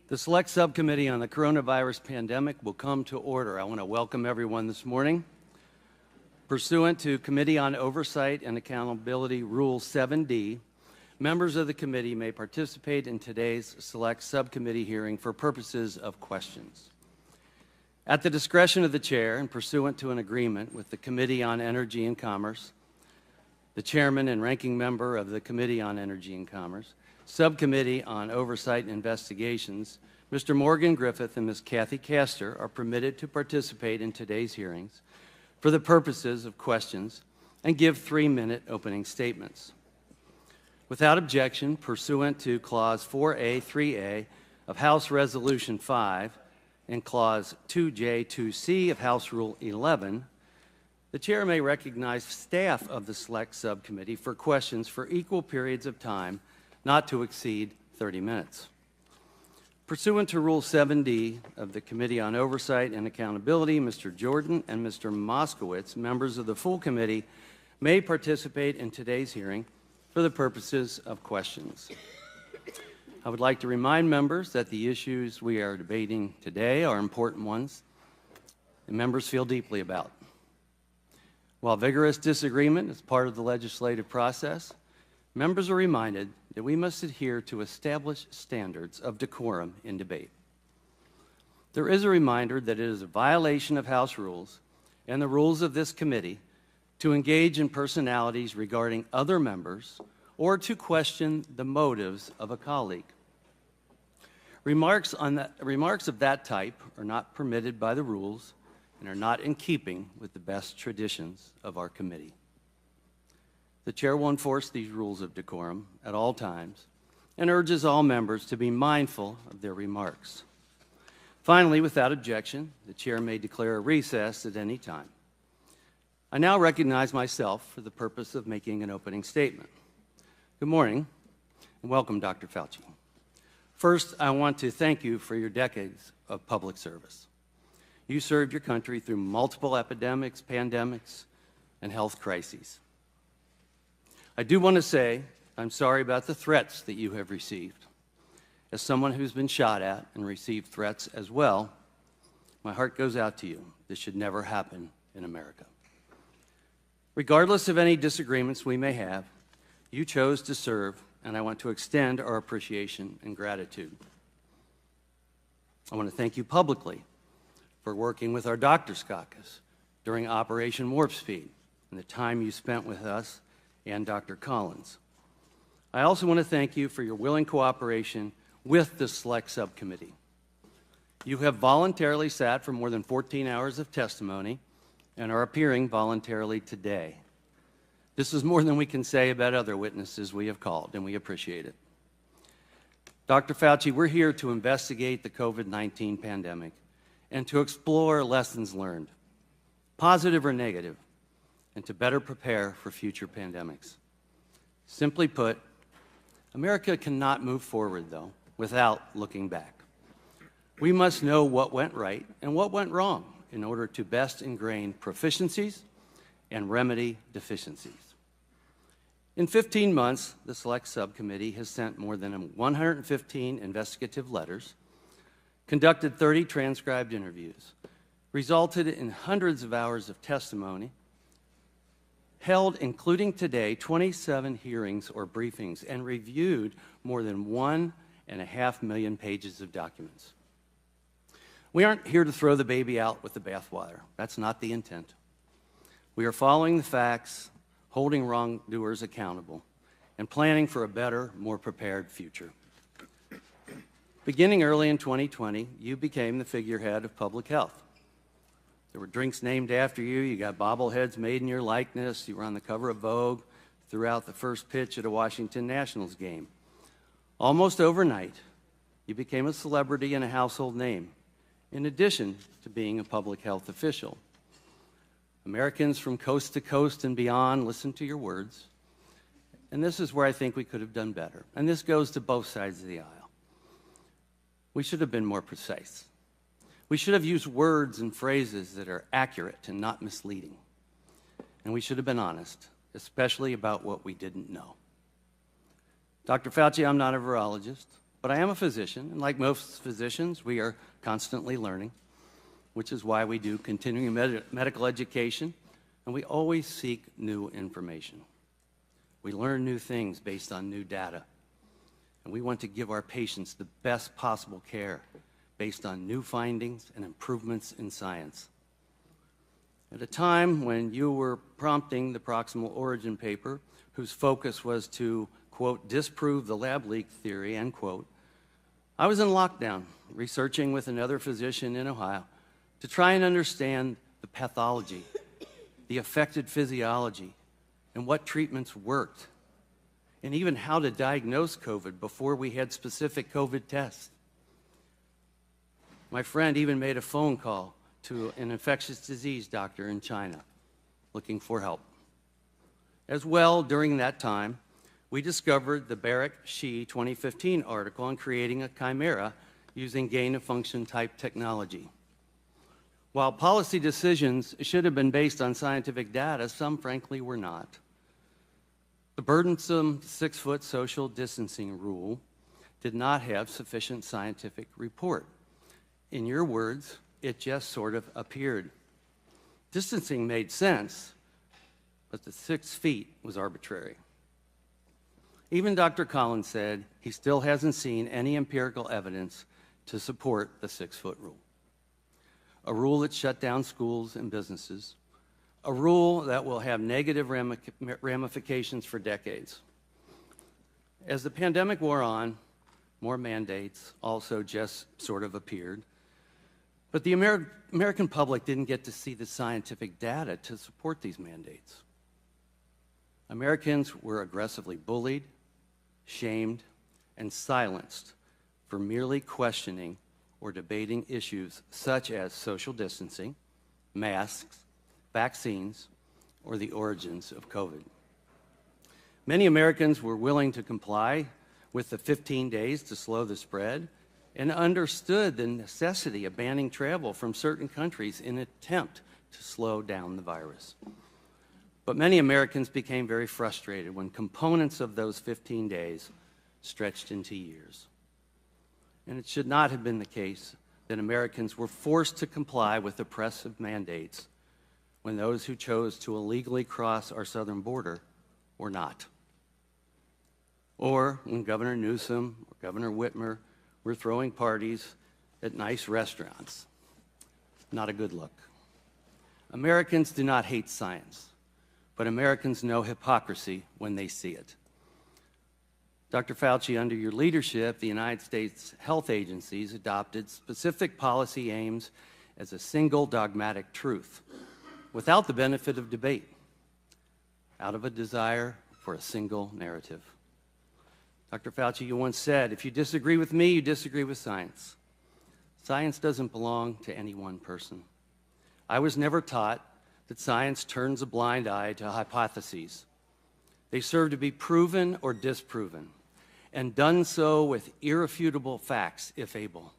The Select Subcommittee on the Coronavirus Pandemic will come to order. I want to welcome everyone this morning. Pursuant to Committee on Oversight and Accountability Rule 7D, members of the committee may participate in today's Select Subcommittee hearing for purposes of questions. At the discretion of the Chair and pursuant to an agreement with the Committee on Energy and Commerce, the Chairman and Ranking Member of the Committee on Energy and Commerce, Subcommittee on Oversight and Investigations, Mr. Morgan Griffith and Ms. Kathy Castor are permitted to participate in today's hearings for the purposes of questions and give 3-minute opening statements. Without objection, pursuant to Clause 4A, 3A of House Resolution 5 and Clause 2J, 2C of House Rule 11, the Chair may recognize staff of the Select Subcommittee for questions for equal periods of time not to exceed 30 minutes. Pursuant to Rule 7D of the Committee on Oversight and Accountability, Mr. Jordan and Mr. Moskowitz, members of the full committee, may participate in today's hearing for the purposes of questions. I would like to remind members that the issues we are debating today are important ones and members feel deeply about. While vigorous disagreement is part of the legislative process, members are reminded that we must adhere to established standards of decorum in debate. There is a reminder that it is a violation of House rules and the rules of this committee to engage in personalities regarding other members or to question the motives of a colleague. Remarks of that type are not permitted by the rules and are not in keeping with the best traditions of our committee. The Chair will enforce these rules of decorum at all times and urges all members to be mindful of their remarks. Finally, without objection, the Chair may declare a recess at any time. I now recognize myself for the purpose of making an opening statement. Good morning and welcome, Dr. Fauci. First, I want to thank you for your decades of public service. You served your country through multiple epidemics, pandemics, and health crises. I do want to say I'm sorry about the threats that you have received. As someone who's been shot at and received threats as well, my heart goes out to you. This should never happen in America. Regardless of any disagreements we may have, you chose to serve, and I want to extend our appreciation and gratitude. I want to thank you publicly for working with our Doctors Caucus during Operation Warp Speed and the time you spent with us and Dr. Collins. I also want to thank you for your willing cooperation with the Select Subcommittee. You have voluntarily sat for more than 14 hours of testimony and are appearing voluntarily today. This is more than we can say about other witnesses we have called, and we appreciate it. Dr. Fauci, we're here to investigate the COVID-19 pandemic and to explore lessons learned, positive or negative, and to better prepare for future pandemics. Simply put, America cannot move forward, though, without looking back. We must know what went right and what went wrong in order to best ingrain proficiencies and remedy deficiencies. In 15 months, the Select Subcommittee has sent more than 115 investigative letters, conducted 30 transcribed interviews, resulted in hundreds of hours of testimony, held, including today, 27 hearings or briefings, and reviewed more than 1.5 million pages of documents. We aren't here to throw the baby out with the bathwater. That's not the intent. We are following the facts, holding wrongdoers accountable, and planning for a better, more prepared future. Beginning early in 2020, you became the figurehead of public health. There were drinks named after you. You got bobbleheads made in your likeness. You were on the cover of Vogue throughout the first pitch at a Washington Nationals game. Almost overnight, you became a celebrity and a household name, in addition to being a public health official. Americans from coast to coast and beyond listened to your words, and this is where I think we could have done better. And this goes to both sides of the aisle. We should have been more precise. We should have used words and phrases that are accurate and not misleading. And we should have been honest, especially about what we didn't know. Dr. Fauci, I'm not a virologist, but But I am a physician, and like most physicians, we are constantly learning, which is why we do continuing medical education, and we always seek new information. We learn new things based on new data, and we want to give our patients the best possible care based on new findings and improvements in science. At a time when you were prompting the proximal origin paper, whose focus was to, quote, disprove the lab leak theory, end quote, I was in lockdown, researching with another physician in Ohio to try and understand the pathology, the affected physiology, and what treatments worked, and even how to diagnose COVID before we had specific COVID tests. My friend even made a phone call to an infectious disease doctor in China looking for help. As well, during that time, we discovered the Barrick-Shih 2015 article on creating a chimera using gain-of-function type technology. While policy decisions should have been based on scientific data, some frankly were not. The burdensome 6-foot social distancing rule did not have sufficient scientific report. In your words, it just sort of appeared. Distancing made sense, but the 6 feet was arbitrary. Even Dr. Collins said he still hasn't seen any empirical evidence to support the 6-foot rule. A rule that shut down schools and businesses, a rule that will have negative ramifications for decades. As the pandemic wore on, more mandates also just sort of appeared. But the American public didn't get to see the scientific data to support these mandates. Americans were aggressively bullied, shamed, and silenced for merely questioning or debating issues such as social distancing, masks, vaccines, or the origins of COVID. Many Americans were willing to comply with the 15 days to slow the spread and understood the necessity of banning travel from certain countries in an attempt to slow down the virus. But many Americans became very frustrated when components of those 15 days stretched into years. And it should not have been the case that Americans were forced to comply with oppressive mandates when those who chose to illegally cross our southern border were not. Or when Governor Newsom or Governor Whitmer were throwing parties at nice restaurants. Not a good look. Americans do not hate science, but Americans know hypocrisy when they see it. Dr. Fauci, under your leadership, the United States health agencies adopted specific policy aims as a single dogmatic truth, without the benefit of debate, out of a desire for a single narrative. Dr. Fauci, you once said, if you disagree with me, you disagree with science. Science doesn't belong to any one person. I was never taught that science turns a blind eye to hypotheses. They serve to be proven or disproven, and done so with irrefutable facts, if able.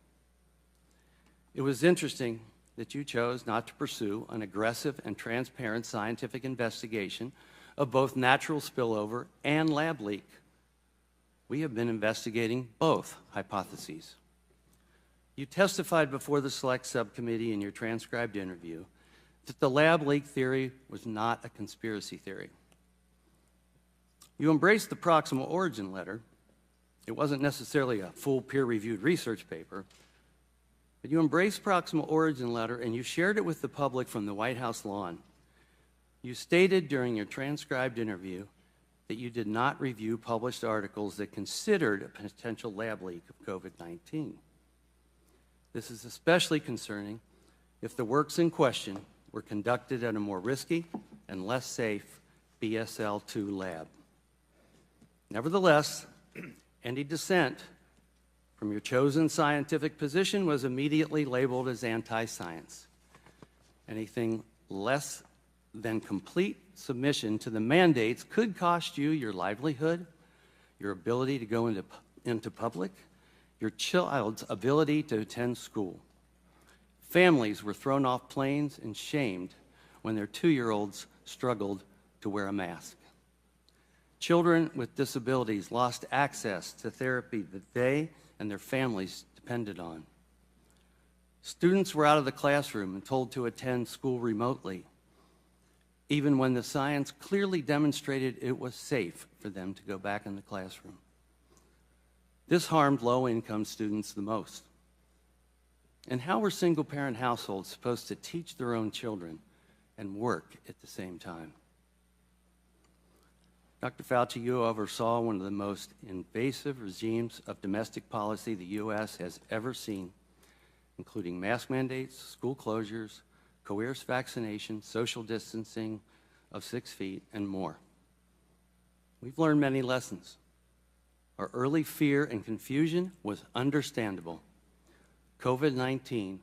It was interesting that you chose not to pursue an aggressive and transparent scientific investigation of both natural spillover and lab leak. We have been investigating both hypotheses. You testified before the Select Subcommittee in your transcribed interview that the lab leak theory was not a conspiracy theory. You embraced the proximal origin letter. It wasn't necessarily a full peer-reviewed research paper, but you embraced proximal origin letter and you shared it with the public from the White House lawn. You stated during your transcribed interview that you did not review published articles that considered a potential lab leak of COVID-19. This is especially concerning if the works in question were conducted at a more risky and less safe BSL-2 lab. Nevertheless, any dissent from your chosen scientific position was immediately labeled as anti-science. Anything less than complete submission to the mandates could cost you your livelihood, your ability to go into public, your child's ability to attend school. Families were thrown off planes and shamed when their 2-year-olds struggled to wear a mask. Children with disabilities lost access to therapy that they and their families depended on. Students were out of the classroom and told to attend school remotely, even when the science clearly demonstrated it was safe for them to go back in the classroom. This harmed low-income students the most. And how were single-parent households supposed to teach their own children and work at the same time? Dr. Fauci, you oversaw one of the most invasive regimes of domestic policy the U.S. has ever seen, including mask mandates, school closures, coerced vaccination, social distancing of 6 feet, and more. We've learned many lessons. Our early fear and confusion was understandable. COVID-19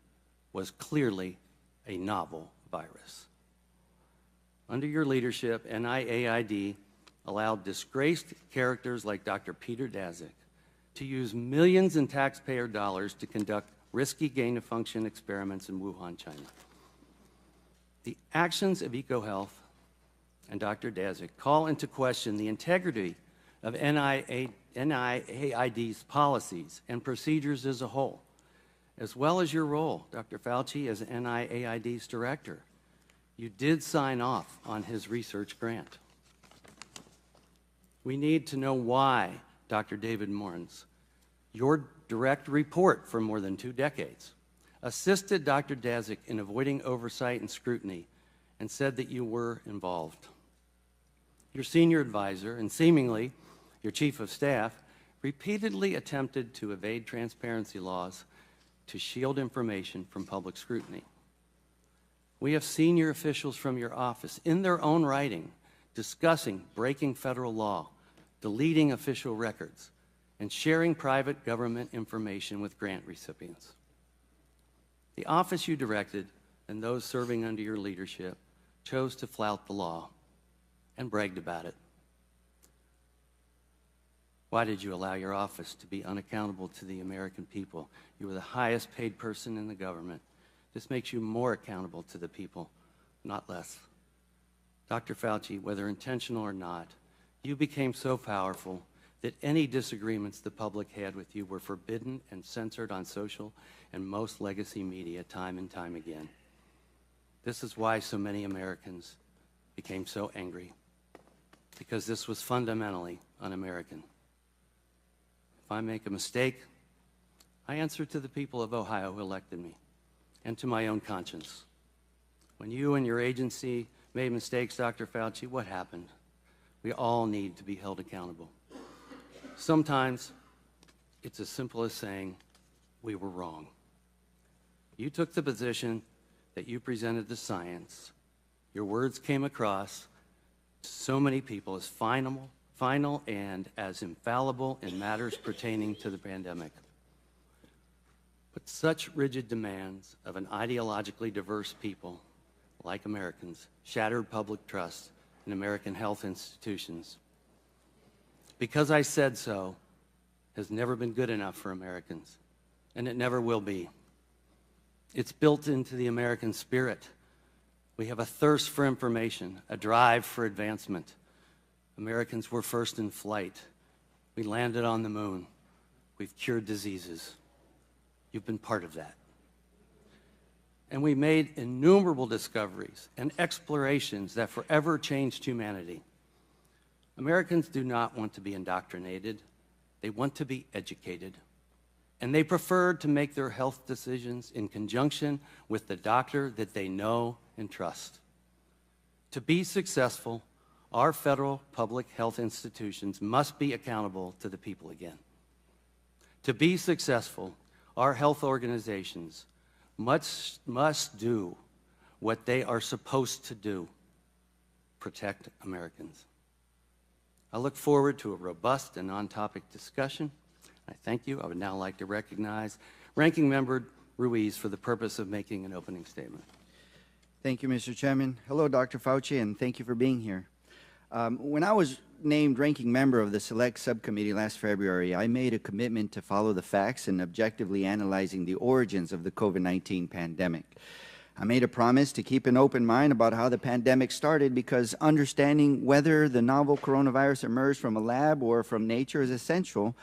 was clearly a novel virus. Under your leadership, NIAID allowed disgraced characters like Dr. Peter Daszak to use millions in taxpayer dollars to conduct risky gain-of-function experiments in Wuhan, China. The actions of EcoHealth and Dr. Daszak call into question the integrity of NIAID's policies and procedures as a whole, as well as your role, Dr. Fauci, as NIAID's director. You did sign off on his research grant. We need to know why Dr. David Morens, your direct report for more than 2 decades, assisted Dr. Daszak in avoiding oversight and scrutiny and said that you were involved. Your senior advisor and seemingly your chief of staff repeatedly attempted to evade transparency laws to shield information from public scrutiny. We have senior officials from your office in their own writing discussing breaking federal law, deleting official records, and sharing private government information with grant recipients. The office you directed and those serving under your leadership chose to flout the law and bragged about it. Why did you allow your office to be unaccountable to the American people? You were the highest paid person in the government. This makes you more accountable to the people, not less. Dr. Fauci, whether intentional or not, you became so powerful that any disagreements the public had with you were forbidden and censored on social and most legacy media time and time again. This is why so many Americans became so angry, because this was fundamentally un-American. If I make a mistake, I answer to the people of Ohio who elected me and to my own conscience. When you and your agency made mistakes, Dr. Fauci, what happened? We all need to be held accountable. Sometimes it's as simple as saying, we were wrong. You took the position that you presented the science. Your words came across to so many people as final and as infallible in matters pertaining to the pandemic. But such rigid demands of an ideologically diverse people, like Americans, shattered public trust in American health institutions. Because I said so has never been good enough for Americans, and it never will be. It's built into the American spirit. We have a thirst for information, a drive for advancement. Americans were first in flight. We landed on the moon. We've cured diseases. You've been part of that. And we made innumerable discoveries and explorations that forever changed humanity. Americans do not want to be indoctrinated. They want to be educated. And they prefer to make their health decisions in conjunction with the doctor that they know and trust. To be successful, our federal public health institutions must be accountable to the people again. To be successful, our health organizations must do what they are supposed to do: protect Americans. I look forward to a robust and on-topic discussion. I thank you. I would now like to recognize Ranking Member Ruiz for the purpose of making an opening statement. Thank you, Mr. Chairman. Hello, Dr. Fauci, and thank you for being here. When I was named ranking member of the Select Subcommittee last February, I made a commitment to follow the facts and objectively analyzing the origins of the COVID-19 pandemic. I made a promise to keep an open mind about how the pandemic started, because understanding whether the novel coronavirus emerged from a lab or from nature is essential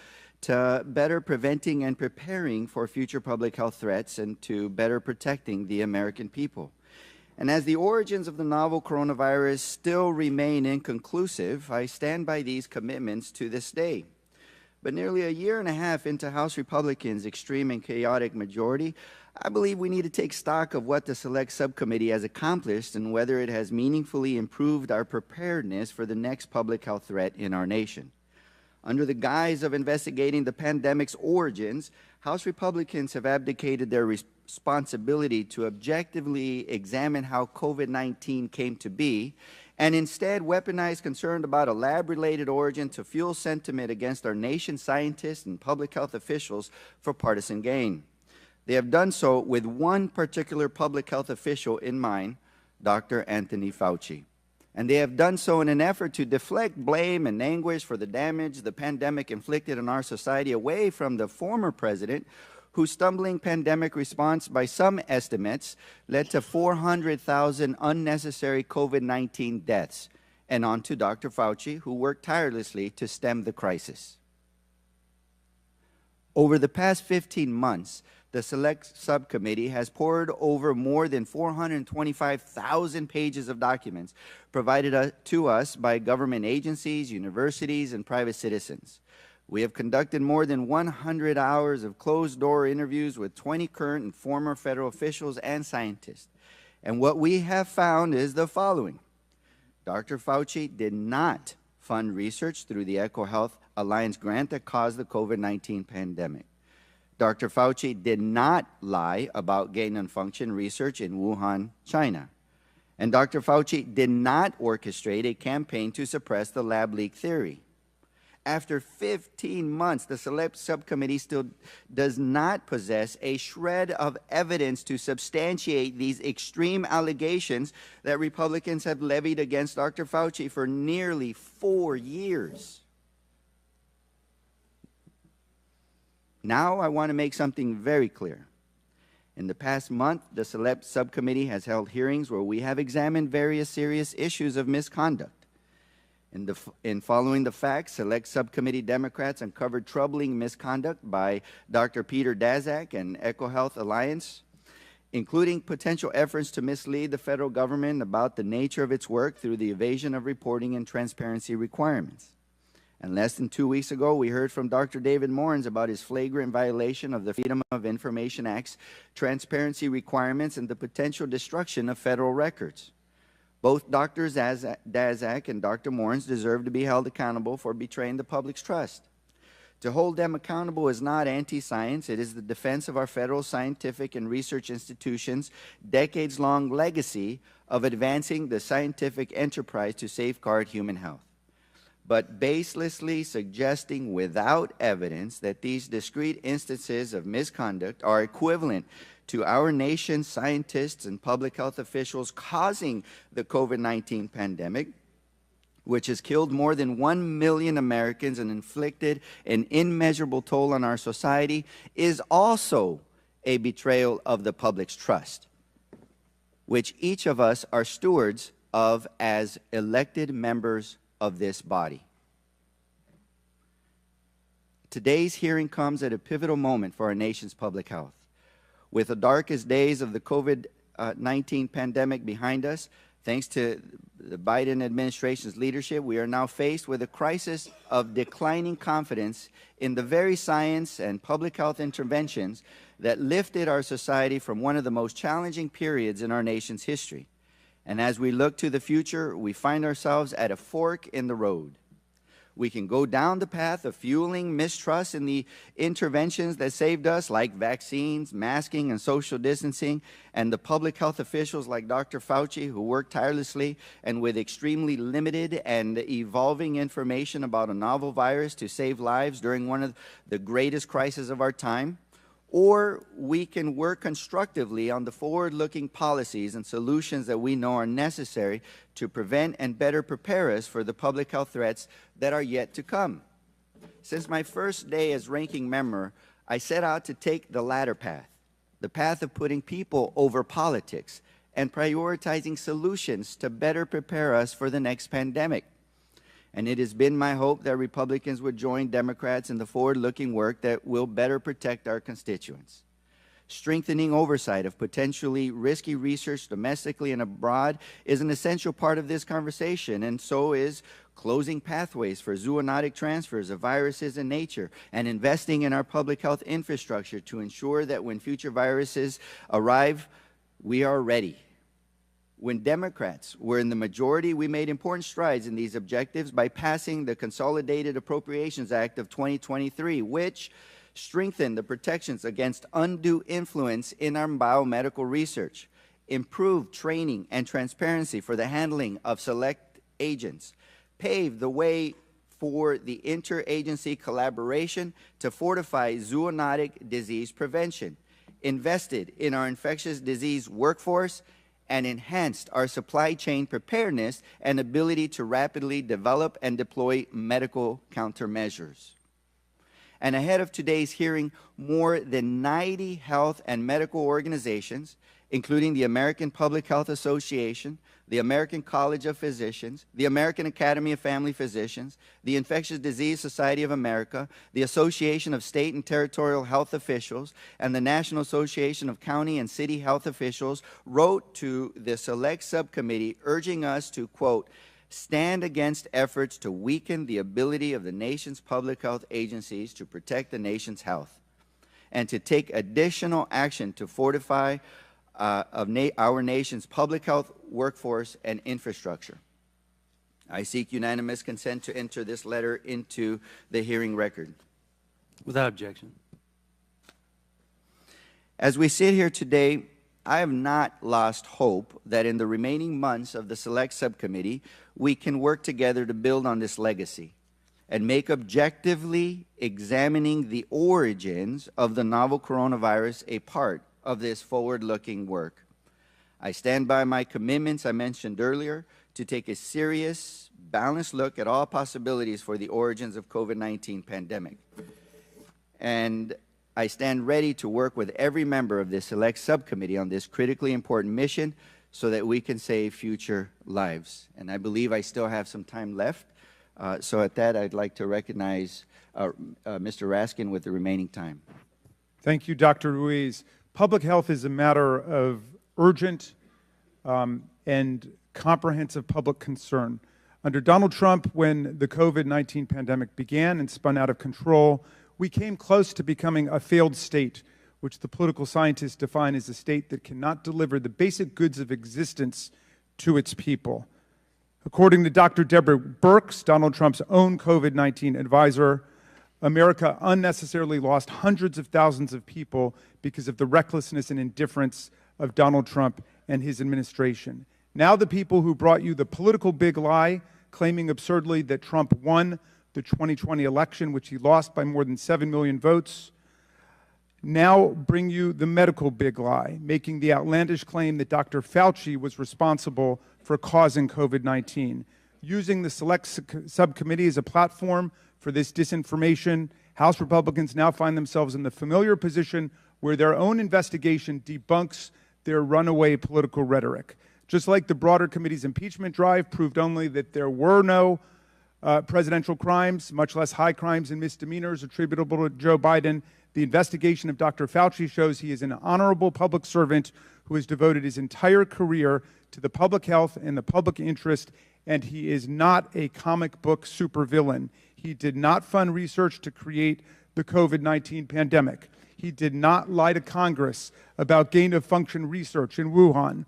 to better preventing and preparing for future public health threats and to better protecting the American people. And as the origins of the novel coronavirus still remain inconclusive, I stand by these commitments to this day. But nearly a year and a half into House Republicans' extreme and chaotic majority, I believe we need to take stock of what the Select Subcommittee has accomplished and whether it has meaningfully improved our preparedness for the next public health threat in our nation. Under the guise of investigating the pandemic's origins, House Republicans have abdicated their responsibility to objectively examine how COVID-19 came to be and instead weaponized concern about a lab-related origin to fuel sentiment against our nation's scientists and public health officials for partisan gain. They have done so with one particular public health official in mind, Dr. Anthony Fauci. And they have done so in an effort to deflect blame and anguish for the damage the pandemic inflicted on our society away from the former president, whose stumbling pandemic response, by some estimates, led to 400,000 unnecessary COVID-19 deaths, and on to Dr. Fauci, who worked tirelessly to stem the crisis. Over the past 15 months, the Select Subcommittee has pored over more than 425,000 pages of documents provided to us by government agencies, universities, and private citizens. We have conducted more than 100 hours of closed-door interviews with 20 current and former federal officials and scientists. And what we have found is the following. Dr. Fauci did not fund research through the EcoHealth Alliance grant that caused the COVID-19 pandemic. Dr. Fauci did not lie about gain-of-function research in Wuhan, China. And Dr. Fauci did not orchestrate a campaign to suppress the lab leak theory. After 15 months, the Select Subcommittee still does not possess a shred of evidence to substantiate these extreme allegations that Republicans have levied against Dr. Fauci for nearly 4 years. Now I want to make something very clear. In the past month, the Select Subcommittee has held hearings where we have examined various serious issues of misconduct. In following the facts, Select Subcommittee Democrats uncovered troubling misconduct by Dr. Peter Daszak and EcoHealth Alliance, including potential efforts to mislead the federal government about the nature of its work through the evasion of reporting and transparency requirements. And less than 2 weeks ago, we heard from Dr. David Morin's about his flagrant violation of the Freedom of Information Act's transparency requirements and the potential destruction of federal records. Both Dr. Daszak and Dr. Morin's deserve to be held accountable for betraying the public's trust. To hold them accountable is not anti-science. It is the defense of our federal scientific and research institutions' decades-long legacy of advancing the scientific enterprise to safeguard human health. But baselessly suggesting without evidence that these discrete instances of misconduct are equivalent to our nation's scientists and public health officials causing the COVID-19 pandemic, which has killed more than 1 million Americans and inflicted an immeasurable toll on our society, is also a betrayal of the public's trust, which each of us are stewards of as elected members of this body. Today's hearing comes at a pivotal moment for our nation's public health. With the darkest days of the COVID-19 pandemic behind us, thanks to the Biden administration's leadership, we are now faced with a crisis of declining confidence in the very science and public health interventions that lifted our society from one of the most challenging periods in our nation's history. And as we look to the future, we find ourselves at a fork in the road. We can go down the path of fueling mistrust in the interventions that saved us, like vaccines, masking, and social distancing, and the public health officials like Dr. Fauci, who worked tirelessly and with extremely limited and evolving information about a novel virus to save lives during one of the greatest crises of our time. Or we can work constructively on the forward-looking policies and solutions that we know are necessary to prevent and better prepare us for the public health threats that are yet to come. Since my first day as ranking member, I set out to take the latter path, the path of putting people over politics and prioritizing solutions to better prepare us for the next pandemic. And it has been my hope that Republicans would join Democrats in the forward-looking work that will better protect our constituents. Strengthening oversight of potentially risky research domestically and abroad is an essential part of this conversation, and so is closing pathways for zoonotic transfers of viruses in nature and investing in our public health infrastructure to ensure that when future viruses arrive, we are ready. When Democrats were in the majority, we made important strides in these objectives by passing the Consolidated Appropriations Act of 2023, which strengthened the protections against undue influence in our biomedical research, improved training and transparency for the handling of select agents, paved the way for the interagency collaboration to fortify zoonotic disease prevention, invested in our infectious disease workforce, and enhanced our supply chain preparedness and ability to rapidly develop and deploy medical countermeasures. And ahead of today's hearing, more than 90 health and medical organizations, including the American Public Health Association, the American College of Physicians, the American Academy of Family Physicians, the Infectious Disease Society of America, the Association of State and Territorial Health Officials, and the National Association of County and City Health Officials wrote to the Select Subcommittee urging us to, quote, stand against efforts to weaken the ability of the nation's public health agencies to protect the nation's health, and to take additional action to fortify our nation's public health workforce and infrastructure. I seek unanimous consent to enter this letter into the hearing record. Without objection. As we sit here today, I have not lost hope that in the remaining months of the Select Subcommittee, we can work together to build on this legacy and make objectively examining the origins of the novel coronavirus a part of this forward-looking work. I stand by my commitments I mentioned earlier to take a serious, balanced look at all possibilities for the origins of COVID-19 pandemic. And I stand ready to work with every member of this Select Subcommittee on this critically important mission so that we can save future lives. And I believe I still have some time left. So at that, I'd like to recognize Mr. Raskin with the remaining time. Thank you, Dr. Ruiz. Public health is a matter of urgent and comprehensive public concern. Under Donald Trump, when the COVID-19 pandemic began and spun out of control, we came close to becoming a failed state, which the political scientists define as a state that cannot deliver the basic goods of existence to its people. According to Dr. Deborah Birx, Donald Trump's own COVID-19 advisor, America unnecessarily lost hundreds of thousands of people because of the recklessness and indifference of Donald Trump and his administration. Now the people who brought you the political big lie, claiming absurdly that Trump won the 2020 election, which he lost by more than 7 million votes, now bring you the medical big lie, making the outlandish claim that Dr. Fauci was responsible for causing COVID-19. Using the Select Subcommittee as a platform for this disinformation, House Republicans now find themselves in the familiar position where their own investigation debunks their runaway political rhetoric. Just like the broader committee's impeachment drive proved only that there were no presidential crimes, much less high crimes and misdemeanors attributable to Joe Biden, the investigation of Dr. Fauci shows he is an honorable public servant who has devoted his entire career to the public health and the public interest, and he is not a comic book supervillain. He did not fund research to create the COVID-19 pandemic. He did not lie to Congress about gain-of-function research in Wuhan.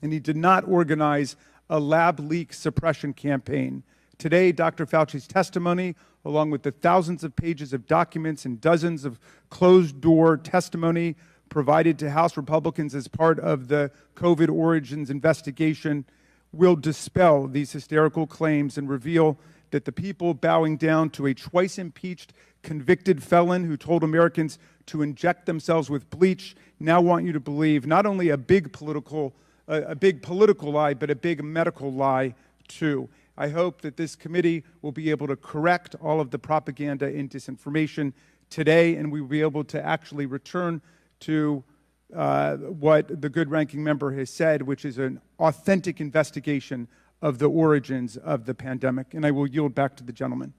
And he did not organize a lab leak suppression campaign. Today, Dr. Fauci's testimony, along with the thousands of pages of documents and dozens of closed-door testimony provided to House Republicans as part of the COVID origins investigation, will dispel these hysterical claims and reveal that the people bowing down to a twice-impeached convicted felon who told Americans to inject themselves with bleach now want you to believe not only a big political lie, but a big medical lie, too. I hope that this committee will be able to correct all of the propaganda and disinformation today, and we will be able to actually return to what the good ranking member has said, which is an authentic investigation of the origins of the pandemic. And I will yield back to the gentleman.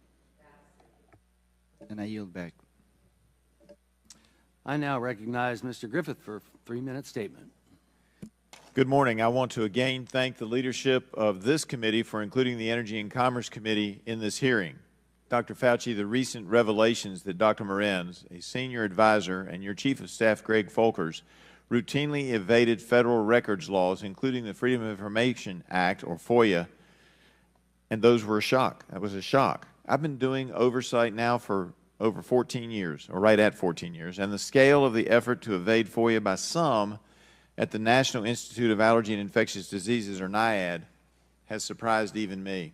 And I yield back. I now recognize Mr. Griffith for a 3-minute statement. Good morning. I want to again thank the leadership of this committee for including the Energy and Commerce Committee in this hearing. Dr. Fauci, the recent revelations that Dr. Morenz, a senior advisor, and your Chief of Staff, Greg Folkers, routinely evaded federal records laws, including the Freedom of Information Act, or FOIA, and those were a shock. That was a shock. I've been doing oversight now for over 14 years, or right at 14 years, and the scale of the effort to evade FOIA by some at the National Institute of Allergy and Infectious Diseases, or NIAID, has surprised even me.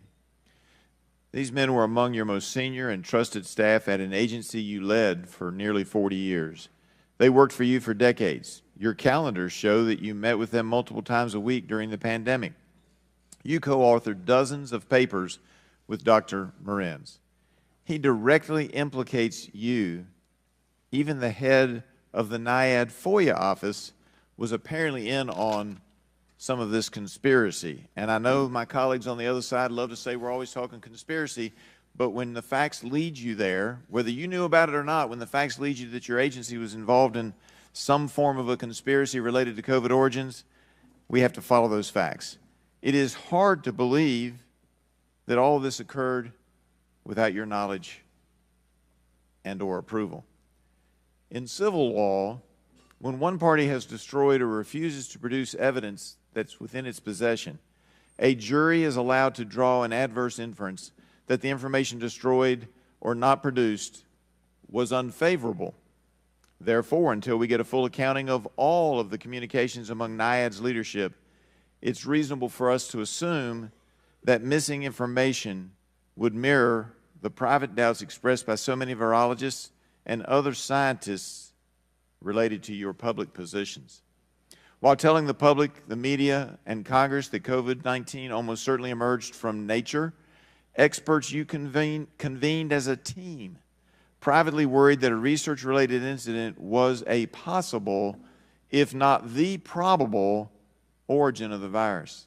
These men were among your most senior and trusted staff at an agency you led for nearly 40 years. They worked for you for decades. Your calendars show that you met with them multiple times a week during the pandemic. You co-authored dozens of papers with Dr. Morenz. He directly implicates you. Even the head of the NIAID FOIA office was apparently in on some of this conspiracy. And I know my colleagues on the other side love to say we're always talking conspiracy, but when the facts lead you there, whether you knew about it or not, when the facts lead you that your agency was involved in some form of a conspiracy related to COVID origins, we have to follow those facts. It is hard to believe that all of this occurred without your knowledge and or approval. In civil law, when one party has destroyed or refuses to produce evidence that's within its possession, a jury is allowed to draw an adverse inference that the information destroyed or not produced was unfavorable. Therefore, until we get a full accounting of all of the communications among NIAID's leadership, it's reasonable for us to assume that missing information would mirror the private doubts expressed by so many virologists and other scientists related to your public positions. While telling the public, the media, and Congress that COVID-19 almost certainly emerged from nature, experts you convened as a team privately worried that a research-related incident was a possible, if not the probable, origin of the virus.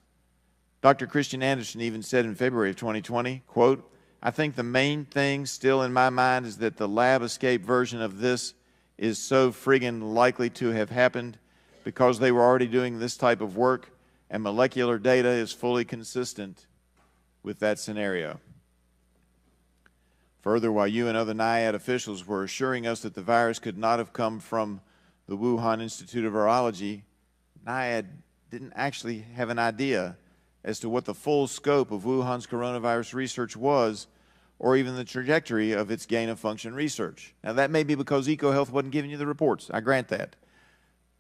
Dr. Christian Anderson even said in February of 2020, quote, "I think the main thing still in my mind is that the lab escape version of this is so friggin' likely to have happened because they were already doing this type of work and molecular data is fully consistent with that scenario." Further, while you and other NIAID officials were assuring us that the virus could not have come from the Wuhan Institute of Virology, NIAID didn't actually have an idea as to what the full scope of Wuhan's coronavirus research was, or even the trajectory of its gain-of-function research. Now, that may be because EcoHealth wasn't giving you the reports. I grant that.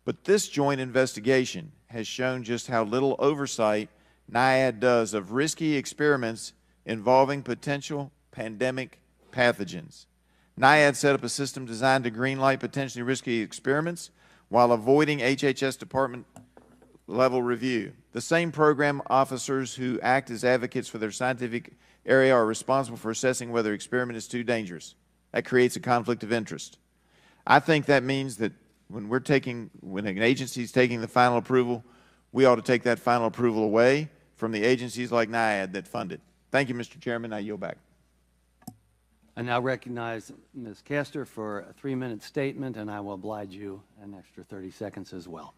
But this joint investigation has shown just how little oversight NIAID does of risky experiments involving potential pandemic pathogens. NIAID set up a system designed to greenlight potentially risky experiments while avoiding HHS department-level review. The same program officers who act as advocates for their scientific area are responsible for assessing whether an experiment is too dangerous. That creates a conflict of interest. I think that means that when an agency is taking the final approval, we ought to take that final approval away from the agencies like NIAID that fund it. Thank you, Mr. Chairman. I yield back. I now recognize Ms. Castor for a 3-minute statement, and I will oblige you an extra 30 seconds as well.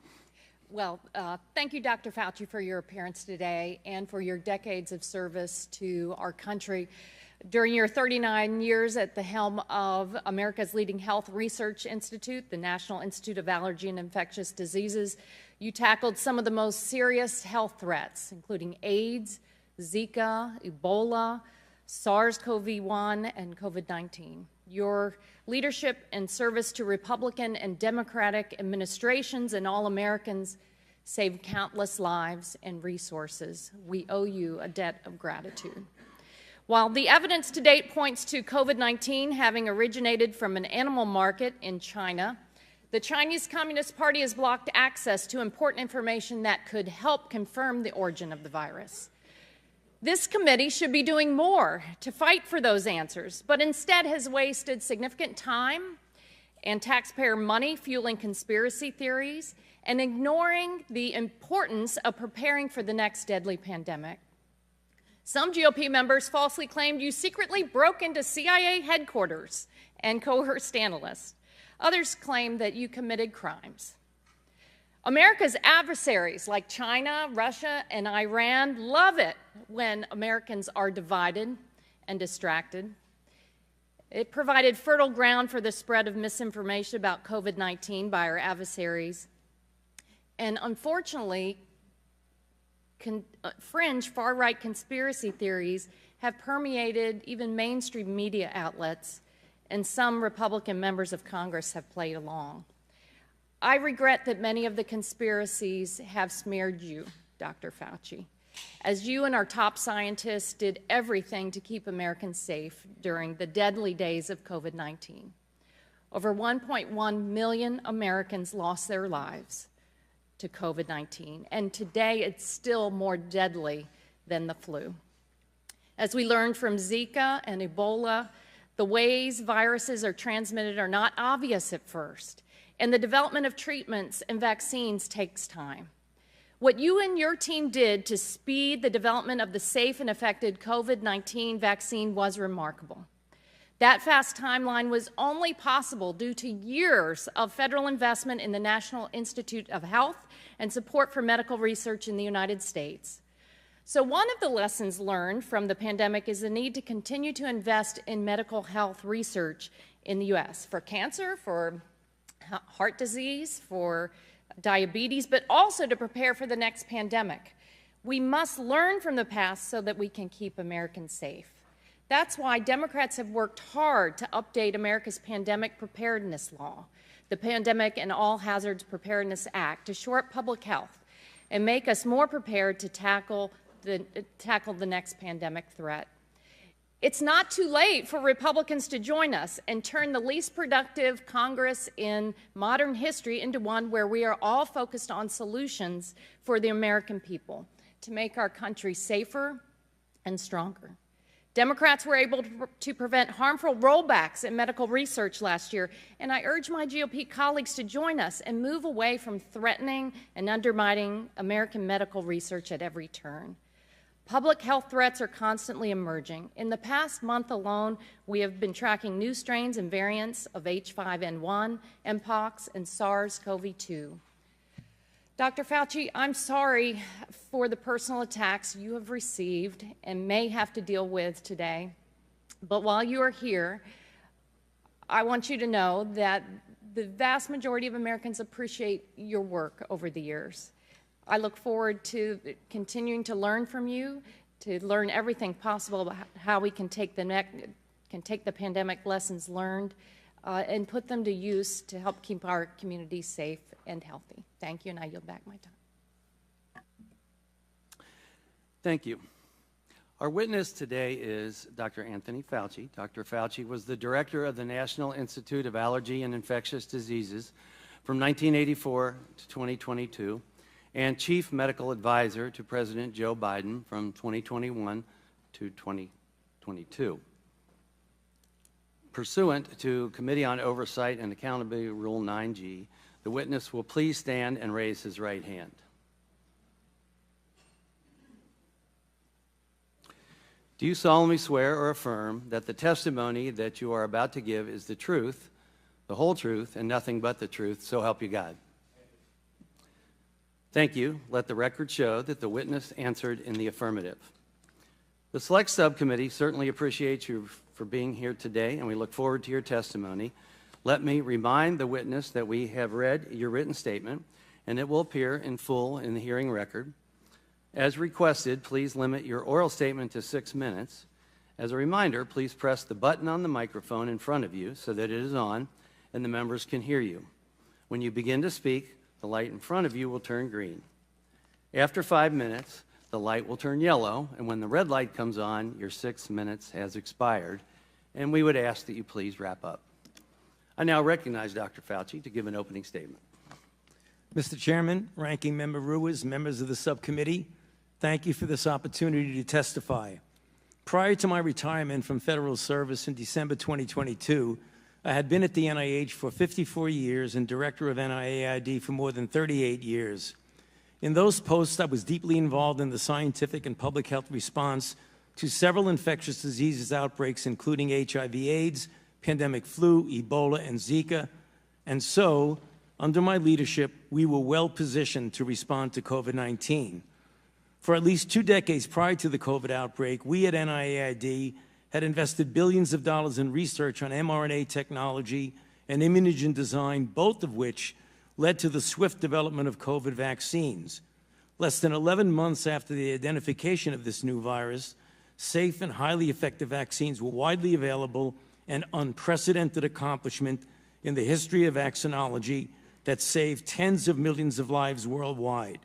Well, thank you, Dr. Fauci, for your appearance today and for your decades of service to our country. During your 39 years at the helm of America's leading health research institute, the National Institute of Allergy and Infectious Diseases, you tackled some of the most serious health threats, including AIDS, Zika, Ebola, SARS-CoV-1, and COVID-19. Your leadership and service to Republican and Democratic administrations and all Americans saved countless lives and resources. We owe you a debt of gratitude. While the evidence to date points to COVID-19 having originated from an animal market in China, the Chinese Communist Party has blocked access to important information that could help confirm the origin of the virus. This committee should be doing more to fight for those answers, but instead has wasted significant time and taxpayer money fueling conspiracy theories and ignoring the importance of preparing for the next deadly pandemic. Some GOP members falsely claimed you secretly broke into CIA headquarters and coerced analysts. Others claimed that you committed crimes. America's adversaries like China, Russia, and Iran love it when Americans are divided and distracted. It provided fertile ground for the spread of misinformation about COVID-19 by our adversaries. And unfortunately, fringe far-right conspiracy theories have permeated even mainstream media outlets, and some Republican members of Congress have played along. I regret that many of the conspiracies have smeared you, Dr. Fauci, as you and our top scientists did everything to keep Americans safe during the deadly days of COVID-19. Over 1.1 million Americans lost their lives to COVID-19, and today it's still more deadly than the flu. As we learned from Zika and Ebola, the ways viruses are transmitted are not obvious at first, and the development of treatments and vaccines takes time. What you and your team did to speed the development of the safe and effective COVID-19 vaccine was remarkable. That fast timeline was only possible due to years of federal investment in the National Institute of Health and support for medical research in the United States. So one of the lessons learned from the pandemic is the need to continue to invest in medical health research in the U.S. for cancer, for heart disease, for diabetes, but also to prepare for the next pandemic. We must learn from the past so that we can keep Americans safe. That's why Democrats have worked hard to update America's pandemic preparedness law, the Pandemic and All Hazards Preparedness Act, to shore up public health and make us more prepared to tackle the next pandemic threat. It's not too late for Republicans to join us and turn the least productive Congress in modern history into one where we are all focused on solutions for the American people to make our country safer and stronger. Democrats were able to prevent harmful rollbacks in medical research last year, and I urge my GOP colleagues to join us and move away from threatening and undermining American medical research at every turn. Public health threats are constantly emerging. In the past month alone, we have been tracking new strains and variants of H5N1, Mpox, and SARS-CoV-2. Dr. Fauci, I'm sorry for the personal attacks you have received and may have to deal with today. But while you are here, I want you to know that the vast majority of Americans appreciate your work over the years. I look forward to continuing to learn from you, to learn everything possible about how we can take the pandemic lessons learned and put them to use to help keep our community safe and healthy. Thank you, and I yield back my time. Thank you. Our witness today is Dr. Anthony Fauci. Dr. Fauci was the director of the National Institute of Allergy and Infectious Diseases from 1984 to 2022 and chief medical advisor to President Joe Biden from 2021 to 2022. Pursuant to Committee on Oversight and Accountability Rule 9G, the witness will please stand and raise his right hand. Do you solemnly swear or affirm that the testimony that you are about to give is the truth, the whole truth, and nothing but the truth, so help you God? Thank you. Let the record show that the witness answered in the affirmative. The Select Subcommittee certainly appreciates you for being here today, and we look forward to your testimony. Let me remind the witness that we have read your written statement, and it will appear in full in the hearing record. As requested, please limit your oral statement to 6 minutes. As a reminder, please press the button on the microphone in front of you so that it is on and the members can hear you. When you begin to speak, the light in front of you will turn green. After 5 minutes, the light will turn yellow, and when the red light comes on, your 6 minutes has expired, and we would ask that you please wrap up. I now recognize Dr. Fauci to give an opening statement. Mr. Chairman, Ranking Member Ruiz, members of the subcommittee, thank you for this opportunity to testify. Prior to my retirement from federal service in December 2022, I had been at the NIH for 54 years and director of NIAID for more than 38 years. In those posts, I was deeply involved in the scientific and public health response to several infectious diseases outbreaks, including HIV/AIDS, pandemic flu, Ebola, and Zika. And so, under my leadership, we were well positioned to respond to COVID-19. For at least 2 decades prior to the COVID outbreak, we at NIAID had invested billions of dollars in research on mRNA technology and immunogen design, both of which led to the swift development of COVID vaccines. Less than 11 months after the identification of this new virus, safe and highly effective vaccines were widely available, an unprecedented accomplishment in the history of vaccinology that saved tens of millions of lives worldwide.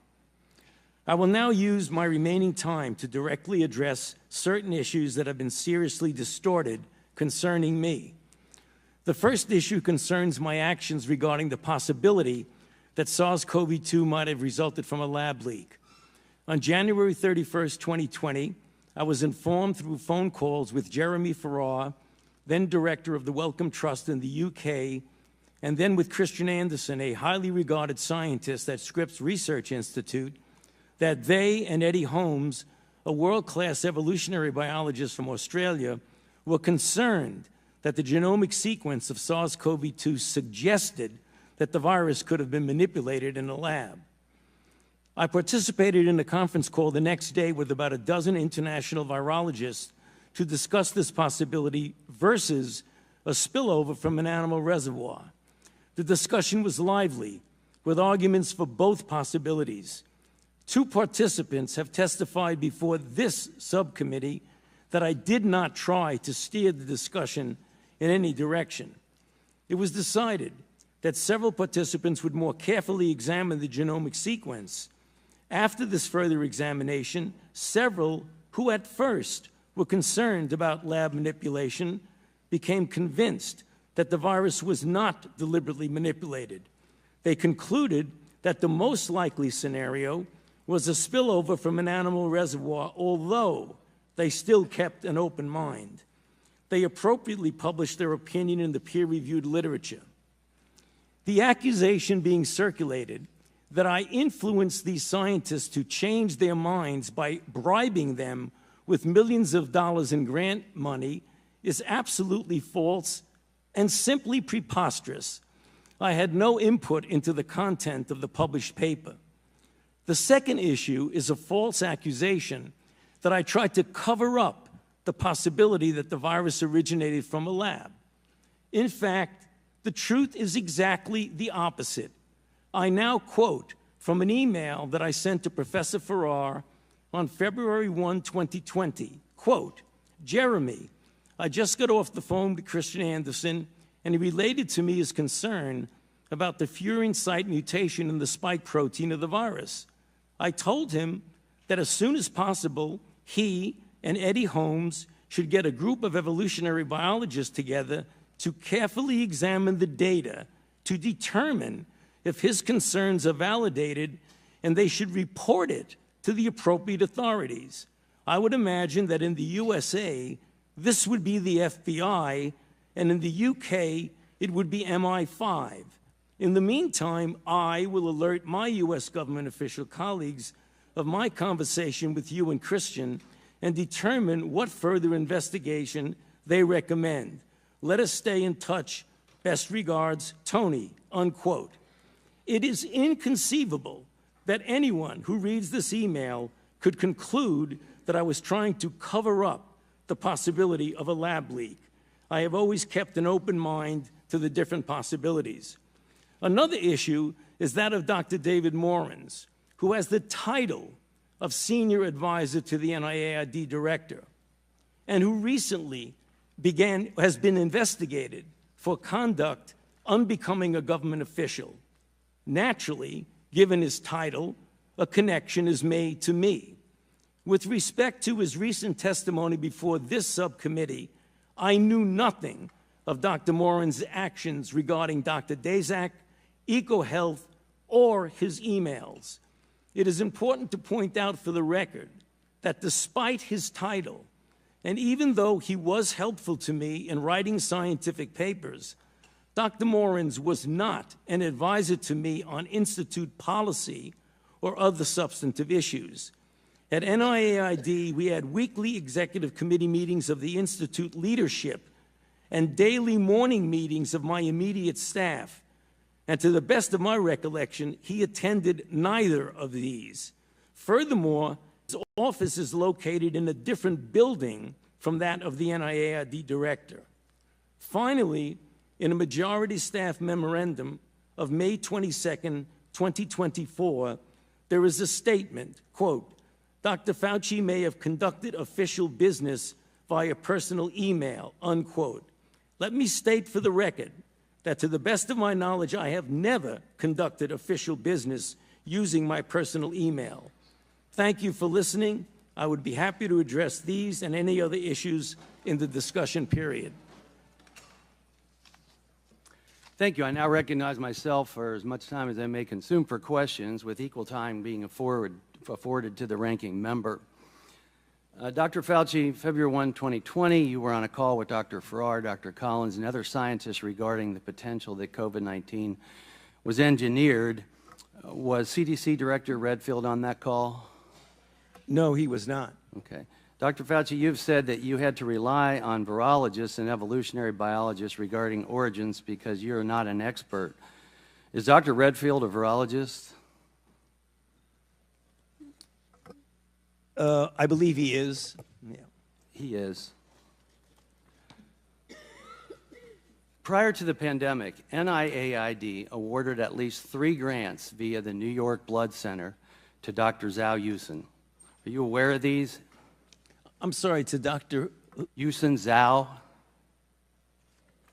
I will now use my remaining time to directly address certain issues that have been seriously distorted concerning me. The first issue concerns my actions regarding the possibility that SARS-CoV-2 might have resulted from a lab leak. On January 31st, 2020, I was informed through phone calls with Jeremy Farrar, then director of the Wellcome Trust in the UK, and then with Christian Anderson, a highly regarded scientist at Scripps Research Institute, that they and Eddie Holmes, a world-class evolutionary biologist from Australia, were concerned that the genomic sequence of SARS-CoV-2 suggested that the virus could have been manipulated in a lab. I participated in a conference call the next day with about a dozen international virologists to discuss this possibility versus a spillover from an animal reservoir. The discussion was lively, with arguments for both possibilities. 2 participants have testified before this subcommittee that I did not try to steer the discussion in any direction. It was decided that several participants would more carefully examine the genomic sequence. After this further examination, several who at first were concerned about lab manipulation became convinced that the virus was not deliberately manipulated. They concluded that the most likely scenario was a spillover from an animal reservoir, although they still kept an open mind. They appropriately published their opinion in the peer-reviewed literature. The accusation being circulated that I influenced these scientists to change their minds by bribing them with millions of dollars in grant money is absolutely false and simply preposterous. I had no input into the content of the published paper. The second issue is a false accusation that I tried to cover up the possibility that the virus originated from a lab. In fact, the truth is exactly the opposite. I now quote from an email that I sent to Professor Farrar on February 1, 2020, quote, "Jeremy, I just got off the phone with Christian Anderson, and he related to me his concern about the furin site mutation in the spike protein of the virus. I told him that as soon as possible, he and Eddie Holmes should get a group of evolutionary biologists together to carefully examine the data to determine if his concerns are validated, and they should report it to the appropriate authorities. I would imagine that in the USA, this would be the FBI, and in the UK, it would be MI5. In the meantime, I will alert my U.S. government official colleagues of my conversation with you and Christian and determine what further investigation they recommend. Let us stay in touch. Best regards, Tony," unquote. It is inconceivable that anyone who reads this email could conclude that I was trying to cover up the possibility of a lab leak. I have always kept an open mind to the different possibilities. Another issue is that of Dr. David Morans, who has the title of Senior Advisor to the NIAID Director, and who recently has been investigated for conduct unbecoming a government official. Naturally, given his title, a connection is made to me. With respect to his recent testimony before this subcommittee, I knew nothing of Dr. Moran's actions regarding Dr. Daszak, EcoHealth, or his emails. It is important to point out for the record that despite his title, and even though he was helpful to me in writing scientific papers, Dr. Morans was not an advisor to me on institute policy or other substantive issues. At NIAID, we had weekly executive committee meetings of the Institute leadership and daily morning meetings of my immediate staff. And to the best of my recollection, he attended neither of these. Furthermore, his office is located in a different building from that of the NIAID director. Finally, in a majority staff memorandum of May 22nd, 2024, there is a statement, quote, Dr. Fauci may have conducted official business via personal email, unquote. Let me state for the record that to the best of my knowledge, I have never conducted official business using my personal email. Thank you for listening. I would be happy to address these and any other issues in the discussion period. Thank you. I now recognize myself for as much time as I may consume for questions, with equal time being afforded to the ranking member. Dr. Fauci, February 1, 2020, you were on a call with Dr. Farrar, Dr. Collins, and other scientists regarding the potential that COVID-19 was engineered. Was CDC Director Redfield on that call? No, he was not. Okay. Dr. Fauci, you've said that you had to rely on virologists and evolutionary biologists regarding origins because you're not an expert. Is Dr. Redfield a virologist? I believe he is. Yeah. He is. Prior to the pandemic, NIAID awarded at least 3 grants via the New York Blood Center to Dr. Zhao Yusen. Are you aware of these? I'm sorry, to Dr. Yusen Zhao.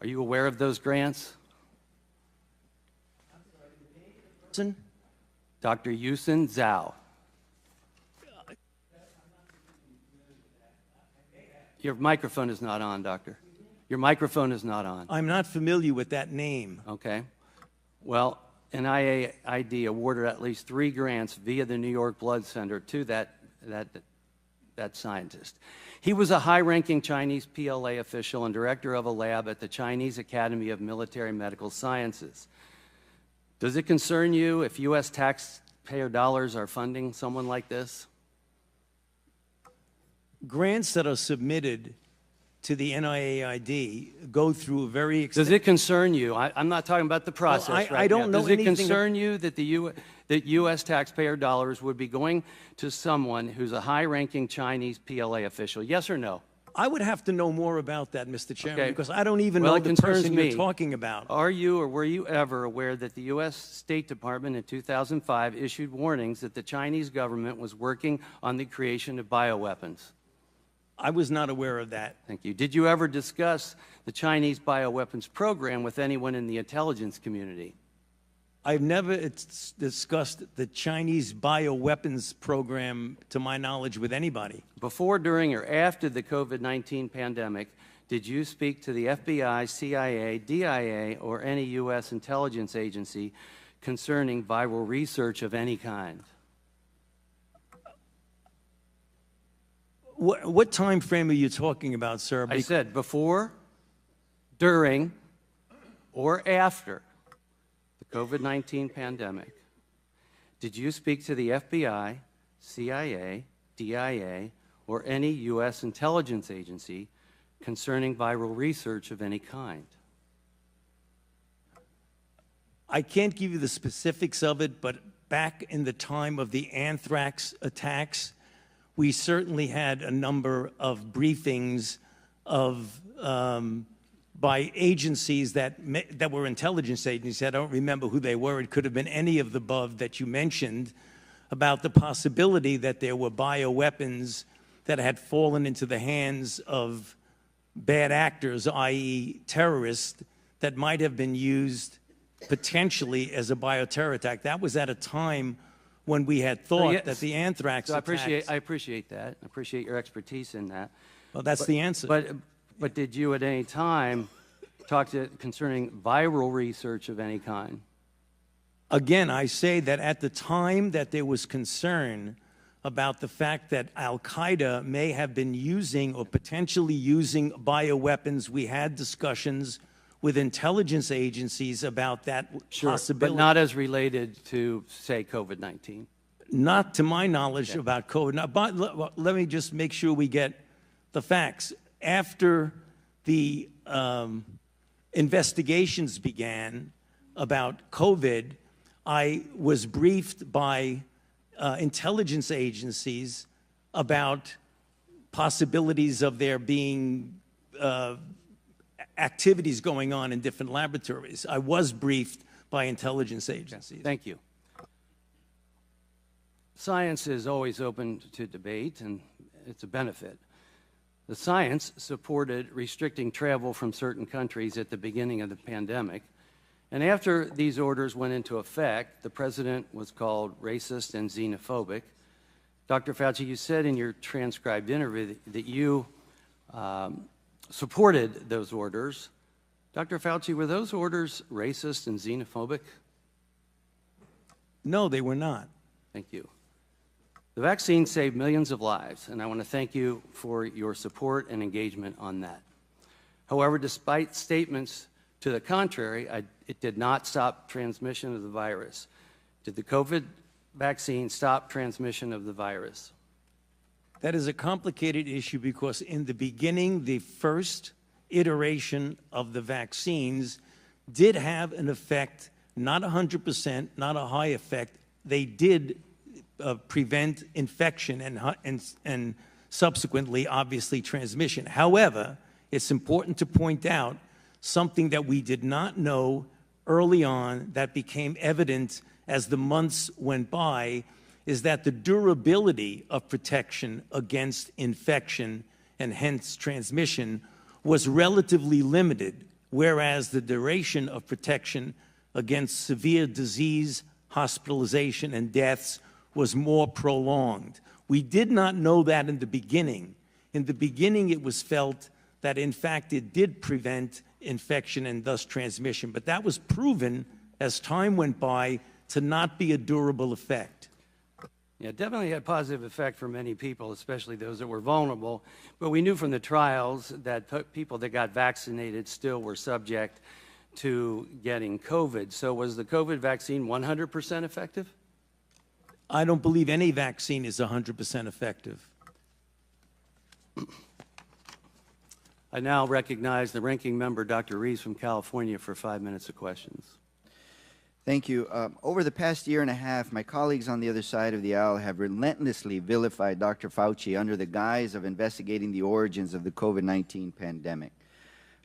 Are you aware of those grants? Dr. Yusen Zhao. Your microphone is not on, Doctor. Your microphone is not on. I'm not familiar with that name. Okay. Well, NIAID awarded at least 3 grants via the New York Blood Center to that scientist. He was a high-ranking Chinese PLA official and director of a lab at the Chinese Academy of Military Medical Sciences. Does it concern you if U.S. taxpayer dollars are funding someone like this? Grants that are submitted to the NIAID go through a very extensive... Does it concern you? I'm not talking about the process Well, right I don't now. know Does it anything concern you that that U.S. taxpayer dollars would be going to someone who's a high-ranking Chinese PLA official? Yes or no? I would have to know more about that, Mr. Chairman, Okay. because I don't even Well, know it the concerns person me. you're talking about. Are you or were you ever aware that the U.S. State Department in 2005 issued warnings that the Chinese government was working on the creation of bioweapons? I was not aware of that. Thank you. Did you ever discuss the Chinese bioweapons program with anyone in the intelligence community? I've never discussed the Chinese bioweapons program, to my knowledge, with anybody. Before, during, or after the COVID-19 pandemic, did you speak to the FBI, CIA, DIA, or any U.S. intelligence agency concerning viral research of any kind? What time frame are you talking about, sir? I said before, during, or after the COVID-19 pandemic. Did you speak to the FBI, CIA, DIA, or any U.S. intelligence agency concerning viral research of any kind? I can't give you the specifics of it, but back in the time of the anthrax attacks, we certainly had a number of briefings of by agencies that were intelligence agencies. I don't remember who they were. It could have been any of the above that you mentioned, about the possibility that there were bioweapons that had fallen into the hands of bad actors, i.e. terrorists, that might have been used potentially as a bioterror attack. That was at a time when we had thought that the anthrax attacks... I appreciate that. I appreciate your expertise in that. Well, that's the answer. But did you at any time talk concerning viral research of any kind? Again, I say that at the time that there was concern about the fact that Al-Qaeda may have been using or potentially using bioweapons, we had discussions with intelligence agencies about that possibility. But not as related to, say, COVID-19. Not to my knowledge about COVID. Now, but let me just make sure we get the facts. After the investigations began about COVID, I was briefed by intelligence agencies about possibilities of there being activities going on in different laboratories. I was briefed by intelligence agencies. Thank you. Science is always open to debate, and it's a benefit. The science supported restricting travel from certain countries at the beginning of the pandemic, and after these orders went into effect, the president was called racist and xenophobic. Dr. Fauci, you said in your transcribed interview that you supported those orders. Dr. Fauci, were those orders racist and xenophobic? No, they were not. Thank you. The vaccine saved millions of lives, and I want to thank you for your support and engagement on that. However, despite statements to the contrary, it did not stop transmission of the virus. Did the COVID vaccine stop transmission of the virus? That is a complicated issue because in the beginning, the first iteration of the vaccines did have an effect, not 100%, not a high effect. They did prevent infection and subsequently, obviously, transmission. However, it's important to point out something that we did not know early on that became evident as the months went by, is that the durability of protection against infection and hence transmission was relatively limited, whereas the duration of protection against severe disease, hospitalization, and deaths was more prolonged. We did not know that in the beginning. In the beginning, it was felt that, in fact, it did prevent infection and thus transmission, but that was proven as time went by to not be a durable effect. Yeah, definitely had a positive effect for many people, especially those that were vulnerable. But we knew from the trials that people that got vaccinated still were subject to getting COVID. So was the COVID vaccine 100% effective? I don't believe any vaccine is 100% effective. I now recognize the ranking member, Dr. Reeves from California, for 5 minutes of questions. Thank you. Over the past year and a half, my colleagues on the other side of the aisle have relentlessly vilified Dr. Fauci under the guise of investigating the origins of the COVID-19 pandemic.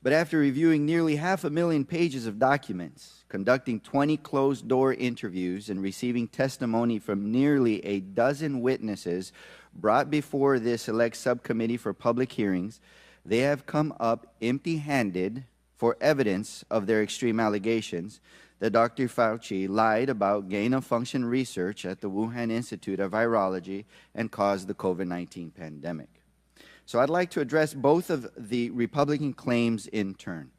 But after reviewing nearly 500,000 pages of documents, conducting 20 closed-door interviews, and receiving testimony from nearly a dozen witnesses brought before this select subcommittee for public hearings, they have come up empty-handed for evidence of their extreme allegations that Dr. Fauci lied about gain-of-function research at the Wuhan Institute of Virology and caused the COVID-19 pandemic. So I'd like to address both of the Republican claims in turn.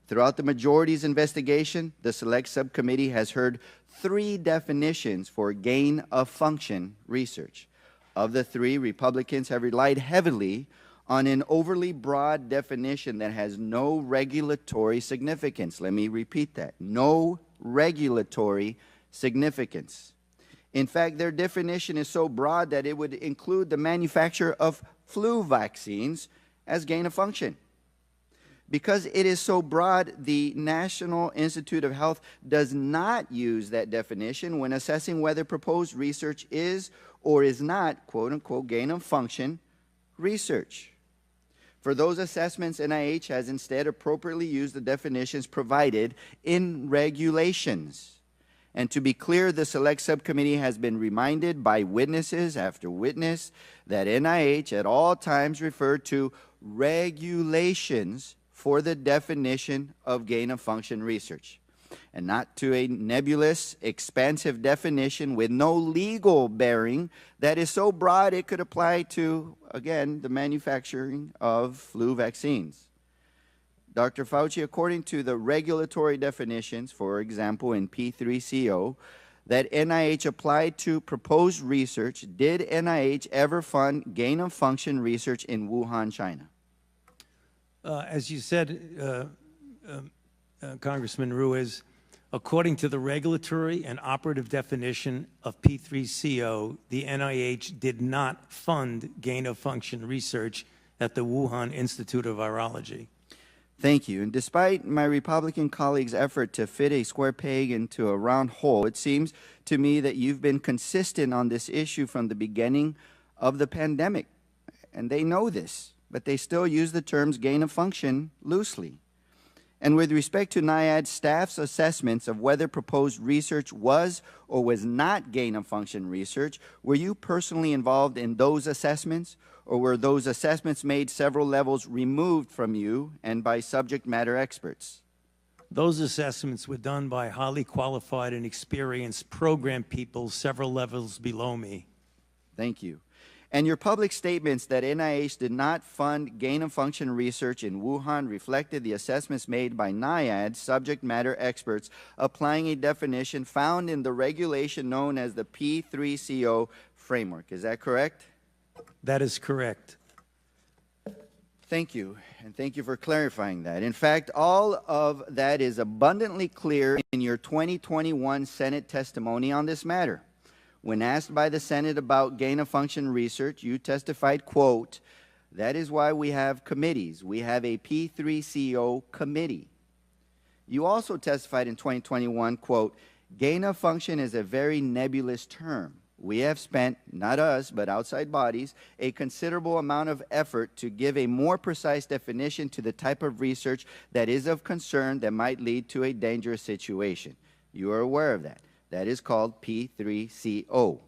Throughout the majority's investigation, the Select Subcommittee has heard 3 definitions for gain-of-function research. Of the 3, Republicans have relied heavily on an overly broad definition that has no regulatory significance. Let me repeat that. No regulatory significance. In fact, their definition is so broad that it would include the manufacture of flu vaccines as gain of function. Because it is so broad, the National Institute of Health does not use that definition when assessing whether proposed research is or is not, quote-unquote, gain of function research. For those assessments, NIH has instead appropriately used the definitions provided in regulations. And to be clear, the Select Subcommittee has been reminded by witnesses after witness that NIH at all times referred to regulations for the definition of gain-of-function research, and not to a nebulous, expansive definition with no legal bearing that is so broad it could apply to, again, the manufacturing of flu vaccines. Dr. Fauci, according to the regulatory definitions, for example, in P3CO, that NIH applied to proposed research, did NIH ever fund gain-of-function research in Wuhan, China? As you said, Congressman Ruiz, According to the regulatory and operative definition of P3CO, the NIH did not fund gain-of-function research at the Wuhan Institute of Virology. Thank you. And despite my Republican colleagues' effort to fit a square peg into a round hole, it seems to me that you've been consistent on this issue from the beginning of the pandemic. And they know this, but they still use the terms gain of function loosely. And with respect to NIAID staff's assessments of whether proposed research was or was not gain-of-function research, were you personally involved in those assessments, or were those assessments made several levels removed from you and by subject matter experts? Those assessments were done by highly qualified and experienced program people several levels below me. Thank you. And your public statements that NIH did not fund gain-of-function research in Wuhan reflected the assessments made by NIAID subject matter experts applying a definition found in the regulation known as the P3CO framework. Is that correct? That is correct. Thank you, and thank you for clarifying that. In fact, all of that is abundantly clear in your 2021 Senate testimony on this matter. When asked by the Senate about gain-of-function research, you testified, quote, "That is why we have committees. We have a P3CO committee." You also testified in 2021, quote, "Gain-of-function is a very nebulous term. We have spent, not us, but outside bodies, a considerable amount of effort to give a more precise definition to the type of research that is of concern that might lead to a dangerous situation." You are aware of that. That is called P3CO.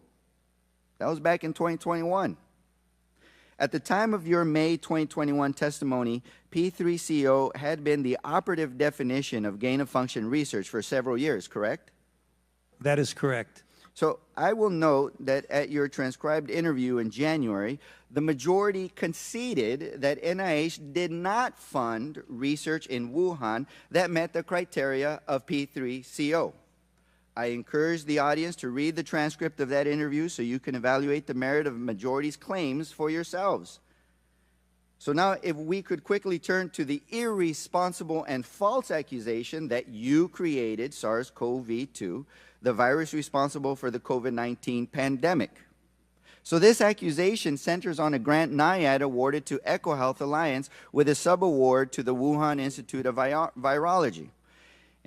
That was back in 2021. At the time of your May 2021 testimony, P3CO had been the operative definition of gain-of-function research for several years, correct? That is correct. So I will note that at your transcribed interview in January, the majority conceded that NIH did not fund research in Wuhan that met the criteria of P3CO. I encourage the audience to read the transcript of that interview so you can evaluate the merit of the majority's claims for yourselves. So now, if we could quickly turn to the irresponsible and false accusation that you created SARS-CoV-2, the virus responsible for the COVID-19 pandemic. So this accusation centers on a grant NIAID awarded to EcoHealth Alliance with a subaward to the Wuhan Institute of Virology.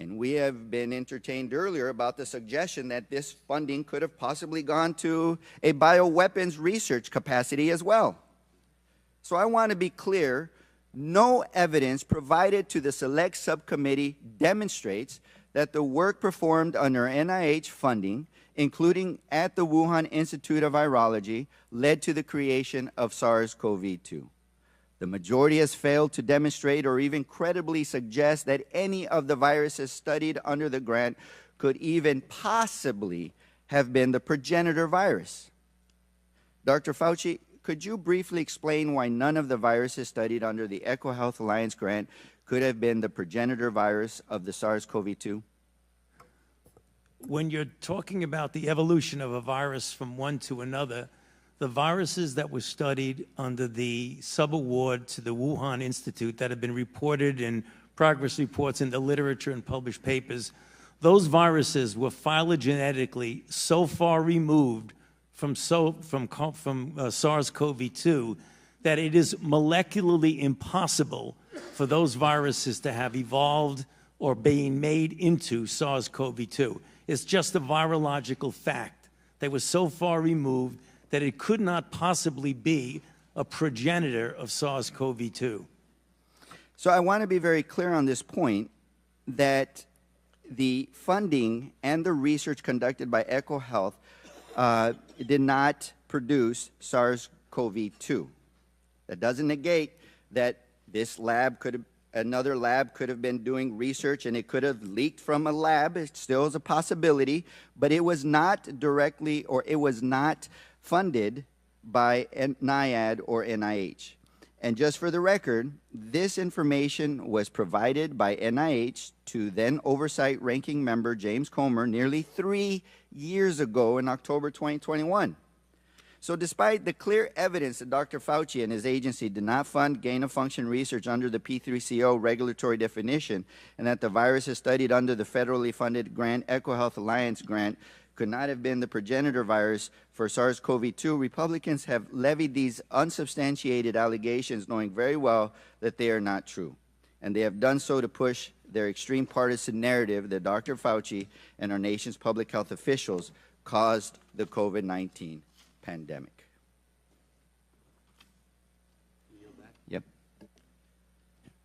And we have been entertained earlier about the suggestion that this funding could have possibly gone to a bioweapons research capacity as well. So I want to be clear, no evidence provided to the Select Subcommittee demonstrates that the work performed under NIH funding, including at the Wuhan Institute of Virology, led to the creation of SARS-CoV-2. The majority has failed to demonstrate or even credibly suggest that any of the viruses studied under the grant could even possibly have been the progenitor virus. Dr. Fauci, could you briefly explain why none of the viruses studied under the EcoHealth Alliance grant could have been the progenitor virus of the SARS-CoV-2? When you're talking about the evolution of a virus from one to another, the viruses that were studied under the subaward to the Wuhan Institute that have been reported in progress reports in the literature and published papers, those viruses were phylogenetically so far removed from SARS-CoV-2 that it is molecularly impossible for those viruses to have evolved or being made into SARS-CoV-2. It's just a virological fact. They were so far removed that it could not possibly be a progenitor of SARS-CoV-2. So I want to be very clear on this point that the funding and the research conducted by EcoHealth did not produce SARS-CoV-2. That doesn't negate that this lab another lab could have been doing research and it could have leaked from a lab. It still is a possibility, but it was not directly, or it was not funded by NIAID or NIH. And just for the record, this information was provided by NIH to then Oversight Ranking Member James Comer nearly 3 years ago in October 2021. So despite the clear evidence that Dr. Fauci and his agency did not fund gain-of-function research under the P3CO regulatory definition, and that the viruses studied under the federally funded grant EcoHealth Alliance grant could not have been the progenitor virus for SARS-CoV-2, Republicans have levied these unsubstantiated allegations knowing very well that they are not true. And they have done so to push their extreme partisan narrative that Dr. Fauci and our nation's public health officials caused the COVID-19 pandemic. Yep.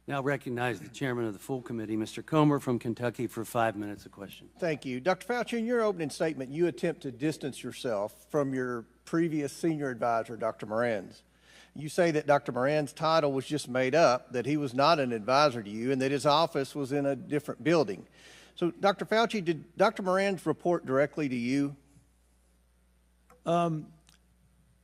Now recognize the chairman of the full committee, Mr. Comer from Kentucky, for 5 minutes of question. Thank you. Dr. Fauci, in your opening statement, you attempt to distance yourself from your previous senior advisor, Dr. Moran's. You say that Dr. Moran's title was just made up, that he was not an advisor to you, and that his office was in a different building. So, Dr. Fauci, did Dr. Moran's report directly to you?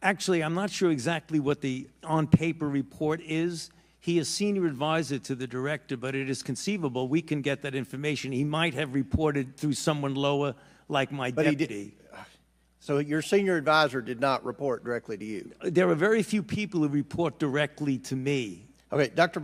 Actually, I'm not sure exactly what the on-paper report is. He is senior advisor to the director, but it is conceivable we can get that information. He might have reported through someone lower, like my deputy. So your senior advisor did not report directly to you? There are very few people who report directly to me. Okay, Dr.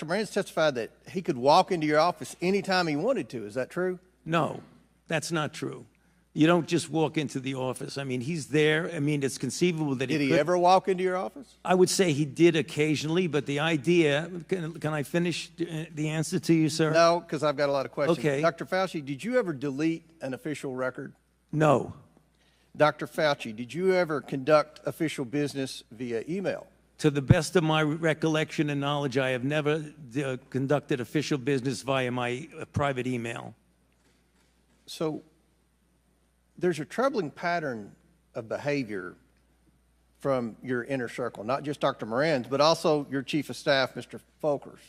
Moran's testified that he could walk into your office anytime he wanted to. Is that true? No, that's not true. You don't just walk into the office. I mean, he's there. I mean, it's conceivable that Did he ever walk into your office? I would say he did occasionally, but the idea, can I finish the answer to you, sir? No, because I've got a lot of questions. Okay. Dr. Fauci, did you ever delete an official record? No. Dr. Fauci, did you ever conduct official business via email? To the best of my recollection and knowledge, I have never conducted official business via my private email. So there's a troubling pattern of behavior from your inner circle, not just Dr. Moran's, but also your chief of staff, Mr. Folkers.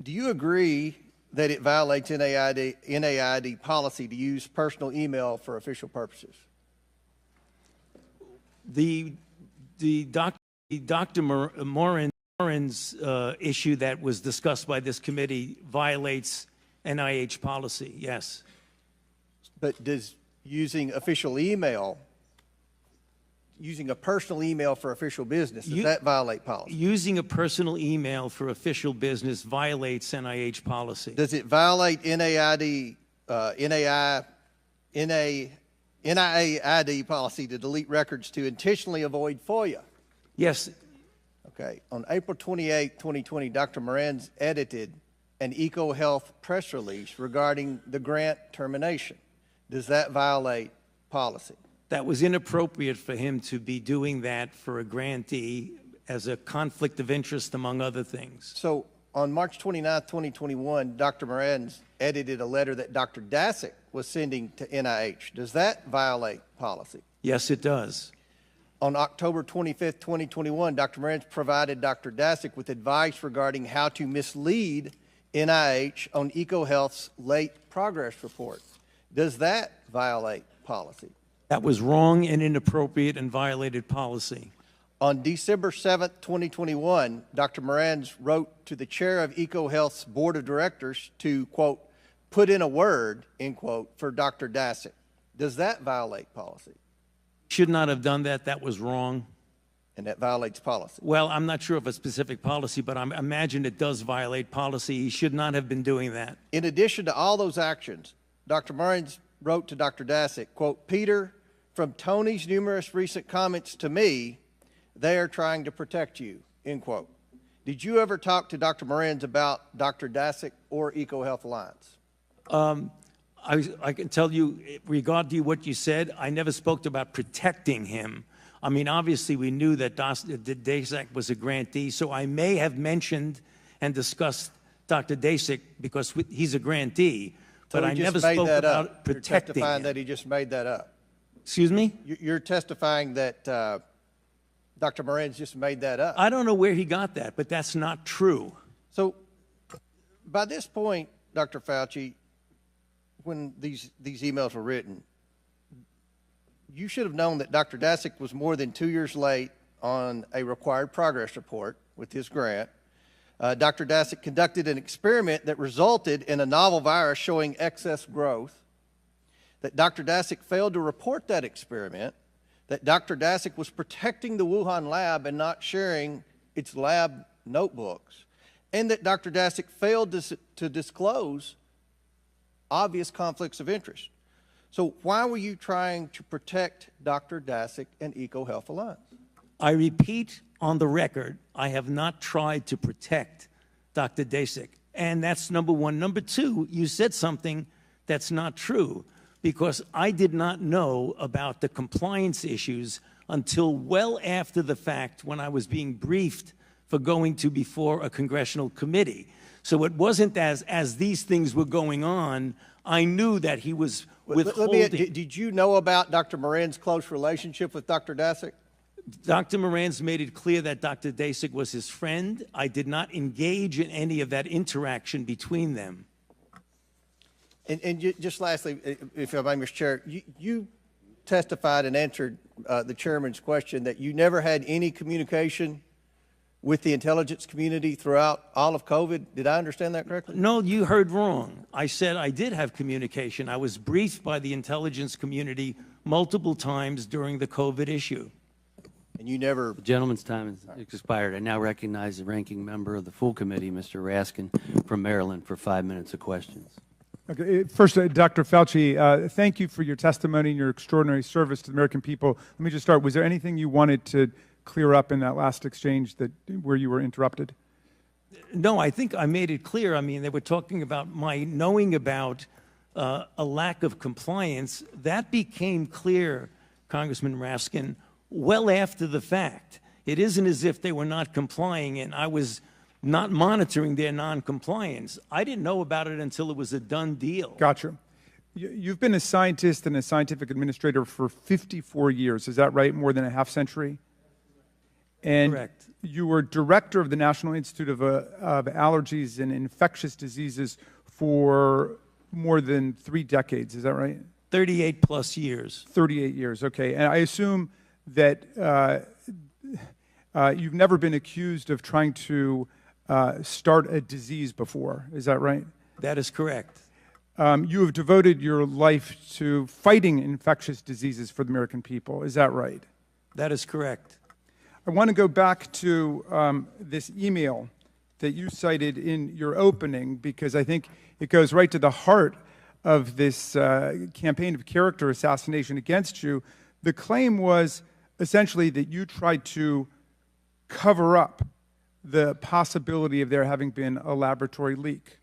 Do you agree that it violates NAID policy to use personal email for official purposes? The Dr. Moran's issue that was discussed by this committee violates NIH policy, yes. But does using official email, using a personal email for official business, does that violate policy? Using a personal email for official business violates NIH policy. Does it violate NIAID policy to delete records to intentionally avoid FOIA? Yes. Okay. On April 28, 2020, Dr. Moran's edited an EcoHealth press release regarding the grant termination. Does that violate policy? That was inappropriate for him to be doing that for a grantee as a conflict of interest, among other things. So on March 29, 2021, Dr. Moran's edited a letter that Dr. Dasick was sending to NIH. Does that violate policy? Yes, it does. On October 25, 2021, Dr. Moran's provided Dr. Dasick with advice regarding how to mislead NIH on EcoHealth's late progress report. Does that violate policy? That was wrong and inappropriate and violated policy. On December 7, 2021, Dr. Moran's wrote to the chair of EcoHealth's board of directors to, quote, put in a word, end quote, for Dr. Dasick. Does that violate policy? Should not have done that. That was wrong. And that violates policy? Well, I'm not sure of a specific policy, but I imagine it does violate policy. He should not have been doing that. In addition to all those actions, Dr. Moran's wrote to Dr. Dasick, quote, Peter, from Tony's numerous recent comments to me, they are trying to protect you, end quote. Did you ever talk to Dr. Moran's about Dr. Dasick or EcoHealth Alliance? I can tell you, regarding what you said, I never spoke about protecting him. I mean, obviously, we knew that Dasick was a grantee, so I may have mentioned and discussed Dr. Dasick because he's a grantee, but I never spoke about protecting You're testifying him. that he just made that up. Excuse me? You're testifying that Dr. Moran's just made that up. I don't know where he got that, but that's not true. So by this point, Dr. Fauci, when these emails were written, you should have known that Dr. Dasick was more than 2 years late on a required progress report with his grant. Dr. Dasick conducted an experiment that resulted in a novel virus showing excess growth, that Dr. Dasick failed to report that experiment, that Dr. Daszak was protecting the Wuhan lab and not sharing its lab notebooks, and that Dr. Daszak failed to disclose obvious conflicts of interest. So why were you trying to protect Dr. Daszak and EcoHealth Alliance? I repeat on the record, I have not tried to protect Dr. Daszak. And that's number one. Number two, you said something that's not true, because I did not know about the compliance issues until well after the fact, when I was being briefed for going to before a congressional committee. So it wasn't as these things were going on, I knew that he was withholding. Did you know about Dr. Moran's close relationship with Dr. Daszak? Dr. Moran's made it clear that Dr. Daszak was his friend. I did not engage in any of that interaction between them. And just lastly, if I may, Mr. Chair, you testified and answered the chairman's question that you never had any communication with the intelligence community throughout all of COVID. Did I understand that correctly? No, you heard wrong. I said I did have communication. I was briefed by the intelligence community multiple times during the COVID issue. And you never... The gentleman's time has expired. I now recognize the ranking member of the full committee, Mr. Raskin from Maryland, for 5 minutes of questions. Okay, first, Dr. Fauci, thank you for your testimony and your extraordinary service to the American people. Let me just start. Was there anything you wanted to clear up in that last exchange where you were interrupted? No, I think I made it clear. I mean, they were talking about my knowing about a lack of compliance. That became clear, Congressman Raskin, well after the fact. It isn't as if they were not complying and I was not monitoring their non-compliance. I didn't know about it until it was a done deal. Gotcha. You've been a scientist and a scientific administrator for 54 years. Is that right? More than a half century? And correct. You were director of the National Institute of Allergies and Infectious Diseases for more than 3 decades. Is that right? 38 plus years. 38 years, okay. And I assume that you've never been accused of trying to start a disease before. Is that right? That is correct. You have devoted your life to fighting infectious diseases for the American people. Is that right? That is correct. I want to go back to this email that you cited in your opening, because I think it goes right to the heart of this campaign of character assassination against you. The claim was essentially that you tried to cover up the possibility of there having been a laboratory leak,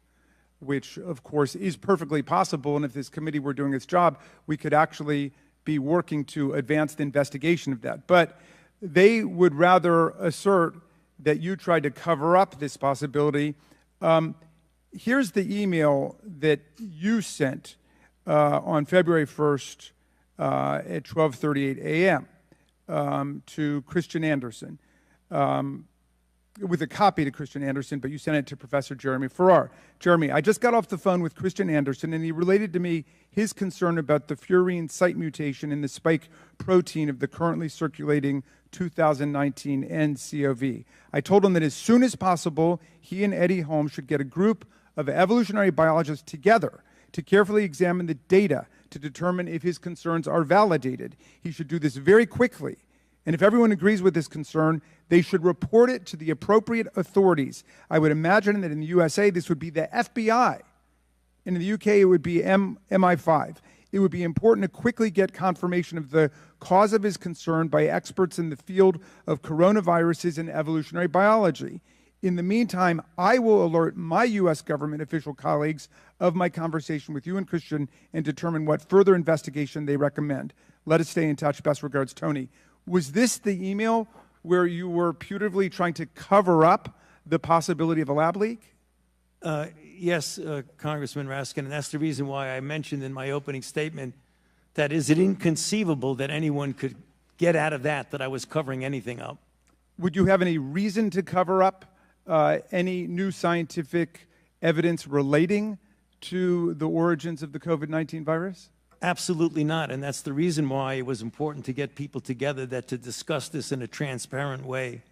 which of course is perfectly possible, and if this committee were doing its job, we could actually be working to advance the investigation of that. But they would rather assert that you tried to cover up this possibility. Here's the email that you sent on February 1st at 12:38 a.m. To Christian Anderson, with a copy to Christian Anderson, but you sent it to Professor Jeremy Farrar. Jeremy, I just got off the phone with Christian Anderson, and he related to me his concern about the furin site mutation in the spike protein of the currently circulating 2019 nCoV. I told him that as soon as possible, he and Eddie Holmes should get a group of evolutionary biologists together to carefully examine the data to determine if his concerns are validated. He should do this very quickly. And if everyone agrees with this concern, they should report it to the appropriate authorities. I would imagine that in the USA, this would be the FBI. And in the UK, it would be MI5. It would be important to quickly get confirmation of the cause of his concern by experts in the field of coronaviruses and evolutionary biology. In the meantime, I will alert my U.S. government official colleagues of my conversation with you and Christian and determine what further investigation they recommend. Let us stay in touch. Best regards, Tony. Was this the email where you were putatively trying to cover up the possibility of a lab leak? Yes, Congressman Raskin, and that's the reason why I mentioned in my opening statement that is it inconceivable that anyone could get out of that I was covering anything up. Would you have any reason to cover up any new scientific evidence relating to the origins of the COVID-19 virus? Absolutely not, and that's the reason why it was important to get people together to discuss this in a transparent way.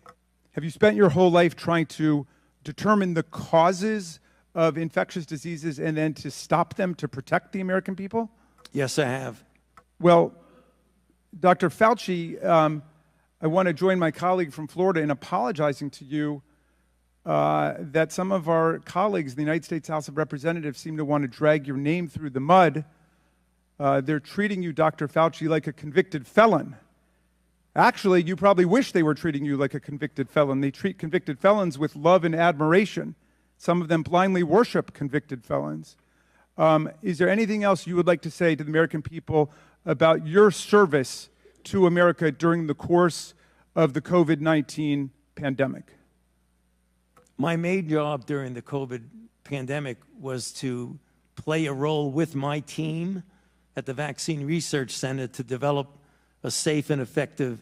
Have you spent your whole life trying to determine the causes of infectious diseases and then to stop them to protect the American people? Yes, I have. Well, Dr. Fauci, I want to join my colleague from Florida in apologizing to you that some of our colleagues in the United States House of Representatives seem to want to drag your name through the mud. They're treating you, Dr. Fauci, like a convicted felon. Actually, you probably wish they were treating you like a convicted felon. They treat convicted felons with love and admiration. Some of them blindly worship convicted felons. Is there anything else you would like to say to the American people about your service to America during the course of the COVID-19 pandemic? My main job during the COVID pandemic was to play a role with my team at the Vaccine Research Center to develop a safe and effective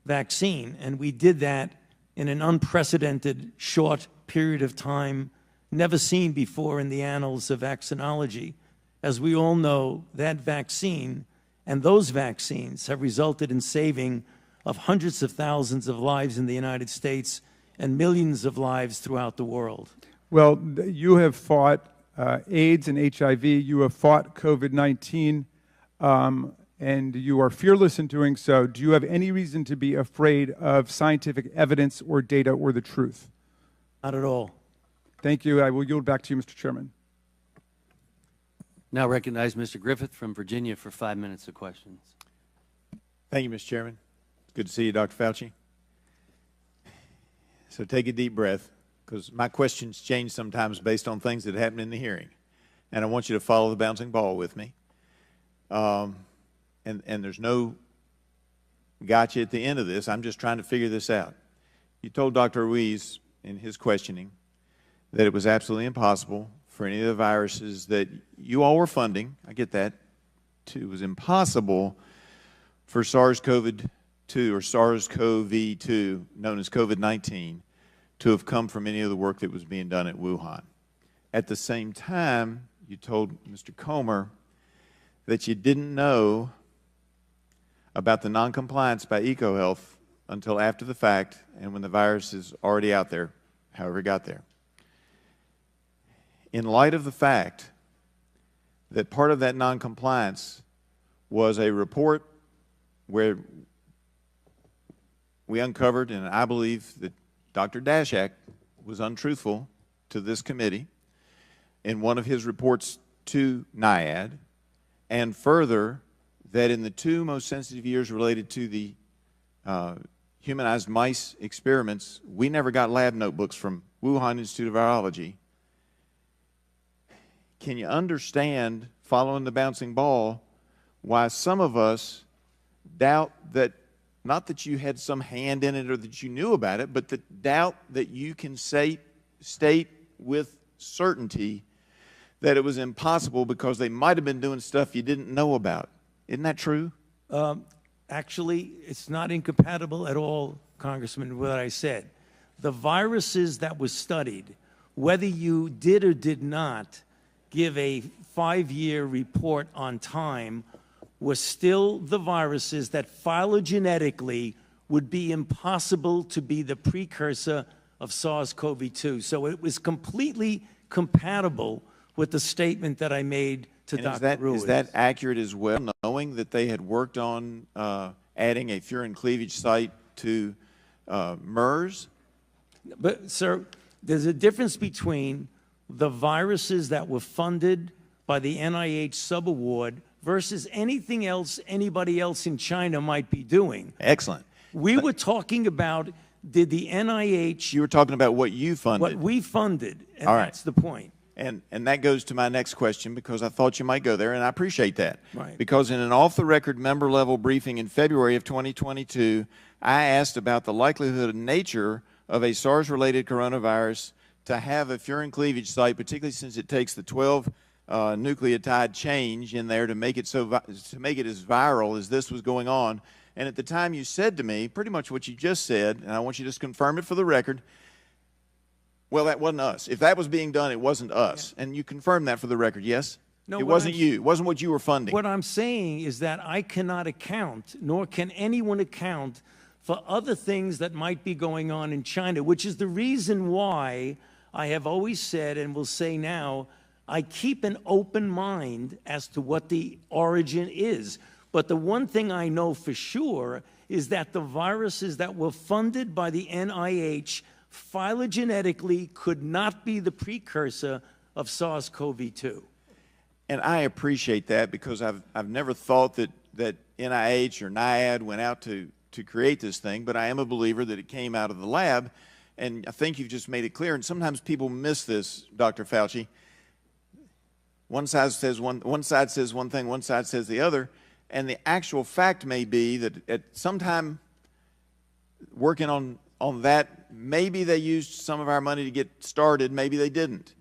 vaccine. And we did that in an unprecedented short period of time, never seen before in the annals of vaccinology. As we all know, that vaccine and those vaccines have resulted in saving of hundreds of thousands of lives in the United States and millions of lives throughout the world. Well, you have fought AIDS and HIV. You have fought COVID-19, and you are fearless in doing so. Do you have any reason to be afraid of scientific evidence or data or the truth? Not at all. Thank you. I will yield back to you, Mr. Chairman. Now recognize Mr. Griffith from Virginia for 5 minutes of questions. Thank you, Mr. Chairman. Good to see you, Dr. Fauci. So take a deep breath, because my questions change sometimes based on things that happen in the hearing. And I want you to follow the bouncing ball with me. And there's no gotcha at the end of this. I'm just trying to figure this out. You told Dr. Ruiz in his questioning that it was absolutely impossible for any of the viruses that you all were funding, I get that, it was impossible for SARS-CoV-2 or SARS-CoV-2, known as COVID-19, to have come from any of the work that was being done at Wuhan. At the same time, you told Mr. Comer that you didn't know about the noncompliance by EcoHealth until after the fact and when the virus is already out there, however it got there. In light of the fact that part of that noncompliance was a report where we uncovered, and I believe that Dr. Daszak was untruthful to this committee in one of his reports to NIAID, and further, that in the 2 most sensitive years related to the humanized mice experiments, we never got lab notebooks from Wuhan Institute of Virology. Can you understand, following the bouncing ball, why some of us doubt that, not that you had some hand in it or that you knew about it, but that doubt that you can state with certainty that it was impossible because they might have been doing stuff you didn't know about? Isn't that true? Actually, it's not incompatible at all, Congressman, with what I said. The viruses that were studied, whether you did or did not give a 5-year report on time, were still the viruses that phylogenetically would be impossible to be the precursor of SARS-CoV-2. So it was completely compatible with the statement that I made to Dr. Ruiz. Is that accurate as well, knowing that they had worked on adding a furin cleavage site to MERS? But, sir, there's a difference between the viruses that were funded by the NIH subaward versus anything else anybody else in China might be doing. Excellent. We were talking about, did the NIH... You were talking about what you funded. What we funded, and all right. That's the point. And that goes to my next question, because I thought you might go there, and I appreciate that. Right. Because in an off-the-record member-level briefing in February of 2022, I asked about the likelihood and nature of a SARS-related coronavirus to have a furin cleavage site, particularly since it takes the 12 nucleotide change in there to make it as viral as this was going on. And at the time, you said to me pretty much what you just said, and I want you to just confirm it for the record. Well, that wasn't us. If that was being done, it wasn't us. Yeah. And you confirmed that for the record, yes? No, it wasn't you. It wasn't what you were funding. What I'm saying is that I cannot account, nor can anyone account, for other things that might be going on in China, which is the reason why I have always said, and will say now, I keep an open mind as to what the origin is. But the one thing I know for sure is that the viruses that were funded by the NIH phylogenetically could not be the precursor of SARS-CoV-2. And I appreciate that, because I've never thought that NIH or NIAID went out to create this thing, but I am a believer that it came out of the lab, and I think you've just made it clear. And sometimes people miss this, Dr. Fauci. One side says one thing, one side says the other, and the actual fact may be that at some time working on that, maybe they used some of our money to get started, maybe they didn't.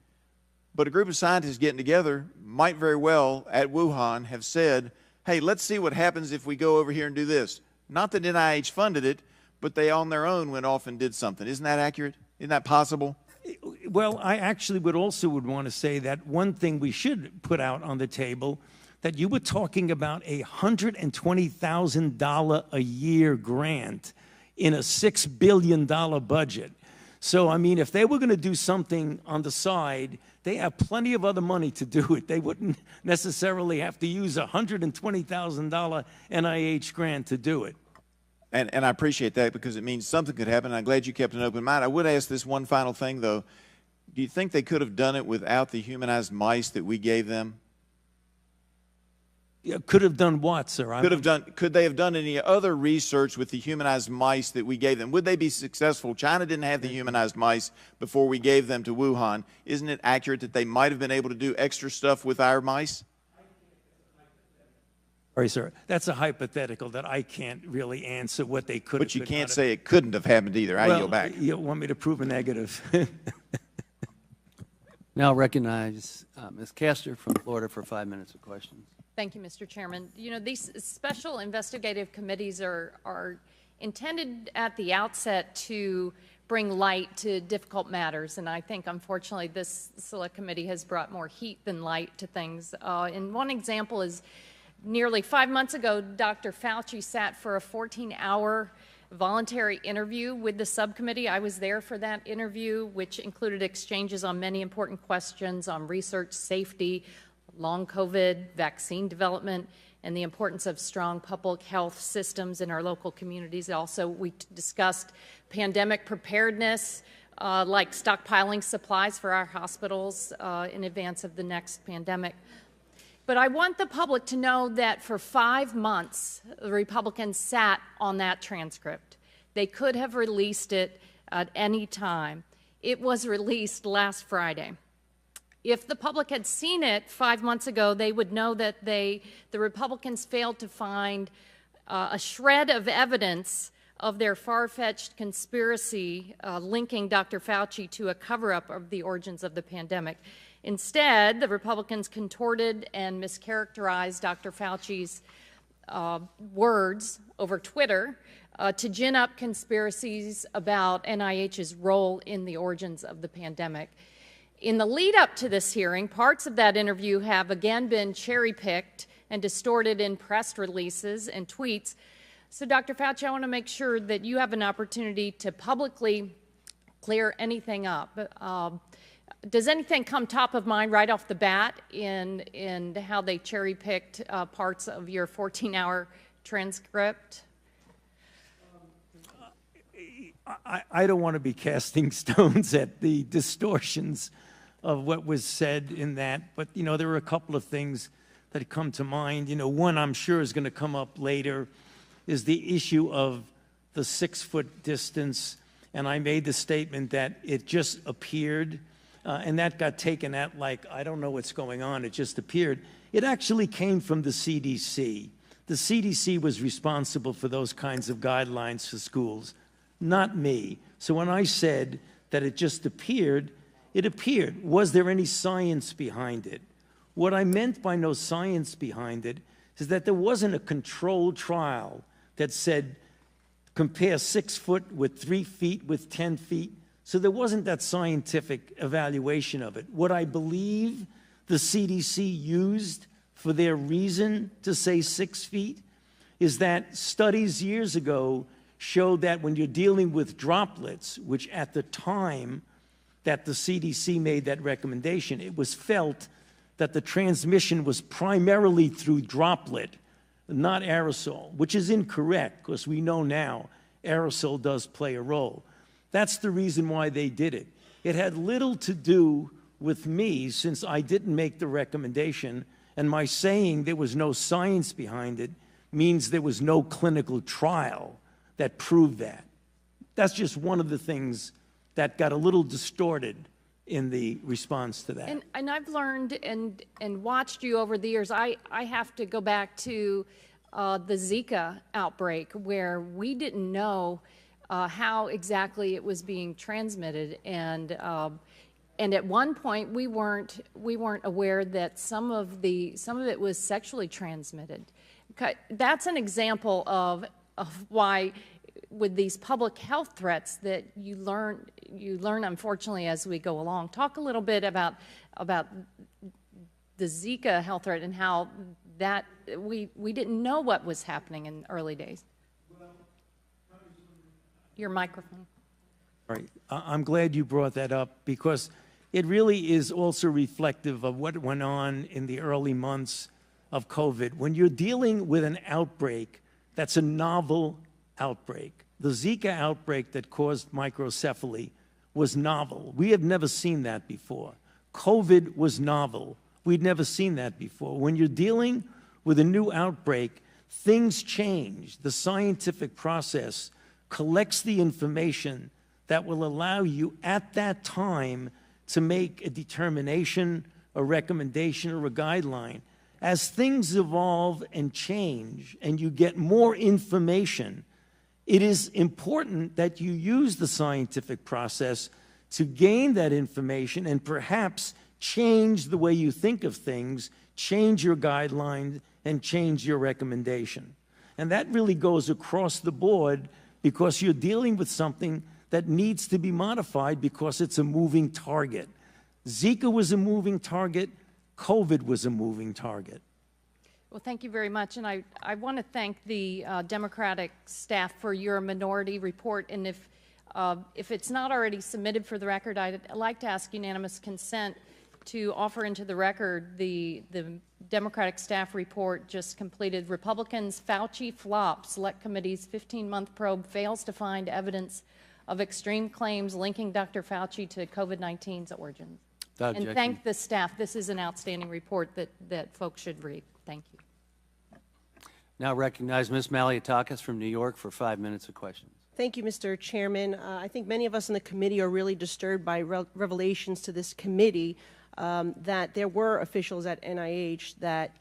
But a group of scientists getting together might very well at Wuhan have said, hey, let's see what happens if we go over here and do this. Not that NIH funded it, but they on their own went off and did something. Isn't that accurate? Isn't that possible? Well, I actually would want to say that one thing we should put out on the table, that you were talking about a $120,000 a year grant in a $6 billion budget. So, I mean, if they were going to do something on the side, they have plenty of other money to do it. They wouldn't necessarily have to use a $120,000 NIH grant to do it. And I appreciate that, because it means something could happen. I'm glad you kept an open mind. I would ask this one final thing, though. Do you think they could have done it without the humanized mice that we gave them? Yeah, could have done what, sir? Could they have done any other research with the humanized mice that we gave them? Would they be successful? China didn't have the humanized mice before we gave them to Wuhan. Isn't it accurate that they might have been able to do extra stuff with our mice? Sorry, sir. That's a hypothetical that I can't really answer what they could have. But you can't say it couldn't have happened either. I yield back. You want me to prove a negative? Now recognize Ms. Castor from Florida for 5 minutes of questions. Thank you, Mr. Chairman. You know, these special investigative committees are intended at the outset to bring light to difficult matters, and I think, unfortunately, this select committee has brought more heat than light to things. And one example is nearly 5 months ago, Dr. Fauci sat for a 14-hour voluntary interview with the subcommittee. I was there for that interview, which included exchanges on many important questions on research, safety, long COVID, vaccine development, and the importance of strong public health systems in our local communities. Also, we discussed pandemic preparedness, like stockpiling supplies for our hospitals in advance of the next pandemic. But I want the public to know that for 5 months, the Republicans sat on that transcript. They could have released it at any time. It was released last Friday. If the public had seen it 5 months ago, they would know that the Republicans failed to find a shred of evidence of their far-fetched conspiracy linking Dr. Fauci to a cover-up of the origins of the pandemic. Instead, the Republicans contorted and mischaracterized Dr. Fauci's words over Twitter to gin up conspiracies about NIH's role in the origins of the pandemic. In the lead up to this hearing, parts of that interview have again been cherry-picked and distorted in press releases and tweets. So, Dr. Fauci, I want to make sure that you have an opportunity to publicly clear anything up. Does anything come top of mind right off the bat in how they cherry-picked parts of your 14-hour transcript? I don't want to be casting stones at the distortions of what was said in that, but, you know, there are a couple of things that come to mind. You know, one I'm sure is going to come up later is the issue of the 6-foot distance, and I made the statement that it just appeared, and that got taken at like, I don't know what's going on, it just appeared. It actually came from the CDC. The CDC was responsible for those kinds of guidelines for schools, not me. So when I said that it just appeared, it appeared. Was there any science behind it? What I meant by no science behind it is that there wasn't a controlled trial that said compare 6 foot with 3 feet with 10 feet. So there wasn't that scientific evaluation of it. What I believe the CDC used for their reason to say 6 feet is that studies years ago showed that when you're dealing with droplets, which at the time that the CDC made that recommendation, it was felt that the transmission was primarily through droplet, not aerosol, which is incorrect because we know now aerosol does play a role. That's the reason why they did it. It had little to do with me since I didn't make the recommendation, and my saying there was no science behind it means there was no clinical trial that proved that. That's just one of the things that got a little distorted in the response to that. And I've learned and watched you over the years. I have to go back to the Zika outbreak, where we didn't know how exactly it was being transmitted, and at one point we weren't aware that some of it was sexually transmitted. That's an example of why, with these public health threats, that you learn unfortunately as we go along. Talk a little bit about the Zika health threat and how that we didn't know what was happening in early days. Your microphone. All right. I'm glad you brought that up because it really is also reflective of what went on in the early months of COVID. When you're dealing with an outbreak that's a novel outbreak, the Zika outbreak that caused microcephaly was novel. We have never seen that before. COVID was novel. We'd never seen that before. When you're dealing with a new outbreak, things change. The scientific process collects the information that will allow you at that time to make a determination, a recommendation, or a guideline. As things evolve and change and you get more information, it is important that you use the scientific process to gain that information and perhaps change the way you think of things, change your guidelines, and change your recommendation. And that really goes across the board because you're dealing with something that needs to be modified because it's a moving target. Zika was a moving target. COVID was a moving target. Well, thank you very much, and I want to thank the Democratic staff for your minority report, and if it's not already submitted for the record, I'd like to ask unanimous consent to offer into the record the Democratic staff report just completed. Republicans, Fauci flop. Select Committee's 15-month probe fails to find evidence of extreme claims linking Dr. Fauci to COVID-19's origins. And thank the staff. This is an outstanding report that folks should read. Thank you. Now recognize Ms. Maliotakis from New York for 5 minutes of questions. Thank you, Mr. Chairman. I think many of us in the committee are really disturbed by revelations to this committee that there were officials at NIH that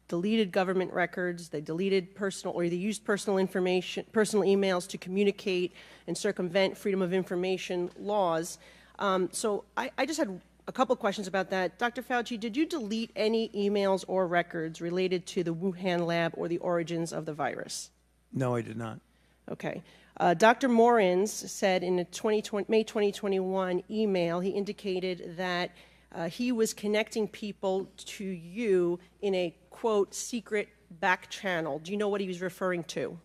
deleted government records, they deleted they used personal information, personal emails to communicate and circumvent freedom of information laws. So I just had a couple questions about that. Dr. Fauci, did you delete any emails or records related to the Wuhan lab or the origins of the virus? No, I did not. Okay. Dr. Morins said in a May 2021 email, he indicated that he was connecting people to you in a, quote, secret back channel. Do you know what he was referring to?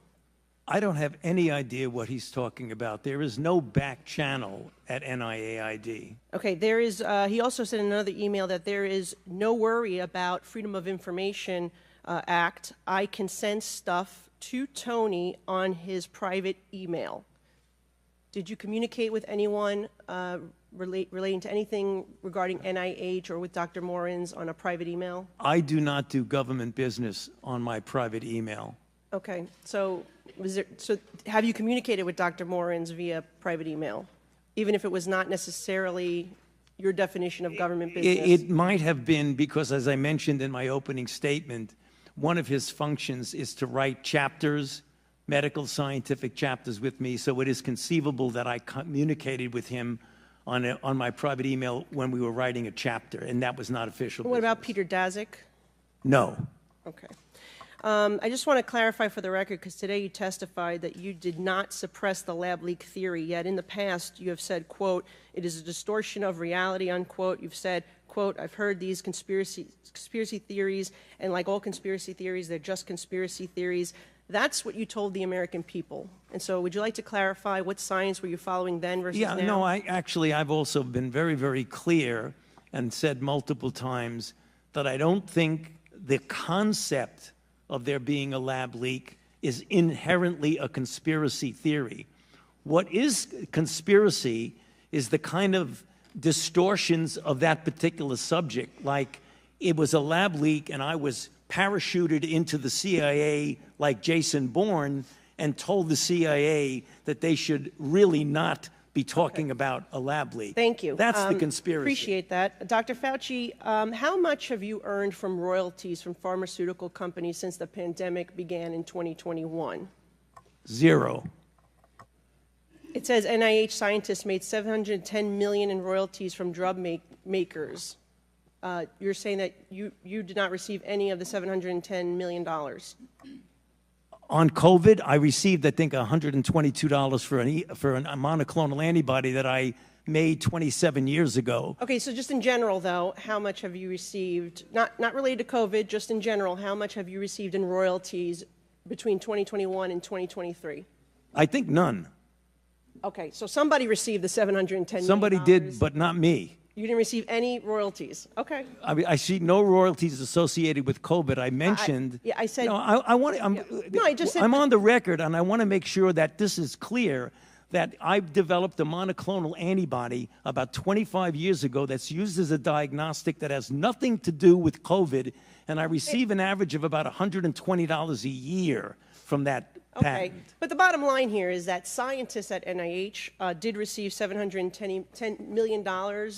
I don't have any idea what he's talking about. There is no back channel at NIAID. Okay, there is, he also said in another email that there is no worry about Freedom of Information Act. I can send stuff to Tony on his private email. Did you communicate with anyone relating to anything regarding NIH or with Dr. Morins on a private email? I do not do government business on my private email. Okay, so have you communicated with Dr. Morins via private email, even if it was not necessarily your definition of government business? It might have been because, as I mentioned in my opening statement, one of his functions is to write chapters, medical scientific chapters with me, so it is conceivable that I communicated with him on my private email when we were writing a chapter, and that was not official. What about Peter Daszak? No. Okay. I just want to clarify for the record, because today you testified that you did not suppress the lab leak theory, yet in the past you have said, quote, it is a distortion of reality, unquote. You've said, quote, I've heard these conspiracy theories, and like all conspiracy theories, they're just conspiracy theories. That's what you told the American people. And so would you like to clarify what science were you following then versus now? Yeah, no, I've also been very, very clear and said multiple times that I don't think the concept of there being a lab leak is inherently a conspiracy theory. What is conspiracy is the kind of distortions of that particular subject, like it was a lab leak and I was parachuted into the CIA like Jason Bourne and told the CIA that they should really not be talking about a lab leak. Thank you. That's the conspiracy. Appreciate that. Dr. Fauci, how much have you earned from royalties from pharmaceutical companies since the pandemic began in 2021? Zero. It says NIH scientists made $710 million in royalties from drug makers. You're saying that you did not receive any of the $710 million. On COVID, I received, I think, $122 for a monoclonal antibody that I made 27 years ago. Okay, so just in general, though, how much have you received, not related to COVID, just in general, how much have you received in royalties between 2021 and 2023? I think none. Okay, so somebody received the $710 million. Somebody did, but not me. You didn't receive any royalties. Okay. I mean, I see no royalties associated with COVID. I mentioned. Yeah, I said. No, I want. No, I just said. I'm on the record, and I want to make sure that this is clear. That I've developed a monoclonal antibody about 25 years ago that's used as a diagnostic that has nothing to do with COVID, and I receive an average of about $120 a year from that Okay, patent. but the bottom line here is that scientists at NIH did receive $710 million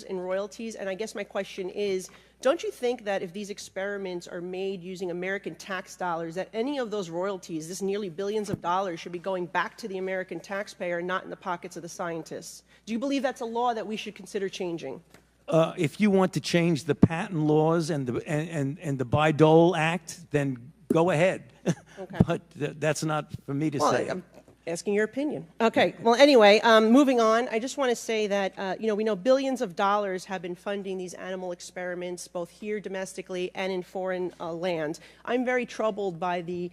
in royalties, and I guess my question is, don't you think that if these experiments are made using American tax dollars, that any of those royalties, this nearly billions of dollars, should be going back to the American taxpayer, not in the pockets of the scientists? Do you believe that's a law that we should consider changing? If you want to change the patent laws and the Bayh-Dole Act, then go ahead. Okay. But that's not for me to say. I'm asking your opinion. Okay. Well, anyway, moving on, I just want to say that, we know billions of dollars have been funding these animal experiments, both here domestically and in foreign lands. I'm very troubled by the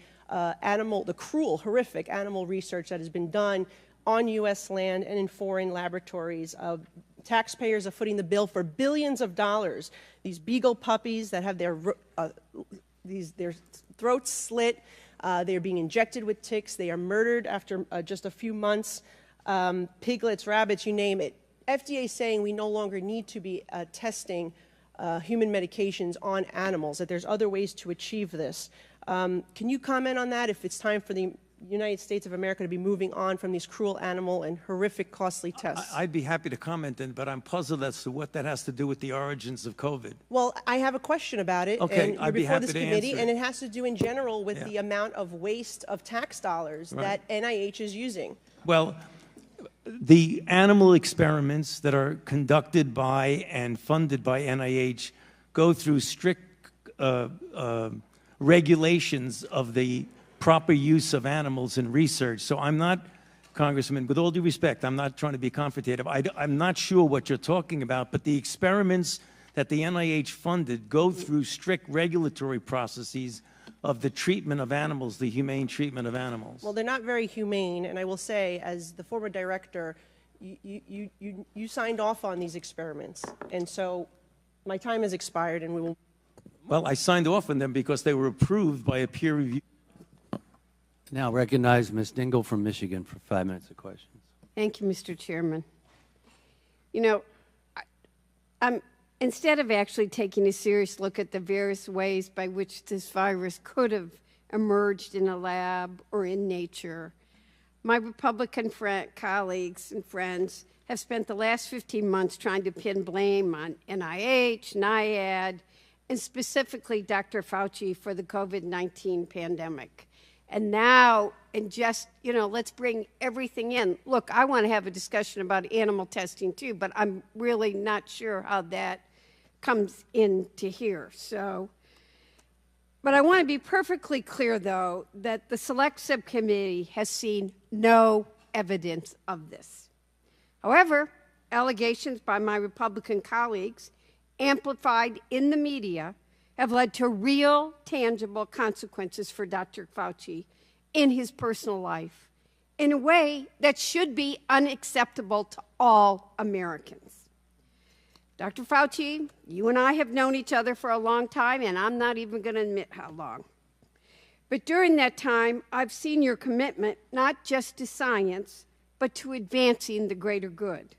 cruel, horrific animal research that has been done on U.S. land and in foreign laboratories. Taxpayers are footing the bill for billions of dollars. These beagle puppies that have their throats slit, they are being injected with ticks, they are murdered after just a few months, piglets, rabbits, you name it. FDA is saying we no longer need to be testing human medications on animals, that there's other ways to achieve this. Can you comment on that, if it's time for the United States of America to be moving on from these cruel animal and horrific costly tests? I'd be happy to comment, but I'm puzzled as to what that has to do with the origins of COVID. Well, I have a question about it. Okay, and I'd be before happy this to committee, answer and it. it has to do in general with the amount of waste of tax dollars that NIH is using. Well, the animal experiments that are conducted by and funded by NIH go through strict regulations of the proper use of animals in research. So I'm not, Congressman, with all due respect, I'm not trying to be confrontative. I'm not sure what you're talking about, but the experiments that the NIH funded go through strict regulatory processes of the treatment of animals, the humane treatment of animals. Well, they're not very humane, and I will say, as the former director, you signed off on these experiments, and so my time has expired, and we will. Well, I signed off on them because they were approved by a peer review. Now recognize Ms. Dingell from Michigan for 5 minutes of questions. Thank you, Mr. Chairman. You know, instead of actually taking a serious look at the various ways by which this virus could have emerged in a lab or in nature, my Republican colleagues and friends have spent the last 15 months trying to pin blame on NIH, NIAID, and specifically Dr. Fauci for the COVID-19 pandemic. And now, let's bring everything in. Look, I want to have a discussion about animal testing too, but I'm really not sure how that comes into here. But I want to be perfectly clear, though, that the Select Subcommittee has seen no evidence of this. However, allegations by my Republican colleagues, amplified in the media, have led to real, tangible consequences for Dr. Fauci in his personal life in a way that should be unacceptable to all Americans. Dr. Fauci, you and I have known each other for a long time, and I'm not even going to admit how long. But during that time, I've seen your commitment not just to science, but to advancing the greater good.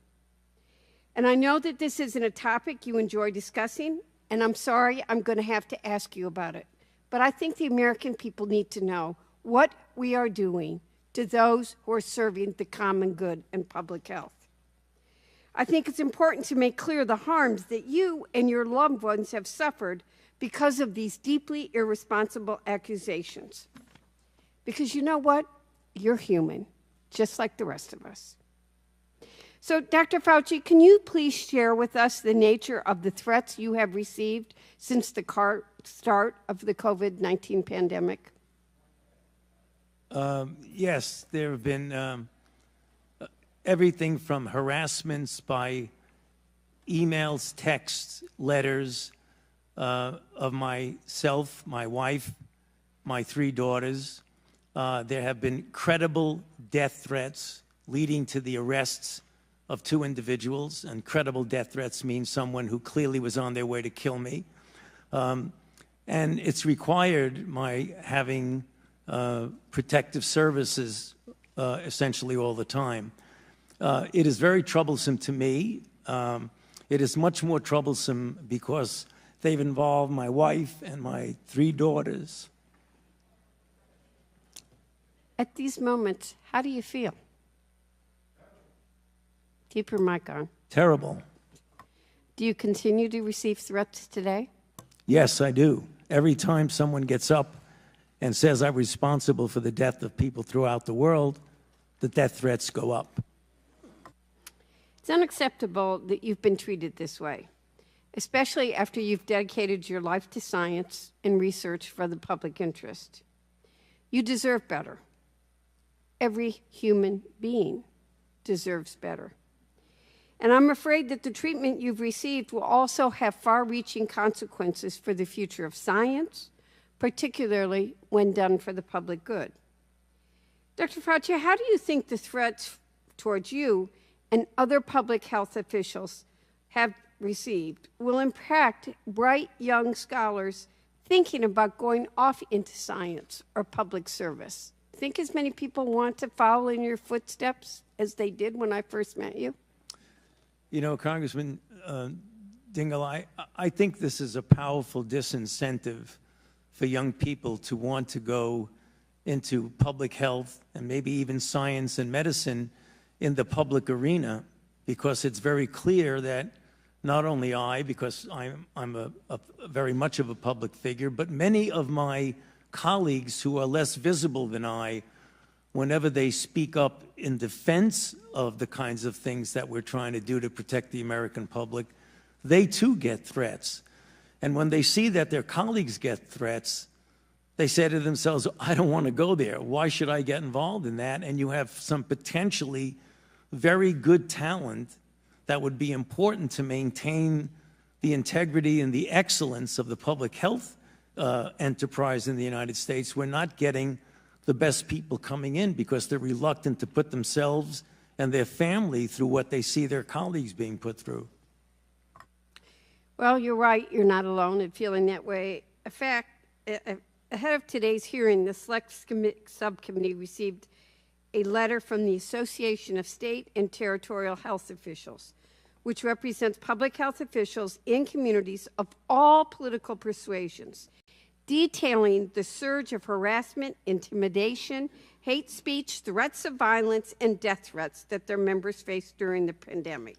And I know that this isn't a topic you enjoy discussing, and I'm sorry I'm going to have to ask you about it. But I think the American people need to know what we are doing to those who are serving the common good and public health. I think it's important to make clear the harms that you and your loved ones have suffered because of these deeply irresponsible accusations. Because you know what? You're human, just like the rest of us. So, Dr. Fauci, can you please share with us the nature of the threats you have received since the start of the COVID-19 pandemic? Yes, there have been everything from harassments by emails, texts, letters of myself, my wife, my 3 daughters. There have been credible death threats leading to the arrests of 2 individuals, and credible death threats mean someone who clearly was on their way to kill me. And it's required my having protective services essentially all the time. It is very troublesome to me. It is much more troublesome because they've involved my wife and my 3 daughters. At these moments, how do you feel? Keep your mic on. Terrible. Do you continue to receive threats today? Yes, I do. Every time someone gets up and says I'm responsible for the death of people throughout the world, the death threats go up. It's unacceptable that you've been treated this way, especially after you've dedicated your life to science and research for the public interest. You deserve better. Every human being deserves better. And I'm afraid that the treatment you've received will also have far-reaching consequences for the future of science, particularly when done for the public good. Dr. Fauci, how do you think the threats towards you and other public health officials have received will impact bright young scholars thinking about going off into science or public service? Think as many people want to follow in your footsteps as they did when I first met you? You know, Congressman Dingell, I think this is a powerful disincentive for young people to want to go into public health and maybe even science and medicine in the public arena, because it's very clear that not only I, because I'm a very much of a public figure, but many of my colleagues who are less visible than I, whenever they speak up in defense of the kinds of things that we're trying to do to protect the American public, they too get threats. And when they see that their colleagues get threats, they say to themselves, I don't want to go there. Why should I get involved in that? And you have some potentially very good talent that would be important to maintain the integrity and the excellence of the public health enterprise in the United States. We're not getting the best people coming in because they're reluctant to put themselves and their family through what they see their colleagues being put through. Well, you're right. You're not alone in feeling that way. In fact, ahead of today's hearing, the Select Subcommittee received a letter from the Association of State and Territorial Health Officials, which represents public health officials in communities of all political persuasions, detailing the surge of harassment, intimidation, hate speech, threats of violence, and death threats that their members faced during the pandemic.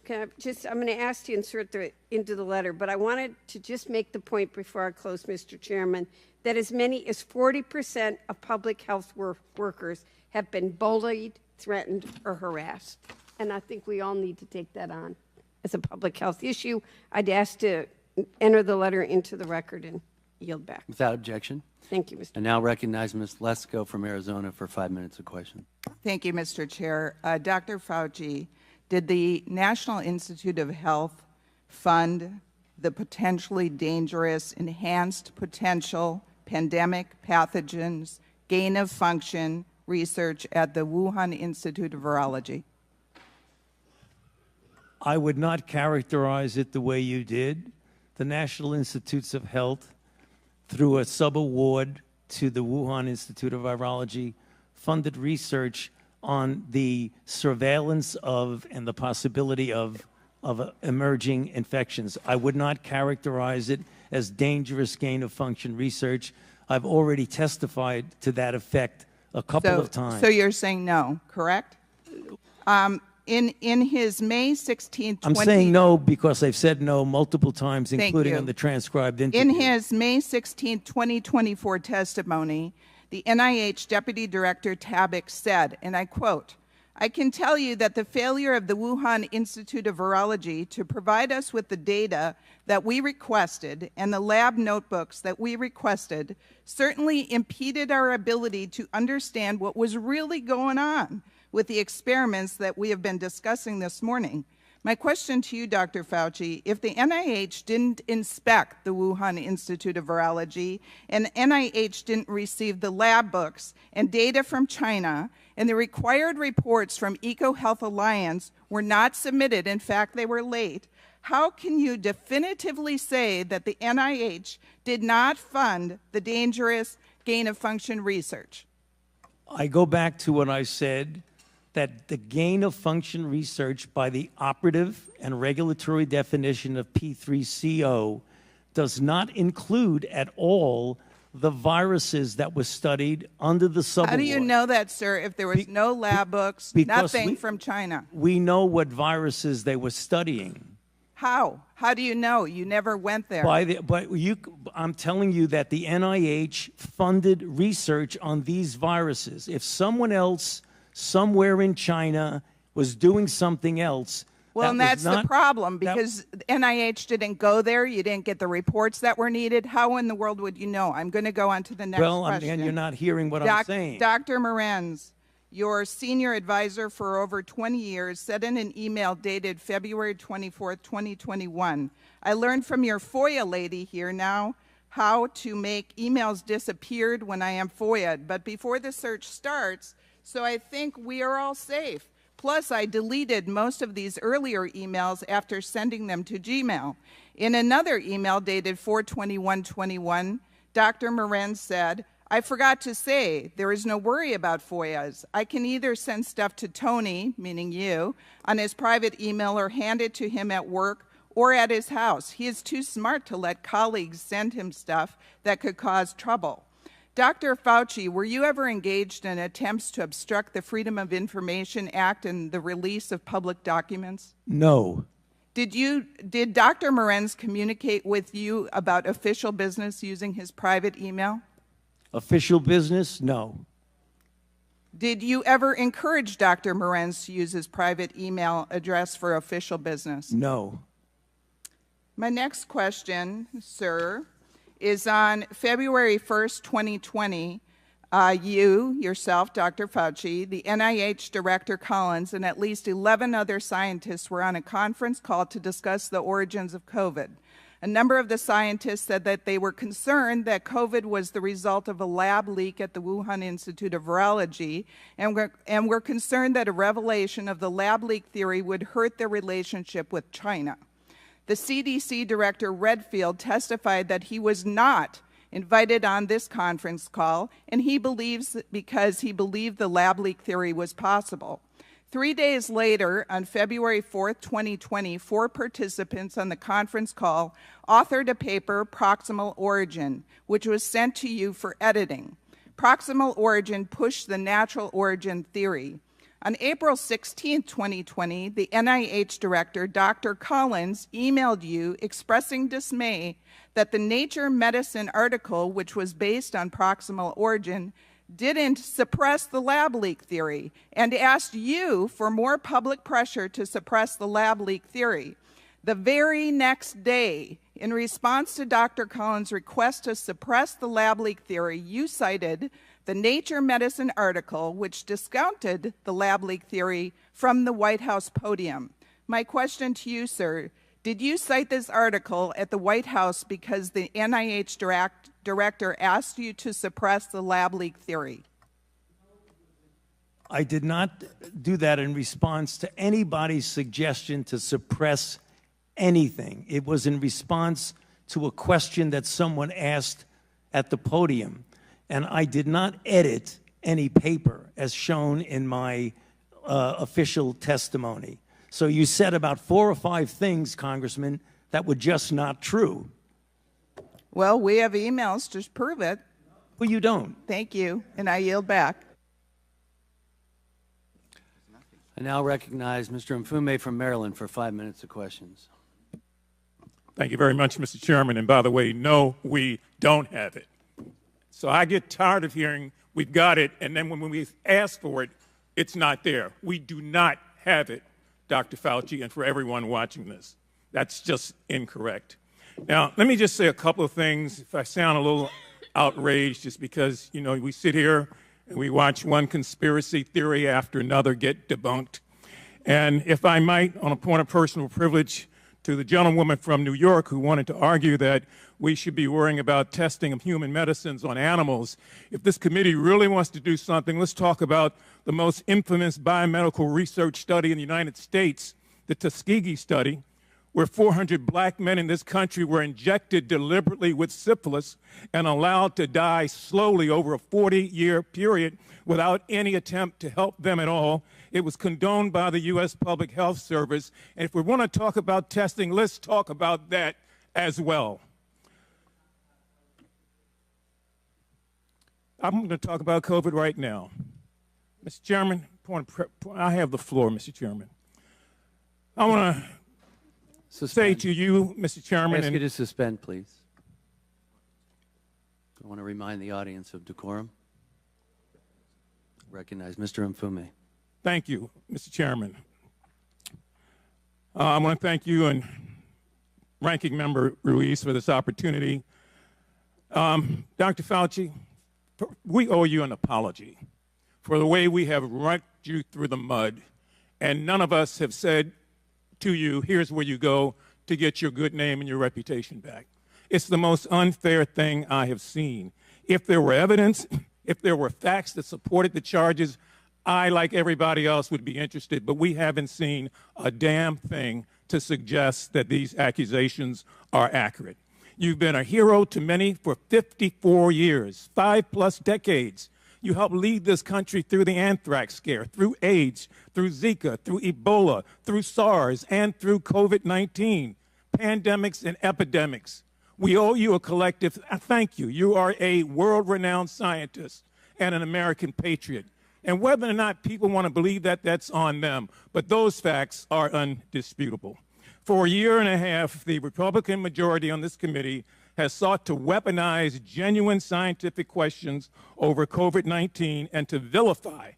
I'm going to ask to insert into the letter, but I wanted to just make the point before I close, Mr. Chairman, that as many as 40% of public health workers have been bullied, threatened, or harassed. And I think we all need to take that on as a public health issue. I'd ask to enter the letter into the record and yield back. Without objection. Thank you, Mr. I now recognize Ms. Lesko from Arizona for 5 minutes of question. Thank you, Mr. Chair. Dr. Fauci, did the National Institute of Health fund the potentially dangerous enhanced potential pandemic pathogens gain of function research at the Wuhan Institute of Virology? I would not characterize it the way you did. The National Institutes of Health, through a sub-award to the Wuhan Institute of Virology funded research on the surveillance of and the possibility of emerging infections. I would not characterize it as dangerous gain-of-function research. I've already testified to that effect a couple of times. So you're saying no, correct? In his May 16th, I'm saying no because I've said no multiple times, including on the transcribed interview. In his May 16, 2024 testimony, the NIH Deputy Director Tabak said, and I quote, "I can tell you that the failure of the Wuhan Institute of Virology to provide us with the data that we requested and the lab notebooks that we requested certainly impeded our ability to understand what was really going on with the experiments that we have been discussing this morning." My question to you, Dr. Fauci, if the NIH didn't inspect the Wuhan Institute of Virology and NIH didn't receive the lab books and data from China and the required reports from EcoHealth Alliance were not submitted, in fact, they were late, how can you definitively say that the NIH did not fund the dangerous gain-of-function research? I go back to what I said, that the gain-of-function research by the operative and regulatory definition of P3CO does not include at all the viruses that were studied under the subaward. How do you know that, sir, if there was no lab books, nothing from China? We know what viruses they were studying. How? How do you know? You never went there. I'm telling you that the NIH funded research on these viruses. If someone else somewhere in China was doing something else. Well, and that's the problem, because NIH didn't go there. You didn't get the reports that were needed. How in the world would you know? I'm going to go on to the next question. And you're not hearing what I'm saying. Dr. Morenz, your senior advisor for over 20 years, said in an email dated February 24th, 2021, "I learned from your FOIA lady here now how to make emails disappeared when I am FOIA'd, but before the search starts, so I think we are all safe. Plus, I deleted most of these earlier emails after sending them to Gmail." In another email dated 4/21/21, Dr. Morenz said, "I forgot to say, there is no worry about FOIAs. I can either send stuff to Tony," meaning you, "on his private email or hand it to him at work or at his house. He is too smart to let colleagues send him stuff that could cause trouble." Dr. Fauci, were you ever engaged in attempts to obstruct the Freedom of Information Act and the release of public documents? No. Did Dr. Morenz communicate with you about official business using his private email? Official business? No. Did you ever encourage Dr. Morenz to use his private email address for official business? No. My next question, sir, is on February 1st, 2020, you, yourself, Dr. Fauci, the NIH Director Collins, and at least 11 other scientists were on a conference call to discuss the origins of COVID. A number of the scientists said that they were concerned that COVID was the result of a lab leak at the Wuhan Institute of Virology, and were concerned that a revelation of the lab leak theory would hurt their relationship with China. The CDC Director Redfield testified that he was not invited on this conference call, and he believes because he believed the lab leak theory was possible. 3 days later, on February 4th, 2020, 4 participants on the conference call authored a paper, Proximal Origin, which was sent to you for editing. Proximal Origin pushed the natural origin theory. On April 16, 2020, the NIH director, Dr. Collins, emailed you expressing dismay that the Nature Medicine article, which was based on proximal origin, didn't suppress the lab leak theory, and asked you for more public pressure to suppress the lab leak theory. The very next day, in response to Dr. Collins' request to suppress the lab leak theory, you cited the Nature Medicine article, which discounted the lab leak theory from the White House podium. My question to you, sir, did you cite this article at the White House because the NIH director asked you to suppress the lab leak theory? I did not do that in response to anybody's suggestion to suppress anything. It was in response to a question that someone asked at the podium. and I did not edit any paper as shown in my official testimony. So you said about 4 or 5 things, Congressman, that were just not true. Well, we have emails to prove it. Well, you don't. Thank you, and I yield back. I now recognize Mr. Mfume from Maryland for 5 minutes of questions. Thank you very much, Mr. Chairman. And by the way, no, we don't have it. So I get tired of hearing we've got it, and then when we ask for it, it's not there. We do not have it, Dr. Fauci, and for everyone watching this. That's just incorrect. Now, let me just say a couple of things. If I sound a little outraged, just because, you know, we sit here and we watch one conspiracy theory after another get debunked. And if I might, on a point of personal privilege, to the gentlewoman from New York who wanted to argue that we should be worrying about testing of human medicines on animals, if this committee really wants to do something, let's talk about the most infamous biomedical research study in the United States, the Tuskegee study, where 400 black men in this country were injected deliberately with syphilis and allowed to die slowly over a 40-year period without any attempt to help them at all. It was condoned by the U.S. Public Health Service. And if we want to talk about testing, let's talk about that as well. I'm going to talk about COVID right now. Mr. Chairman, I have the floor, Mr. Chairman. I want to say to you, Mr. Chairman. I ask you to suspend, please. I want to remind the audience of decorum. Recognize Mr. Mfume. Thank you, Mr. Chairman. I want to thank you and Ranking Member Ruiz for this opportunity. Dr. Fauci, we owe you an apology for the way we have run you through the mud, and none of us have said to you, here's where you go to get your good name and your reputation back. It's the most unfair thing I have seen. If there were evidence, if there were facts that supported the charges, I, like everybody else, would be interested, but we haven't seen a damn thing to suggest that these accusations are accurate. You've been a hero to many for 54 years, 5+ decades. You helped lead this country through the anthrax scare, through AIDS, through Zika, through Ebola, through SARS, and through COVID-19, pandemics and epidemics. We owe you a collective thank you. You are a world-renowned scientist and an American patriot. And whether or not people want to believe that, that's on them. But those facts are undisputable. For a year and a half, the Republican majority on this committee has sought to weaponize genuine scientific questions over COVID-19 and to vilify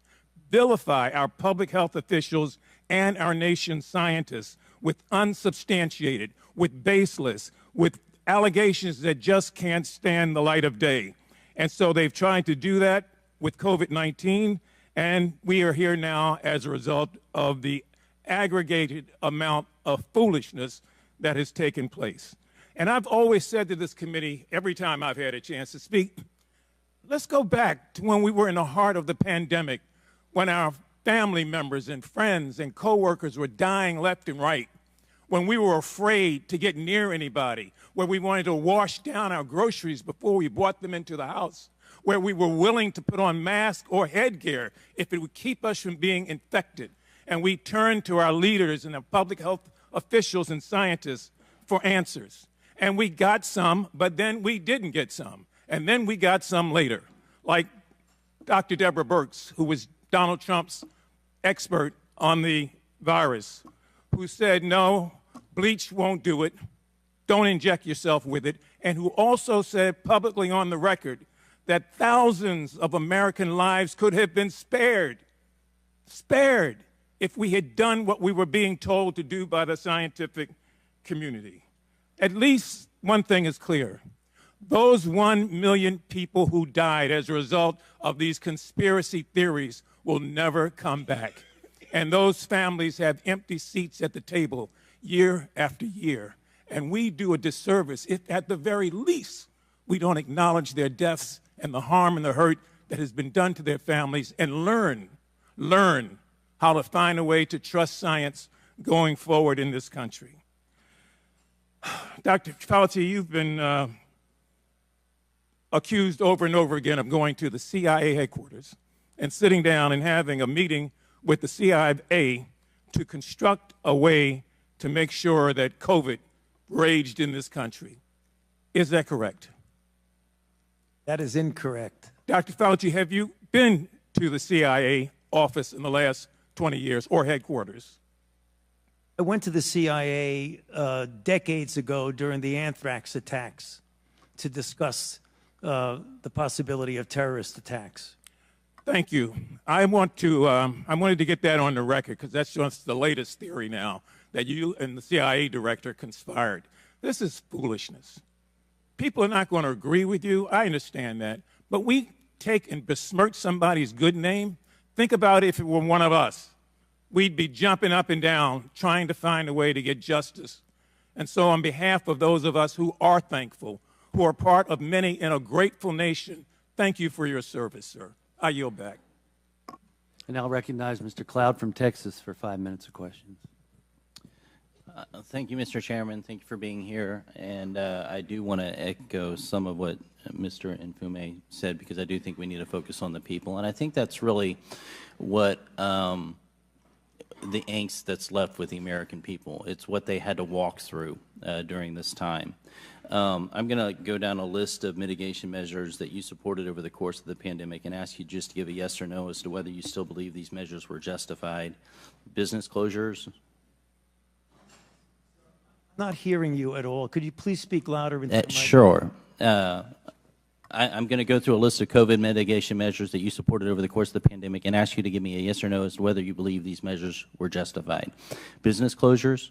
our public health officials and our nation's scientists with unsubstantiated, with baseless, with allegations that just can't stand the light of day. And so they've tried to do that with COVID-19, and we are here now as a result of the aggregated amount of foolishness that has taken place. And I've always said to this committee, every time I've had a chance to speak, let's go back to when we were in the heart of the pandemic, when our family members and friends and coworkers were dying left and right, when we were afraid to get near anybody, where we wanted to wash down our groceries before we brought them into the house, where we were willing to put on masks or headgear if it would keep us from being infected. And we turned to our leaders and our public health officials and scientists for answers. And we got some, but then we didn't get some. And then we got some later, like Dr. Deborah Birx, who was Donald Trump's expert on the virus, who said, no, bleach won't do it. Don't inject yourself with it. And who also said publicly on the record that thousands of American lives could have been spared if we had done what we were being told to do by the scientific community. At least one thing is clear. Those 1 million people who died as a result of these conspiracy theories will never come back. And those families have empty seats at the table year after year. And we do a disservice if, at the very least, we don't acknowledge their deaths and the harm and the hurt that has been done to their families and learn how to find a way to trust science going forward in this country. Dr. Fauci, you've been accused over and over again of going to the CIA headquarters and sitting down and having a meeting with the CIA to construct a way to make sure that COVID raged in this country. Is that correct? That is incorrect. Dr. Fauci, have you been to the CIA office in the last 20 years or headquarters? I went to the CIA decades ago during the anthrax attacks to discuss the possibility of terrorist attacks. Thank you. I wanted to get that on the record because that's just the latest theory now, that you and the CIA director conspired. This is foolishness. People are not going to agree with you. I understand that. But we take and besmirch somebody's good name. Think about if it were one of us. We'd be jumping up and down trying to find a way to get justice. And so on behalf of those of us who are thankful, who are part of many in a grateful nation, thank you for your service, sir. I yield back. And I'll recognize Mr. Cloud from Texas for 5 minutes of questions. Thank you, Mr. Chairman. Thank you for being here. And I do want to echo some of what Mr. Nfume said, because I do think we need to focus on the people. And I think that's really what the angst that's left with the American people. It's what they had to walk through during this time. I'm going to go down a list of mitigation measures that you supported over the course of the pandemic and ask you just to give a yes or no as to whether you still believe these measures were justified. Business closures. Not hearing you at all. Could you please speak louder? Into the mic? Sure. I'm going to go through a list of COVID mitigation measures that you supported over the course of the pandemic and ask you to give me a yes or no as to whether you believe these measures were justified. Business closures.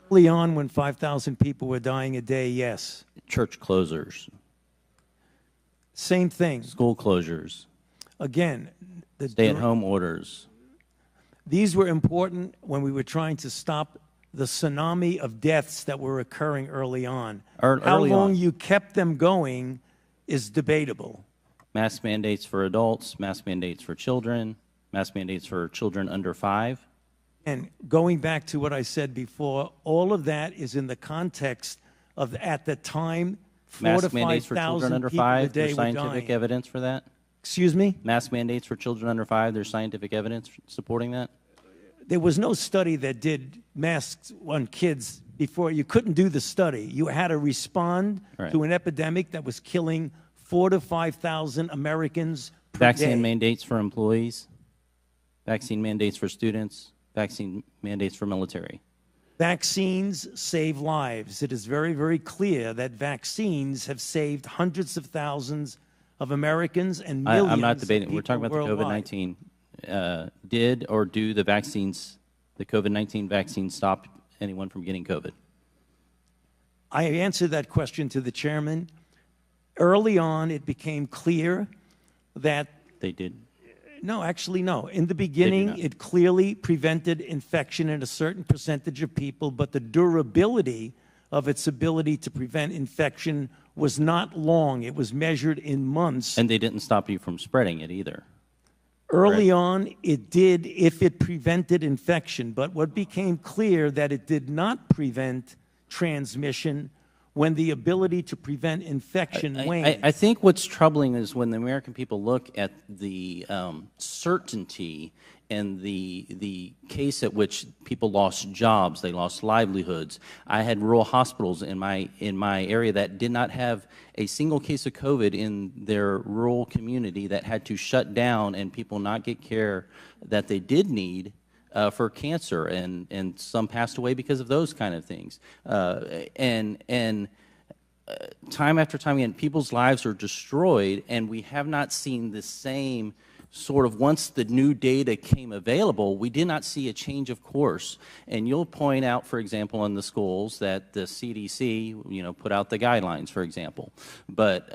Early on, when 5,000 people were dying a day, yes. Church closures. Same thing. School closures. Again, the stay-at-home orders. These were important when we were trying to stop the tsunami of deaths that were occurring early on. How long you kept them going is debatable. Mask mandates for adults, mask mandates for children, mask mandates for children under 5. And going back to what I said before, all of that is in the context of, at the time, 4,000 to 5,000 mandates for children under 5, there's scientific evidence for that? Excuse me? Mask mandates for children under 5, there's scientific evidence supporting that? There was no study that did masks on kids before. You couldn't do the study. You had to respond to an epidemic that was killing 4,000 to 5,000 Americans per Vaccine day. mandates for employees, vaccine mandates for students, vaccine mandates for military. Vaccines save lives. It is very, very clear that vaccines have saved hundreds of thousands of Americans and millions I'm not debating. of We're talking about worldwide. the COVID-19. Did or do the vaccines, the COVID-19 vaccine, stop anyone from getting COVID? I answered that question to the chairman. Early on, it became clear that they did. No, actually, no. In the beginning, it clearly prevented infection in a certain percentage of people, but the durability of its ability to prevent infection was not long. It was measured in months. And they didn't stop you from spreading it either. Early on, it did if it prevented infection, but what became clear that it did not prevent transmission when the ability to prevent infection waned. I think what's troubling is when the American people look at the certainty and the case at which people lost jobs, they lost livelihoods. I had rural hospitals in my area that did not have a single case of COVID in their rural community that had to shut down and people not get care that they did need for cancer, and some passed away because of those kind of things. Time after time again, people's lives are destroyed, and we have not seen the same sort of, once the new data came available, we did not see a change of course. And you'll point out, for example, in the schools that the CDC, put out the guidelines, for example. But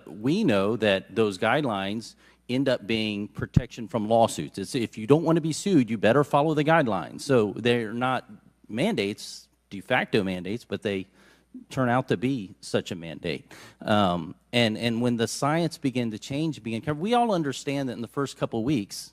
we know that those guidelines end up being protection from lawsuits. It's, if you don't want to be sued, you better follow the guidelines. So they're not mandates, de facto mandates, but they turn out to be such a mandate. And when the science began to change, we all understand that in the first couple weeks,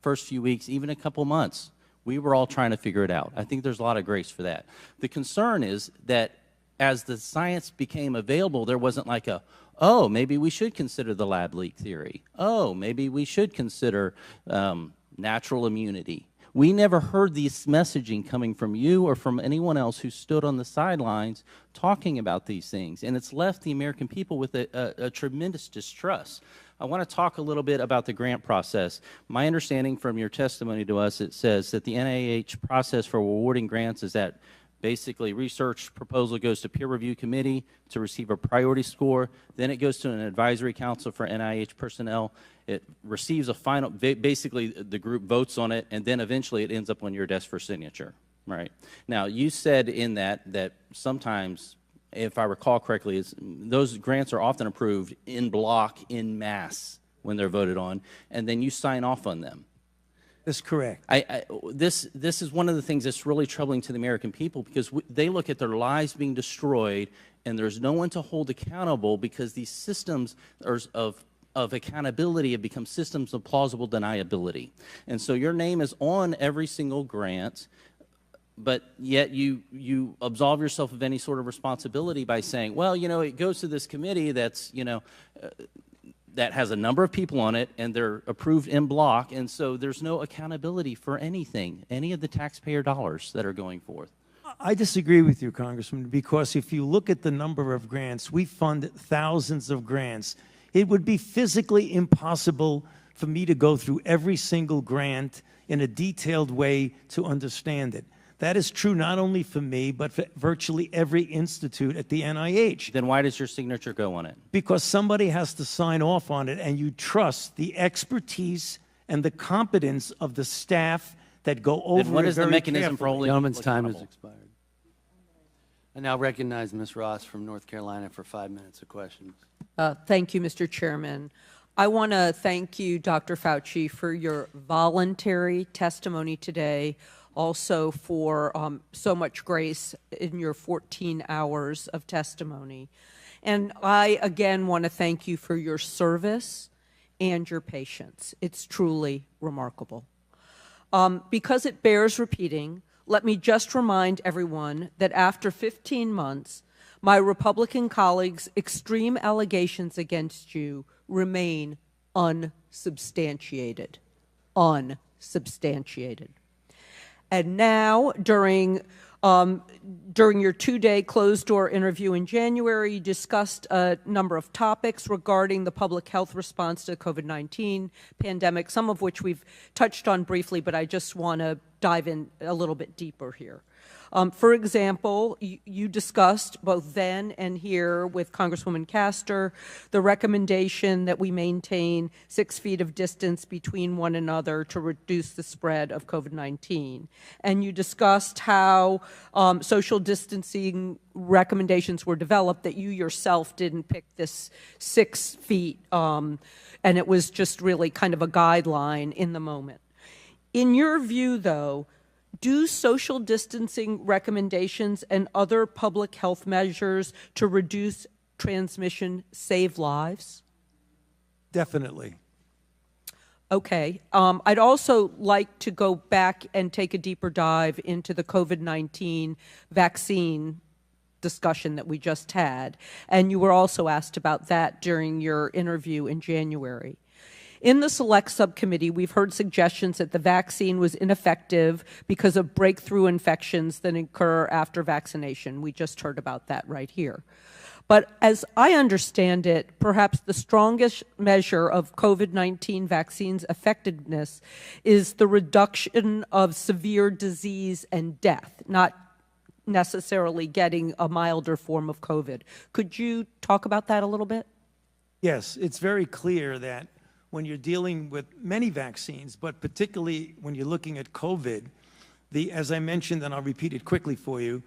first few weeks, even a couple months, we were all trying to figure it out. I think there's a lot of grace for that. The concern is that as the science became available, there wasn't like a, oh, maybe we should consider the lab leak theory. Oh, maybe we should consider natural immunity. We never heard this messaging coming from you or from anyone else who stood on the sidelines talking about these things. And it's left the American people with a tremendous distrust. I want to talk a little bit about the grant process. My understanding from your testimony to us, it says that the NIH process for awarding grants is that basically research proposal goes to peer review committee to receive a priority score. Then it goes to an advisory council for NIH personnel. It receives a final, basically the group votes on it, and then eventually it ends up on your desk for signature, right? Now, you said in that sometimes, if I recall correctly, those grants are often approved in block, in mass, when they're voted on, and then you sign off on them. That's correct. This is one of the things that's really troubling to the American people, because they look at their lives being destroyed, and there's no one to hold accountable because these systems of accountability have become systems of plausible deniability. And so your name is on every single grant, but yet you absolve yourself of any sort of responsibility by saying, well, you know, it goes to this committee that's, you know, that has a number of people on it, and they're approved in block, and so there's no accountability for anything, any of the taxpayer dollars that are going forth. I disagree with you, Congressman, because if you look at the number of grants, we fund thousands of grants. It would be physically impossible for me to go through every single grant in a detailed way to understand it. That is true not only for me, but for virtually every institute at the NIH. Then why does your signature go on it? Because somebody has to sign off on it, and you trust the expertise and the competence of the staff that go over it. Then what is the mechanism for holding? Gentleman's time has expired. I now recognize Ms. Ross from North Carolina for 5 minutes of questions. Thank you, Mr. Chairman. I want to thank you, Dr. Fauci, for your voluntary testimony today, also for so much grace in your 14 hours of testimony. And I, again, want to thank you for your service and your patience. It's truly remarkable. Because it bears repeating, let me just remind everyone that after 15 months, my Republican colleagues' extreme allegations against you remain unsubstantiated. Unsubstantiated. And now, during your two-day closed-door interview in January, you discussed a number of topics regarding the public health response to the COVID-19 pandemic, some of which we've touched on briefly, but I just want to dive in a little bit deeper here. For example, you discussed both then and here with Congresswoman Castor the recommendation that we maintain 6 feet of distance between one another to reduce the spread of COVID-19. And you discussed how social distancing recommendations were developed, that you yourself didn't pick this 6 feet, and it was just really kind of a guideline in the moment. In your view, though, do social distancing recommendations and other public health measures to reduce transmission save lives? Definitely. Okay. I'd also like to go back and take a deeper dive into the COVID-19 vaccine discussion that we just had. And you were also asked about that during your interview in January. In the Select Subcommittee, we've heard suggestions that the vaccine was ineffective because of breakthrough infections that occur after vaccination. We just heard about that right here. But as I understand it, perhaps the strongest measure of COVID-19 vaccine's effectiveness is the reduction of severe disease and death, not necessarily getting a milder form of COVID. Could you talk about that a little bit? Yes, it's very clear that when you're dealing with many vaccines, but particularly when you're looking at COVID, as I mentioned, and I'll repeat it quickly for you,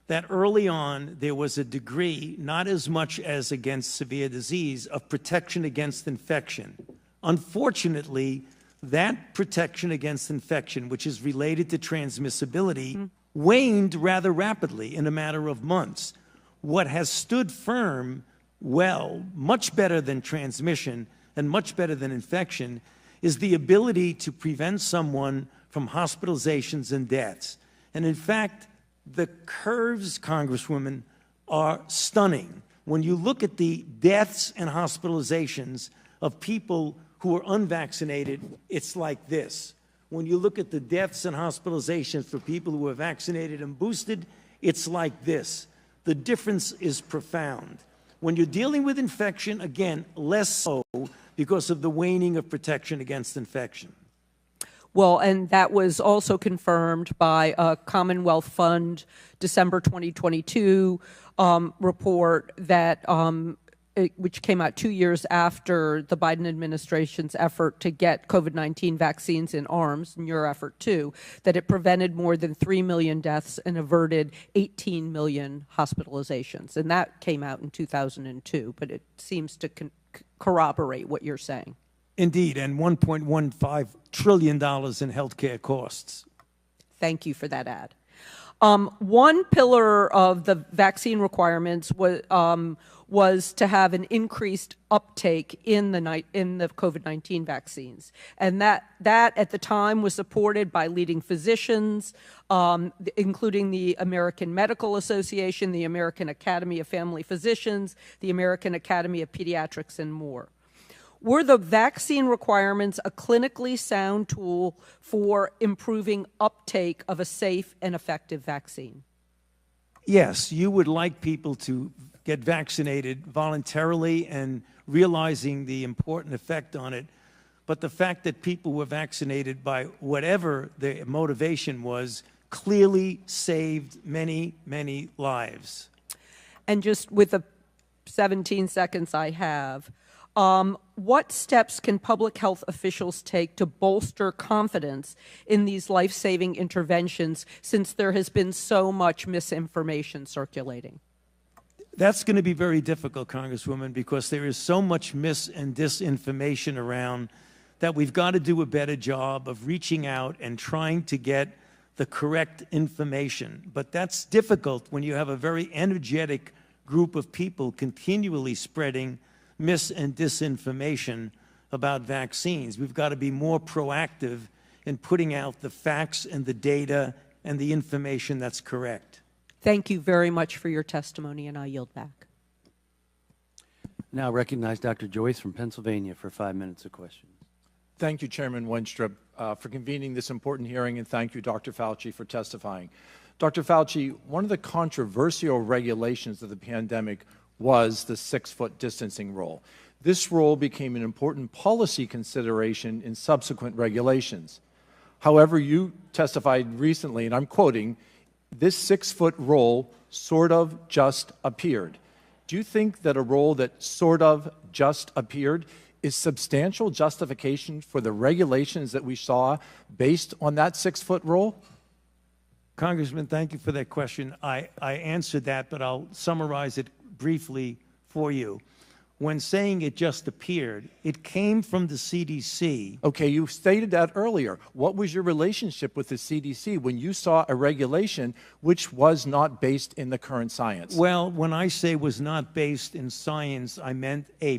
that early on there was a degree, not as much as against severe disease, of protection against infection. Unfortunately, that protection against infection, which is related to transmissibility, waned rather rapidly in a matter of months. What has stood firm, well, much better than transmission and much better than infection, is the ability to prevent someone from hospitalizations and deaths. And in fact, the curves, Congresswoman, are stunning. When you look at the deaths and hospitalizations of people who are unvaccinated, it's like this. When you look at the deaths and hospitalizations for people who are vaccinated and boosted, it's like this. The difference is profound. When you're dealing with infection, again, less so because of the waning of protection against infection. Well, and that was also confirmed by a Commonwealth Fund December 2022 report that which came out 2 years after the Biden administration's effort to get COVID-19 vaccines in arms, and your effort too, that it prevented more than 3 million deaths and averted 18 million hospitalizations. And that came out in 2002, but it seems to corroborate what you're saying. Indeed, and $1.15 trillion in healthcare costs. Thank you for that add. One pillar of the vaccine requirements was to have an increased uptake in the COVID-19 vaccines. And that at the time was supported by leading physicians, including the American Medical Association, the American Academy of Family Physicians, the American Academy of Pediatrics, and more. Were the vaccine requirements a clinically sound tool for improving uptake of a safe and effective vaccine? Yes, you would like people to get vaccinated voluntarily and realizing the important effect on it. But the fact that people were vaccinated by whatever their motivation was clearly saved many, many lives. And just with the 17 seconds I have, what steps can public health officials take to bolster confidence in these life-saving interventions since there has been so much misinformation circulating? That's going to be very difficult, Congresswoman, because there is so much mis and disinformation around that we've got to do a better job of reaching out and trying to get the correct information. But that's difficult when you have a very energetic group of people continually spreading mis and disinformation about vaccines. We've got to be more proactive in putting out the facts and the data and the information that's correct. Thank you very much for your testimony, and I yield back. Now I recognize Dr. Joyce from Pennsylvania for 5 minutes of questions. Thank you, Chairman Wenstrup, for convening this important hearing, and thank you, Dr. Fauci, for testifying. Dr. Fauci, one of the controversial regulations of the pandemic was the 6-foot distancing rule. This rule became an important policy consideration in subsequent regulations. However, you testified recently, and I'm quoting, this 6-foot rule sort of just appeared. Do you think that a rule that sort of just appeared is substantial justification for the regulations that we saw based on that 6-foot rule? Congressman, thank you for that question. I answered that, but I'll summarize it briefly for you. When saying it just appeared, it came from the CDC. Okay, you stated that earlier. What was your relationship with the CDC when you saw a regulation which was not based in the current science? Well, when I say was not based in science, I meant a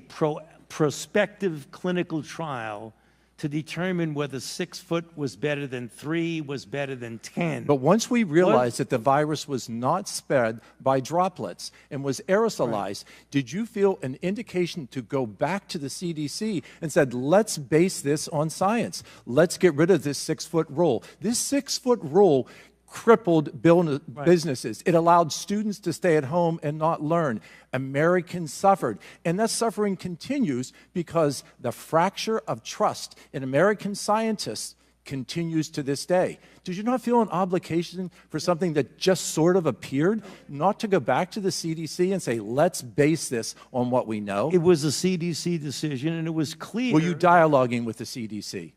prospective clinical trial to determine whether 6 foot was better than 3, was better than 10. But once we realized that the virus was not spread by droplets and was aerosolized, did you feel an indication to go back to the CDC and said, let's base this on science. Let's get rid of this 6-foot rule. This 6-foot rule crippled businesses. It allowed students to stay at home and not learn. Americans suffered. And that suffering continues because the fracture of trust in American scientists continues to this day. Did you not feel an obligation for something that just sort of appeared, not to go back to the CDC and say, let's base this on what we know? It was a CDC decision, and it was clear. Were you dialoguing with the CDC?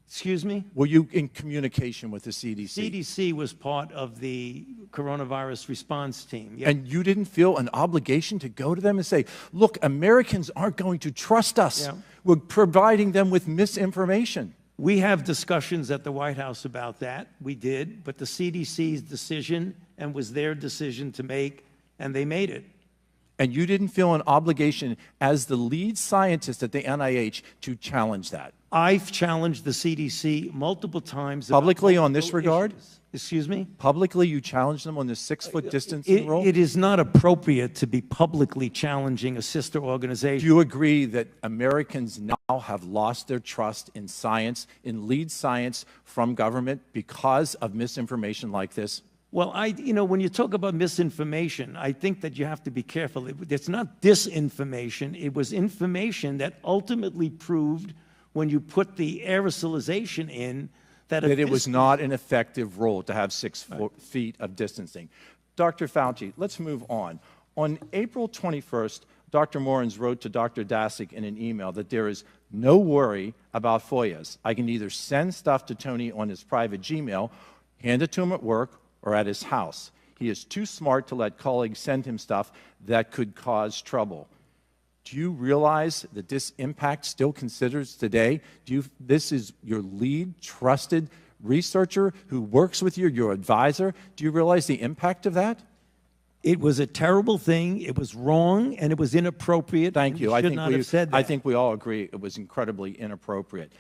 Excuse me? Were you in communication with the CDC? CDC was part of the coronavirus response team. Yep. And you didn't feel an obligation to go to them and say, look, Americans aren't going to trust us. Yeah. We're providing them with misinformation. We have discussions at the White House about that. We did. But the CDC's decision and was their decision to make, and they made it. And you didn't feel an obligation as the lead scientist at the NIH to challenge that? I've challenged the CDC multiple times. Publicly on this regard? Excuse me? Publicly, you challenged them on the 6-foot distancing rule? It is not appropriate to be publicly challenging a sister organization. Do you agree that Americans now have lost their trust in science, in lead science from government because of misinformation like this? Well, when you talk about misinformation, I think that you have to be careful. It's not disinformation. It was information that ultimately proved, when you put the aerosolization in, that it was not an effective rule to have 6 feet of distancing. Dr. Fauci, let's move on. On April 21st, Dr. Morens wrote to Dr. Daszak in an email that there is no worry about FOIAs. I can either send stuff to Tony on his private Gmail, hand it to him at work, or at his house. He is too smart to let colleagues send him stuff that could cause trouble. Do you realize that this impact still considers today? This is your lead trusted researcher who works with you, your advisor. Do you realize the impact of that? It was a terrible thing. It was wrong, and it was inappropriate. Thank you. I think we all agree it was incredibly inappropriate.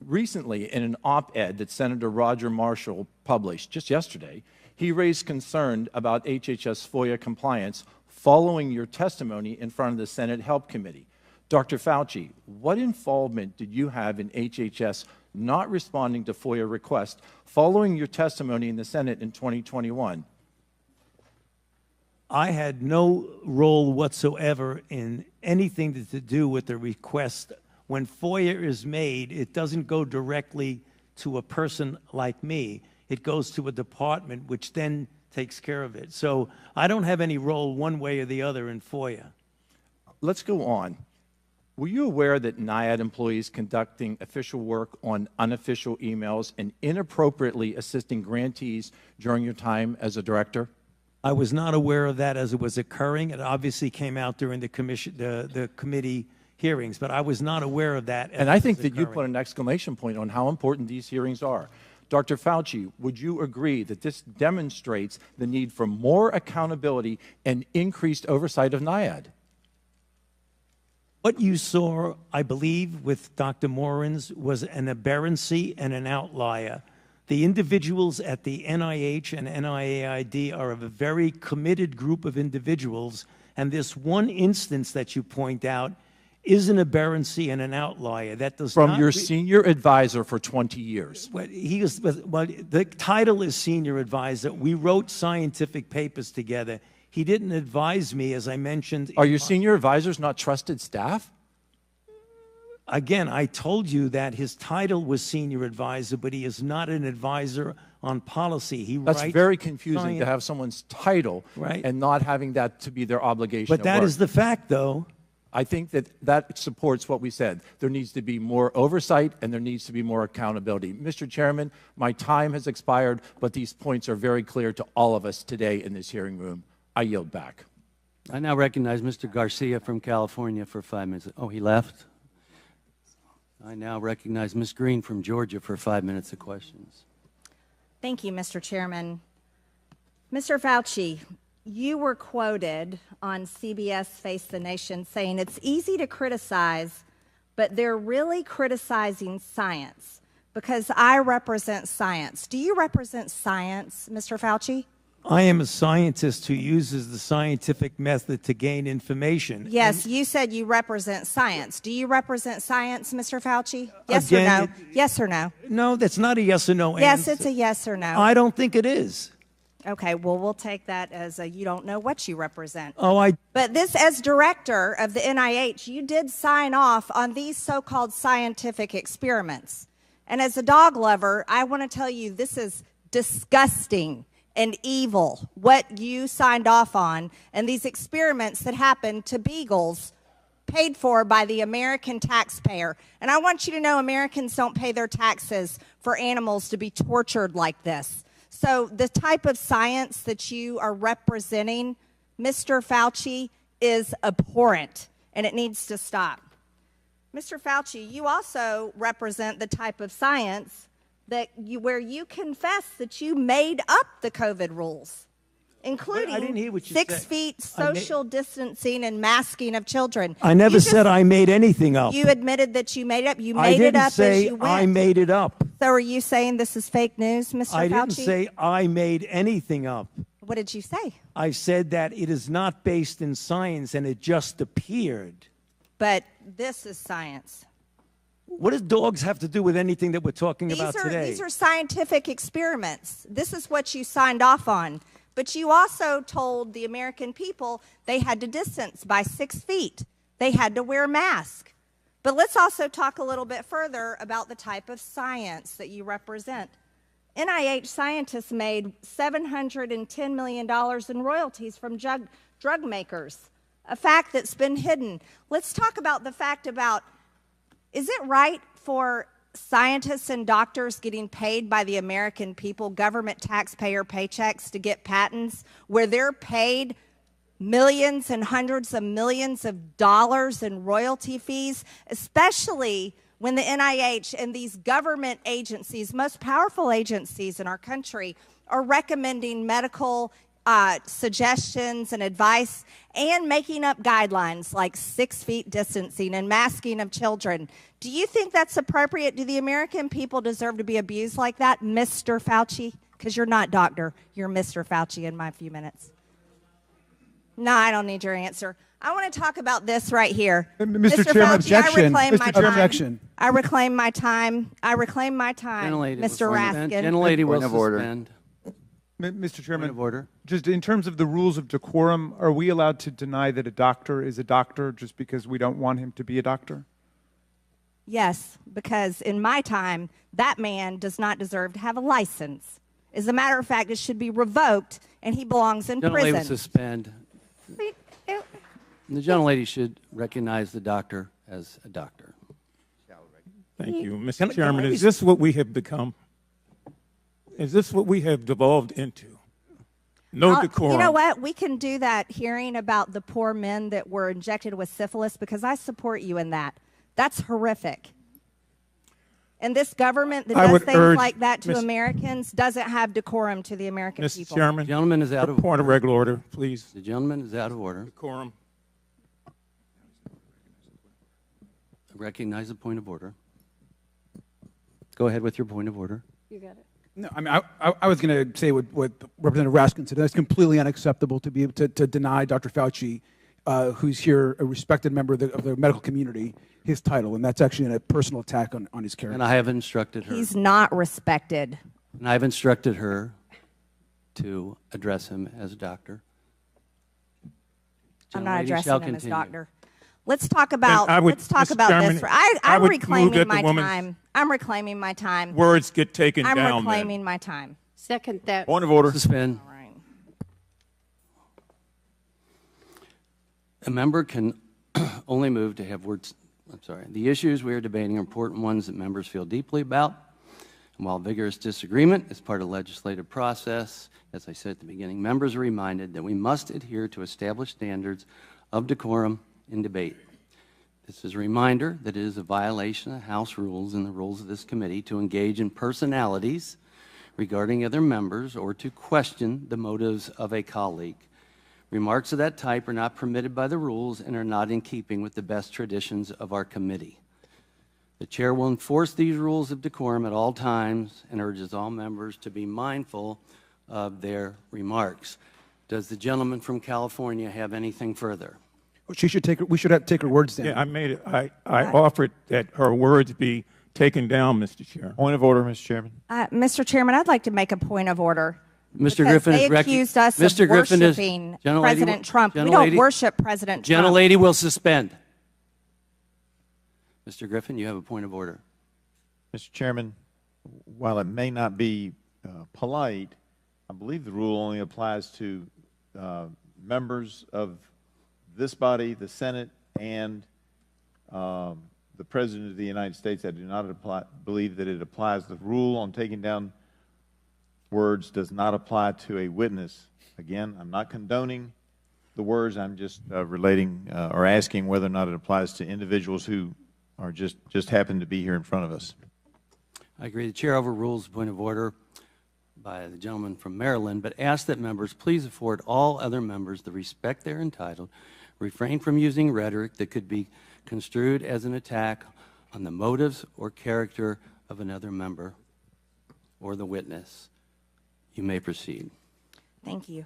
Recently, in an op-ed that Senator Roger Marshall published just yesterday, he raised concern about HHS FOIA compliance following your testimony in front of the Senate Help Committee. Dr. Fauci, what involvement did you have in HHS not responding to FOIA requests following your testimony in the Senate in 2021? I had no role whatsoever in anything to do with the request. When FOIA is made, it doesn't go directly to a person like me. It goes to a department, which then takes care of it. So I don't have any role one way or the other in FOIA. Let's go on. Were you aware that NIAID employees conducting official work on unofficial emails and inappropriately assisting grantees during your time as a director? I was not aware of that as it was occurring. It obviously came out during the committee hearings, but I was not aware of that. And I think that you put an exclamation point on how important these hearings are. Dr. Fauci, would you agree that this demonstrates the need for more accountability and increased oversight of NIAID? What you saw, I believe, with Dr. Morens was an aberrancy and an outlier. The individuals at the NIH and NIAID are a very committed group of individuals, and this one instance that you point out is an aberrancy and an outlier. That does From not your senior advisor for 20 years. Well, the title is senior advisor. We wrote scientific papers together. He didn't advise me, as I mentioned. Are your senior advisors not trusted staff? Again, I told you that his title was senior advisor, but he is not an advisor on policy. That's very confusing to have someone's title and not having that to be their obligation. But that is the fact, though. I think that supports what we said. There needs to be more oversight and there needs to be more accountability. Mr. Chairman, my time has expired, but these points are very clear to all of us today in this hearing room. I yield back. I now recognize Mr. Garcia from California for 5 minutes. Oh, he left? I now recognize Ms. Green from Georgia for 5 minutes of questions. Thank you, Mr. Chairman. Mr. Fauci, you were quoted on CBS Face the Nation saying it's easy to criticize, but they're really criticizing science because I represent science. Do you represent science, Mr. Fauci? I am a scientist who uses the scientific method to gain information. Yes, you said you represent science. Do you represent science, Mr. Fauci? Yes or no? Yes or no? No, that's not a yes or no answer. Yes, it's a yes or no. I don't think it is. Okay, well, we'll take that as a you don't know what you represent. Oh, But this, as director of the NIH, you did sign off on these so-called scientific experiments. And as a dog lover, I want to tell you this is disgusting and evil, what you signed off on, and these experiments that happened to beagles paid for by the American taxpayer. And I want you to know Americans don't pay their taxes for animals to be tortured like this. So the type of science that you are representing, Mr. Fauci, is abhorrent, and it needs to stop. Mr. Fauci, you also represent the type of science that where you confess that you made up the COVID rules. including I didn't hear what you 6 said. feet social distancing and masking of children. I never You said I made anything up. You admitted that you made it up. You I made it didn't up say as you went. I made it up. So are you saying this is fake news, Mr. Fauci? I didn't say I made anything up. What did you say? I said that it is not based in science and it just appeared. But this is science. What does dogs have to do with anything that we're talking about today? These are scientific experiments. This is what you signed off on. But you also told the American people they had to distance by 6 feet. They had to wear masks. But let's also talk a little bit further about the type of science that you represent. NIH scientists made $710 million in royalties from drug makers, a fact that's been hidden. Let's talk about the fact about, is it right for scientists and doctors getting paid by the American people, government taxpayer paychecks, to get patents where they're paid millions and hundreds of millions of dollars in royalty fees, especially when the NIH and these government agencies, most powerful agencies in our country, are recommending medical suggestions and advice and making up guidelines like 6 feet distancing and masking of children. Do you think that's appropriate? Do the American people deserve to be abused like that, Mr. Fauci? Because you're not doctor. You're Mr. Fauci in my few minutes. No, I don't need your answer. I want to talk about this right here. Mr. Chairman, Fauci, objection. I reclaim Mr. my Chairman, time. objection. I reclaim my time. I reclaim my time, Mr. Raskin. Gentlelady will Point of order. suspend. Mr. Chairman, Point of order. just in terms of the rules of decorum, are we allowed to deny that a doctor is a doctor just because we don't want him to be a doctor? Yes, because in my time, that man does not deserve to have a license. As a matter of fact, it should be revoked, and he belongs in Gentlelady will prison. suspend. The gentlelady should recognize the doctor as a doctor. Thank you. Mr. Chairman, is this what we have become? Is this what we have devolved into? No decorum. You know what? We can do that hearing about the poor men that were injected with syphilis, because I support you in that. That's horrific. And this government that does things like that to Americans doesn't have decorum to the American people. Mr. Chairman, The gentleman is out of point of regular order, please. The gentleman is out of order. Decorum. Recognize the point of order. Go ahead with your point of order. You got it. No, I mean, I was going to say what Representative Raskin said. That's completely unacceptable to be able to deny Dr. Fauci, who's here, a respected member of the medical community, his title, and that's actually a personal attack on his character. And I have instructed her. He's not respected. And I've instructed her to address him as doctor. I'm not Gentlelady shall addressing him as continue. doctor. Let's talk about Mr. Chairman, this. I I'm would reclaiming move that the my woman's time. I'm reclaiming my time. Words get taken I'm down. reclaiming my time. Second that. Point of order. Suspend. All right. A member can only move to have words. I'm sorry. The issues we are debating are important ones that members feel deeply about. And while vigorous disagreement is part of the legislative process, as I said at the beginning, members are reminded that we must adhere to established standards of decorum in debate. This is a reminder that it is a violation of House rules and the rules of this committee to engage in personalities regarding other members or to question the motives of a colleague. Remarks of that type are not permitted by the rules and are not in keeping with the best traditions of our committee. The chair will enforce these rules of decorum at all times and urges all members to be mindful of their remarks. Does the gentleman from California have anything further? We should take her words down. Yeah, I made it. I offered that her words be taken down, Mr. Chair. Point of order, Mr. Chairman. Mr. Chairman, I'd like to make a point of order. Mr. Because Griffin they is accused us Mr. of Griffin is worshiping Gentlelady President Trump. We don't Gentlelady- worship President Trump. Gentlelady will suspend. Mr. Griffin, you have a point of order. Mr. Chairman, while it may not be polite, I believe the rule only applies to members of this body, the Senate, and the President of the United States. I do not believe that it applies. The rule on taking down words does not apply to a witness. Again, I'm not condoning the words. I'm just relating or asking whether or not it applies to individuals who are just happen to be here in front of us. I agree. The chair overrules the point of order by the gentleman from Maryland, but ask that members please afford all other members the respect they're entitled, refrain from using rhetoric that could be construed as an attack on the motives or character of another member or the witness. You may proceed. Thank you.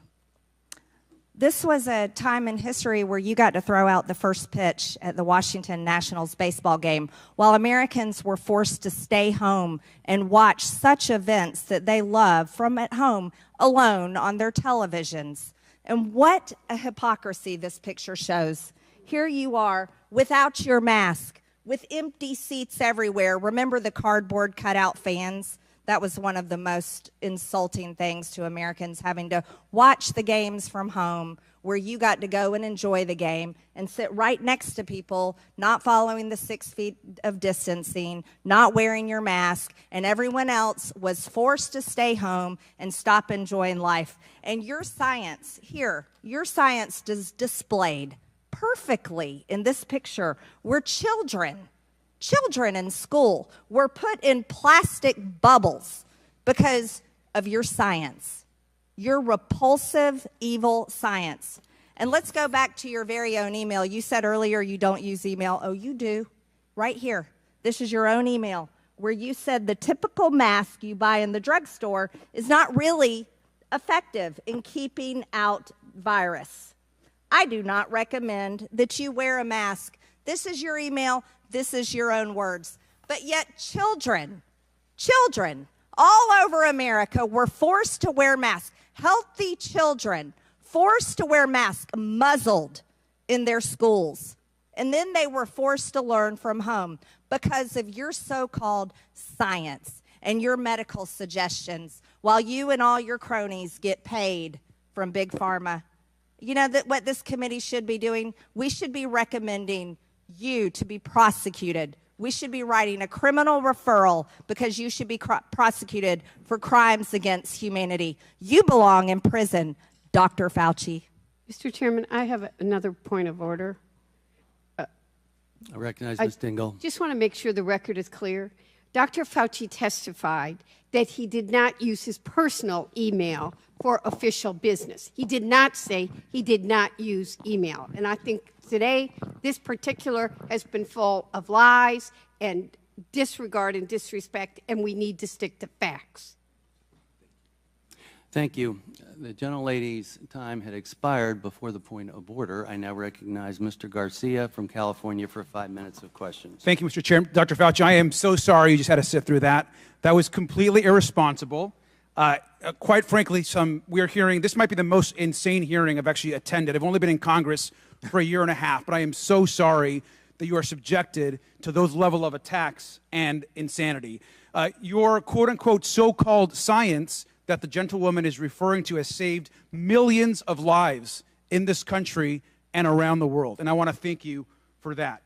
This was a time in history where you got to throw out the first pitch at the Washington Nationals baseball game while Americans were forced to stay home and watch such events that they love from at home alone on their televisions. And what a hypocrisy this picture shows. Here you are without your mask, with empty seats everywhere. Remember the cardboard cutout fans? That was one of the most insulting things to Americans, having to watch the games from home where you got to go and enjoy the game and sit right next to people not following the 6 feet of distancing, not wearing your mask, and everyone else was forced to stay home and stop enjoying life. And your science here, your science is displayed perfectly in this picture where children in school were put in plastic bubbles because of your science, your repulsive, evil science. And let's go back to your very own email. You said earlier you don't use email. Oh, you do. Right here. This is your own email where you said the typical mask you buy in the drugstore is not really effective in keeping out virus. I do not recommend that you wear a mask. This is your email. This is your own words. But yet children all over America were forced to wear masks. Healthy children forced to wear masks, muzzled in their schools. And then they were forced to learn from home because of your so-called science and your medical suggestions while you and all your cronies get paid from Big Pharma. You know that what this committee should be doing? We should be recommending you to be prosecuted. We should be writing a criminal referral because you should be prosecuted for crimes against humanity. You belong in prison, Dr. Fauci. Mr. Chairman, I have another point of order. I recognize Ms. Dingell. Just want to make sure the record is clear. Dr. Fauci testified that he did not use his personal email for official business. He did not say he did not use email. And I think today, this particular has been full of lies and disregard and disrespect, and we need to stick to facts. Thank you. The gentlelady's time had expired before the point of order. I now recognize Mr. Garcia from California for 5 minutes of questions. Thank you, Mr. Chairman. Dr. Fauci, I am so sorry you just had to sit through that. That was completely irresponsible. Quite frankly, we're hearing, this might be the most insane hearing I've actually attended. I've only been in Congress for a year and a half, but I am so sorry that you are subjected to those level of attacks and insanity. Your quote-unquote so-called science that the gentlewoman is referring to has saved millions of lives in this country and around the world, and I want to thank you for that.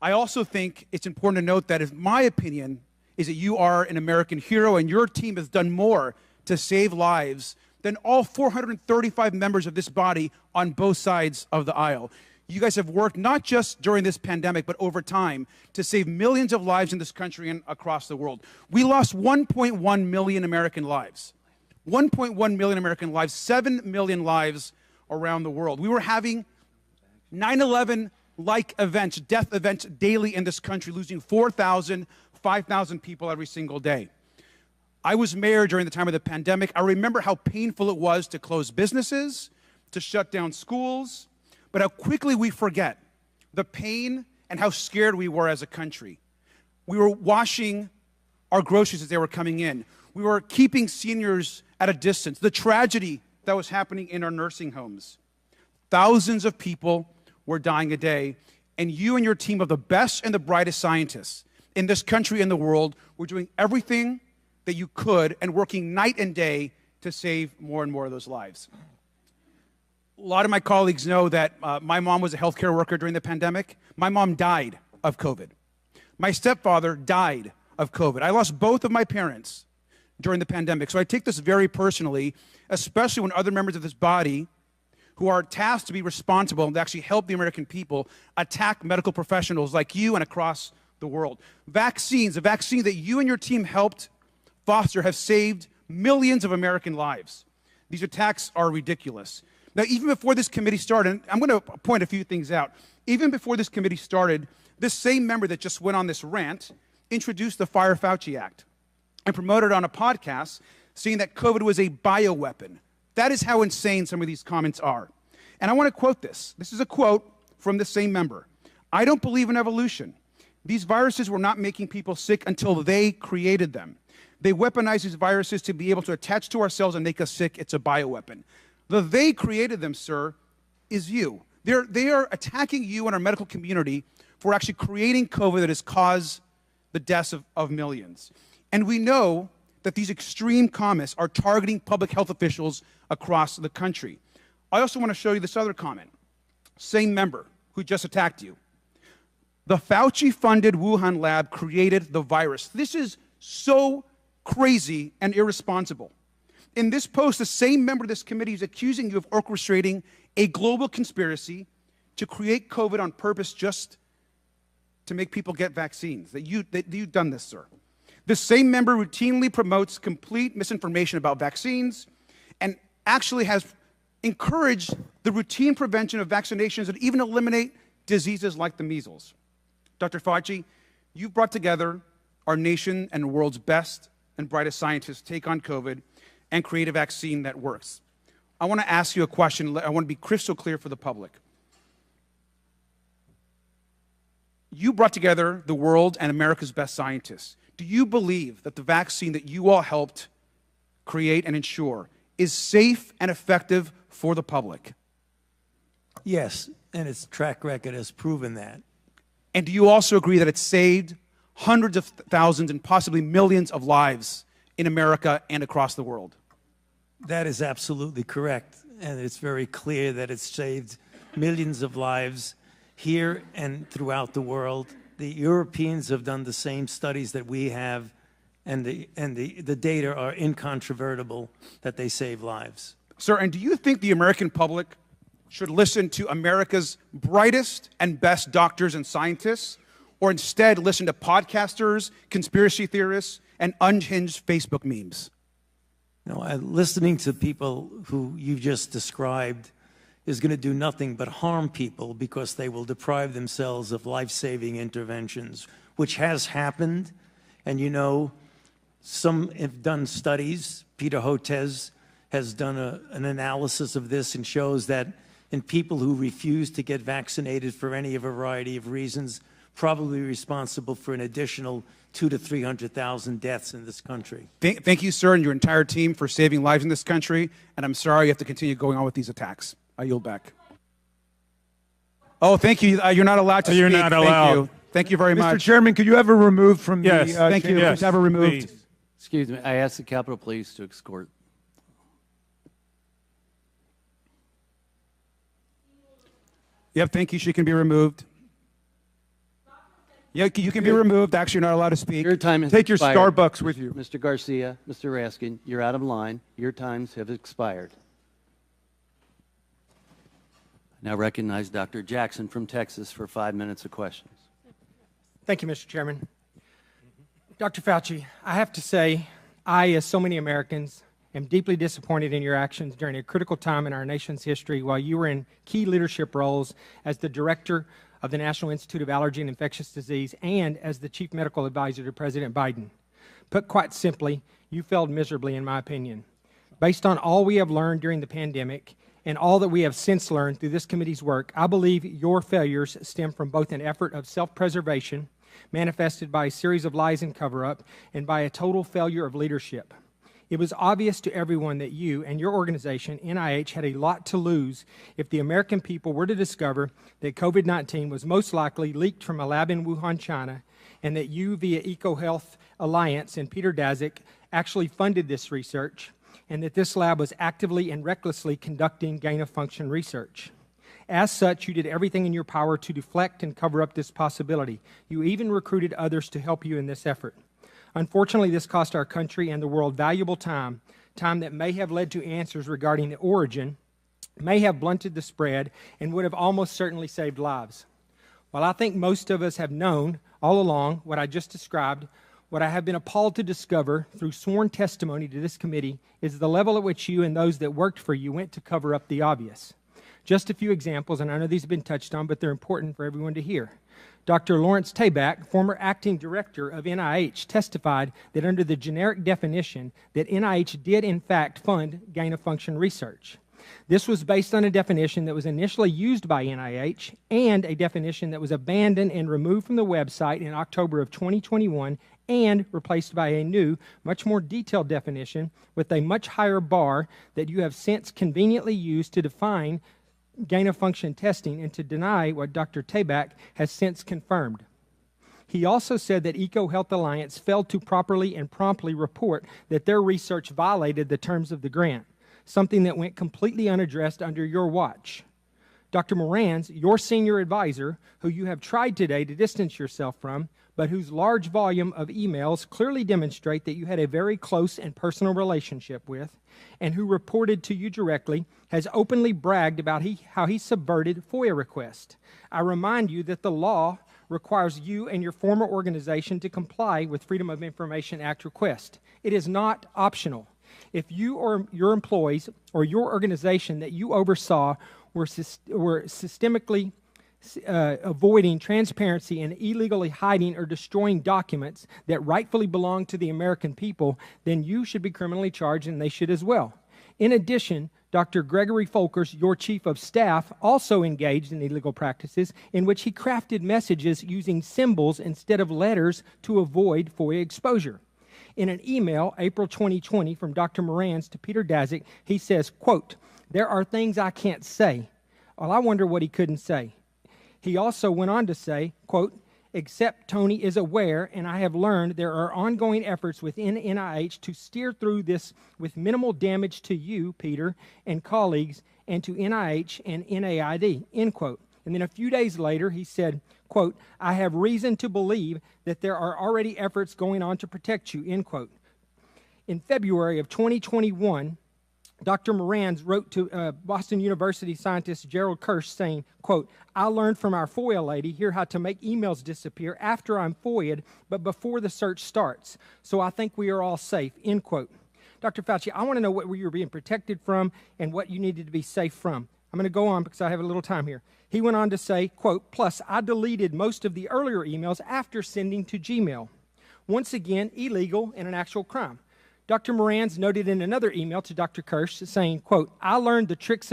I also think it's important to note that, my opinion is that you are an American hero, and your team has done more to save lives than all 435 members of this body on both sides of the aisle. You guys have worked not just during this pandemic, but over time to save millions of lives in this country and across the world. We lost 1.1 million American lives. 1.1 million American lives, 7 million lives around the world. We were having 9/11-like events, death events daily in this country, losing 4,000, 5,000 people every single day. I was mayor during the time of the pandemic. I remember how painful it was to close businesses, to shut down schools, but how quickly we forget the pain and how scared we were as a country. We were washing our groceries as they were coming in. We were keeping seniors at a distance. The tragedy that was happening in our nursing homes. Thousands of people were dying a day, and you and your team of the best and the brightest scientists in this country and the world were doing everything that you could and working night and day to save more and more of those lives. A lot of my colleagues know that my mom was a healthcare worker during the pandemic. My mom died of COVID. My stepfather died of COVID. I lost both of my parents during the pandemic. So I take this very personally, especially when other members of this body who are tasked to be responsible and to actually help the American people attack medical professionals like you and across the world. Vaccines, a vaccine that you and your team helped foster, have saved millions of American lives. These attacks are ridiculous. Now, even before this committee started, I'm going to point a few things out. Even before this committee started, this same member that just went on this rant introduced the Fire Fauci Act and promoted on a podcast saying that COVID was a bioweapon. That is how insane some of these comments are. And I want to quote this. This is a quote from the same member. "I don't believe in evolution. These viruses were not making people sick until they created them. They weaponize these viruses to be able to attach to our cells and make us sick. It's a bioweapon." The "they created them," sir, is you. They are attacking you and our medical community for actually creating COVID that has caused the deaths of millions. And we know that these extreme comments are targeting public health officials across the country. I also want to show you this other comment. Same member who just attacked you. "The Fauci-funded Wuhan lab created the virus." This is so crazy and irresponsible. In this post, the same member of this committee is accusing you of orchestrating a global conspiracy to create COVID on purpose just to make people get vaccines. That you've done this, sir. The same member routinely promotes complete misinformation about vaccines and actually has encouraged the routine prevention of vaccinations that even eliminate diseases like the measles. Dr. Fauci, you've brought together our nation and the world's best and brightest scientists to take on COVID and create a vaccine that works. I want to ask you a question. I want to be crystal clear for the public. You brought together the world and America's best scientists. Do you believe that the vaccine that you all helped create and ensure is safe and effective for the public? Yes, and its track record has proven that. And do you also agree that it saved hundreds of thousands and possibly millions of lives in America and across the world? That is absolutely correct, and it's very clear that it's saved millions of lives here and throughout the world. The Europeans have done the same studies that we have, and the data are incontrovertible that they save lives. Sir, and do you think the American public should listen to America's brightest and best doctors and scientists, or instead listen to podcasters, conspiracy theorists, and unhinged Facebook memes? No, listening to people who you just described is going to do nothing but harm people because they will deprive themselves of life-saving interventions, which has happened. And you know, some have done studies. Peter Hotez has done an analysis of this and shows that in people who refuse to get vaccinated for any variety of reasons, probably responsible for an additional 200,000 to 300,000 deaths in this country. Thank you, sir, and your entire team for saving lives in this country, and I'm sorry you have to continue going on with these attacks. I yield back. Oh, thank you. You're not allowed to speak. You're not allowed. Thank you. Thank you very much. Mr. Chairman, could you have her removed from Yes. the Thank you. Yes, Please have her removed. please. Excuse me, I ask the Capitol Police to escort. Yep, thank you. She can be removed. Yeah, you can be removed. Actually, you're not allowed to speak. Your time has Take your expired. Starbucks with you. Mr. Garcia, Mr. Raskin, you're out of line. Your times have expired. Now recognize Dr. Jackson from Texas for 5 minutes of questions. Thank you, Mr. Chairman. Dr. Fauci, I have to say, I, as so many Americans, am deeply disappointed in your actions during a critical time in our nation's history while you were in key leadership roles as the director of the National Institute of Allergy and Infectious Disease and as the chief medical advisor to President Biden. Put quite simply, you failed miserably, in my opinion. Based on all we have learned during the pandemic and all that we have since learned through this committee's work, I believe your failures stem from both an effort of self-preservation, manifested by a series of lies and cover-up, and by a total failure of leadership. It was obvious to everyone that you and your organization, NIH, had a lot to lose if the American people were to discover that COVID-19 was most likely leaked from a lab in Wuhan, China, and that you, via EcoHealth Alliance and Peter Daszak, actually funded this research, and that this lab was actively and recklessly conducting gain-of-function research. As such, you did everything in your power to deflect and cover up this possibility. You even recruited others to help you in this effort. Unfortunately, this cost our country and the world valuable time that may have led to answers regarding the origin, may have blunted the spread, and would have almost certainly saved lives. While I think most of us have known all along what I just described what I have been appalled to discover through sworn testimony to this committee is the level at which you and those that worked for you went to cover up the obvious. Just a few examples, and I know these have been touched on, but they're important for everyone to hear. Dr. Lawrence Tabak, former acting director of NIH, testified that under the generic definition that NIH did in fact fund gain-of-function research. This was based on a definition that was initially used by NIH and a definition that was abandoned and removed from the website in October of 2021 and replaced by a new, much more detailed definition with a much higher bar that you have since conveniently used to define gain-of-function testing and to deny what Dr. Tabak has since confirmed. He also said that EcoHealth Alliance failed to properly and promptly report that their research violated the terms of the grant, something that went completely unaddressed under your watch. Dr. Morans, your senior advisor, who you have tried today to distance yourself from, but whose large volume of emails clearly demonstrate that you had a very close and personal relationship with, and who reported to you directly, has openly bragged about how he subverted FOIA requests. I remind you that the law requires you and your former organization to comply with Freedom of Information Act requests. It is not optional. If you or your employees or your organization that you oversaw were systemically avoiding transparency and illegally hiding or destroying documents that rightfully belong to the American people, then you should be criminally charged, and they should as well. In addition, Dr. Gregory Folkers, your chief of staff, also engaged in illegal practices in which he crafted messages using symbols instead of letters to avoid FOIA exposure. In an email, April 2020, from Dr. Morans to Peter Daszak, he says, quote, "There are things I can't say." Well, I wonder what he couldn't say. He also went on to say, quote, "Except Tony is aware, and I have learned there are ongoing efforts within NIH to steer through this with minimal damage to you, Peter, and colleagues, and to NIH and NAID," end quote. And then a few days later, he said, quote, "I have reason to believe that there are already efforts going on to protect you," end quote. In February of 2021, Dr. Morans wrote to Boston University scientist Gerald Kirsch saying, quote, "I learned from our FOIA lady here how to make emails disappear after I'm FOIA'd, but before the search starts. So I think we are all safe," end quote. Dr. Fauci, I want to know what you were being protected from and what you needed to be safe from. I'm going to go on because I have a little time here. He went on to say, quote, "Plus, I deleted most of the earlier emails after sending to Gmail. Once again, illegal and an actual crime." Dr. Morans noted in another email to Dr. Kirsch saying, quote, I learned the tricks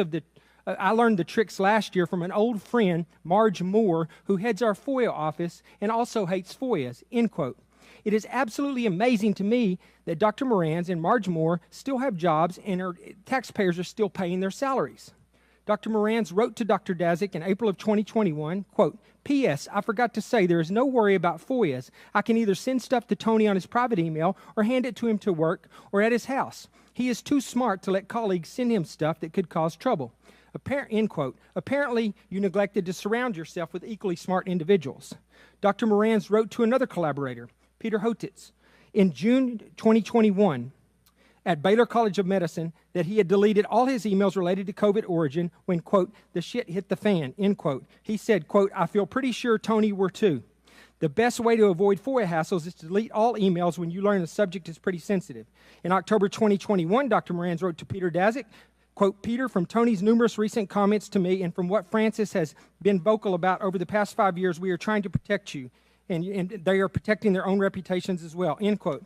last year from an old friend, Marge Moore, who heads our FOIA office and also hates FOIAs," end quote. It is absolutely amazing to me that Dr. Morans and Marge Moore still have jobs and taxpayers are still paying their salaries. Dr. Morans wrote to Dr. Daszak in April of 2021, quote, "P.S. I forgot to say there is no worry about FOIAs. I can either send stuff to Tony on his private email or hand it to him to work or at his house. He is too smart to let colleagues send him stuff that could cause trouble." End quote. Apparently, you neglected to surround yourself with equally smart individuals. Dr. Morans wrote to another collaborator, Peter Hotitz, in June 2021, at Baylor College of Medicine, that he had deleted all his emails related to COVID origin when, quote, "the shit hit the fan," end quote. He said, quote, "I feel pretty sure Tony were too. The best way to avoid FOIA hassles is to delete all emails when you learn the subject is pretty sensitive." In October 2021, Dr. Morans wrote to Peter Daszak, quote, "Peter, from Tony's numerous recent comments to me and from what Francis has been vocal about over the past 5 years, we are trying to protect you, and they are protecting their own reputations as well," end quote.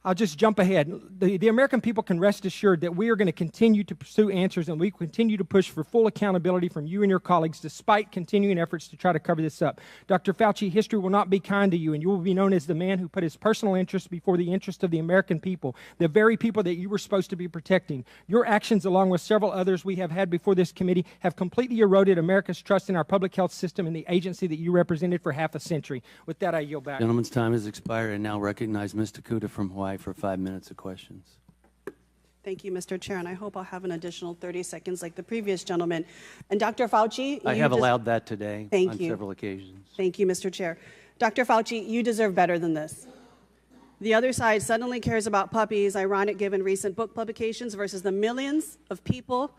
I'll just jump ahead. The American people can rest assured that we are going to continue to pursue answers and we continue to push for full accountability from you and your colleagues despite continuing efforts to try to cover this up. Dr. Fauci, history will not be kind to you, and you will be known as the man who put his personal interests before the interest of the American people, the very people that you were supposed to be protecting. Your actions, along with several others we have had before this committee, have completely eroded America's trust in our public health system and the agency that you represented for half a century. With that, I yield back. Gentleman's time has expired. I now recognize Ms. Takuda from Hawaii for 5 minutes of questions. Thank you, Mr. Chair, and I hope I'll have an additional 30 seconds like the previous gentleman. And Dr. Fauci, I have allowed that today on you. several occasions. Thank you, Mr. Chair. Dr. Fauci, you deserve better than this. The other side suddenly cares about puppies, ironic given recent book publications, versus the millions of people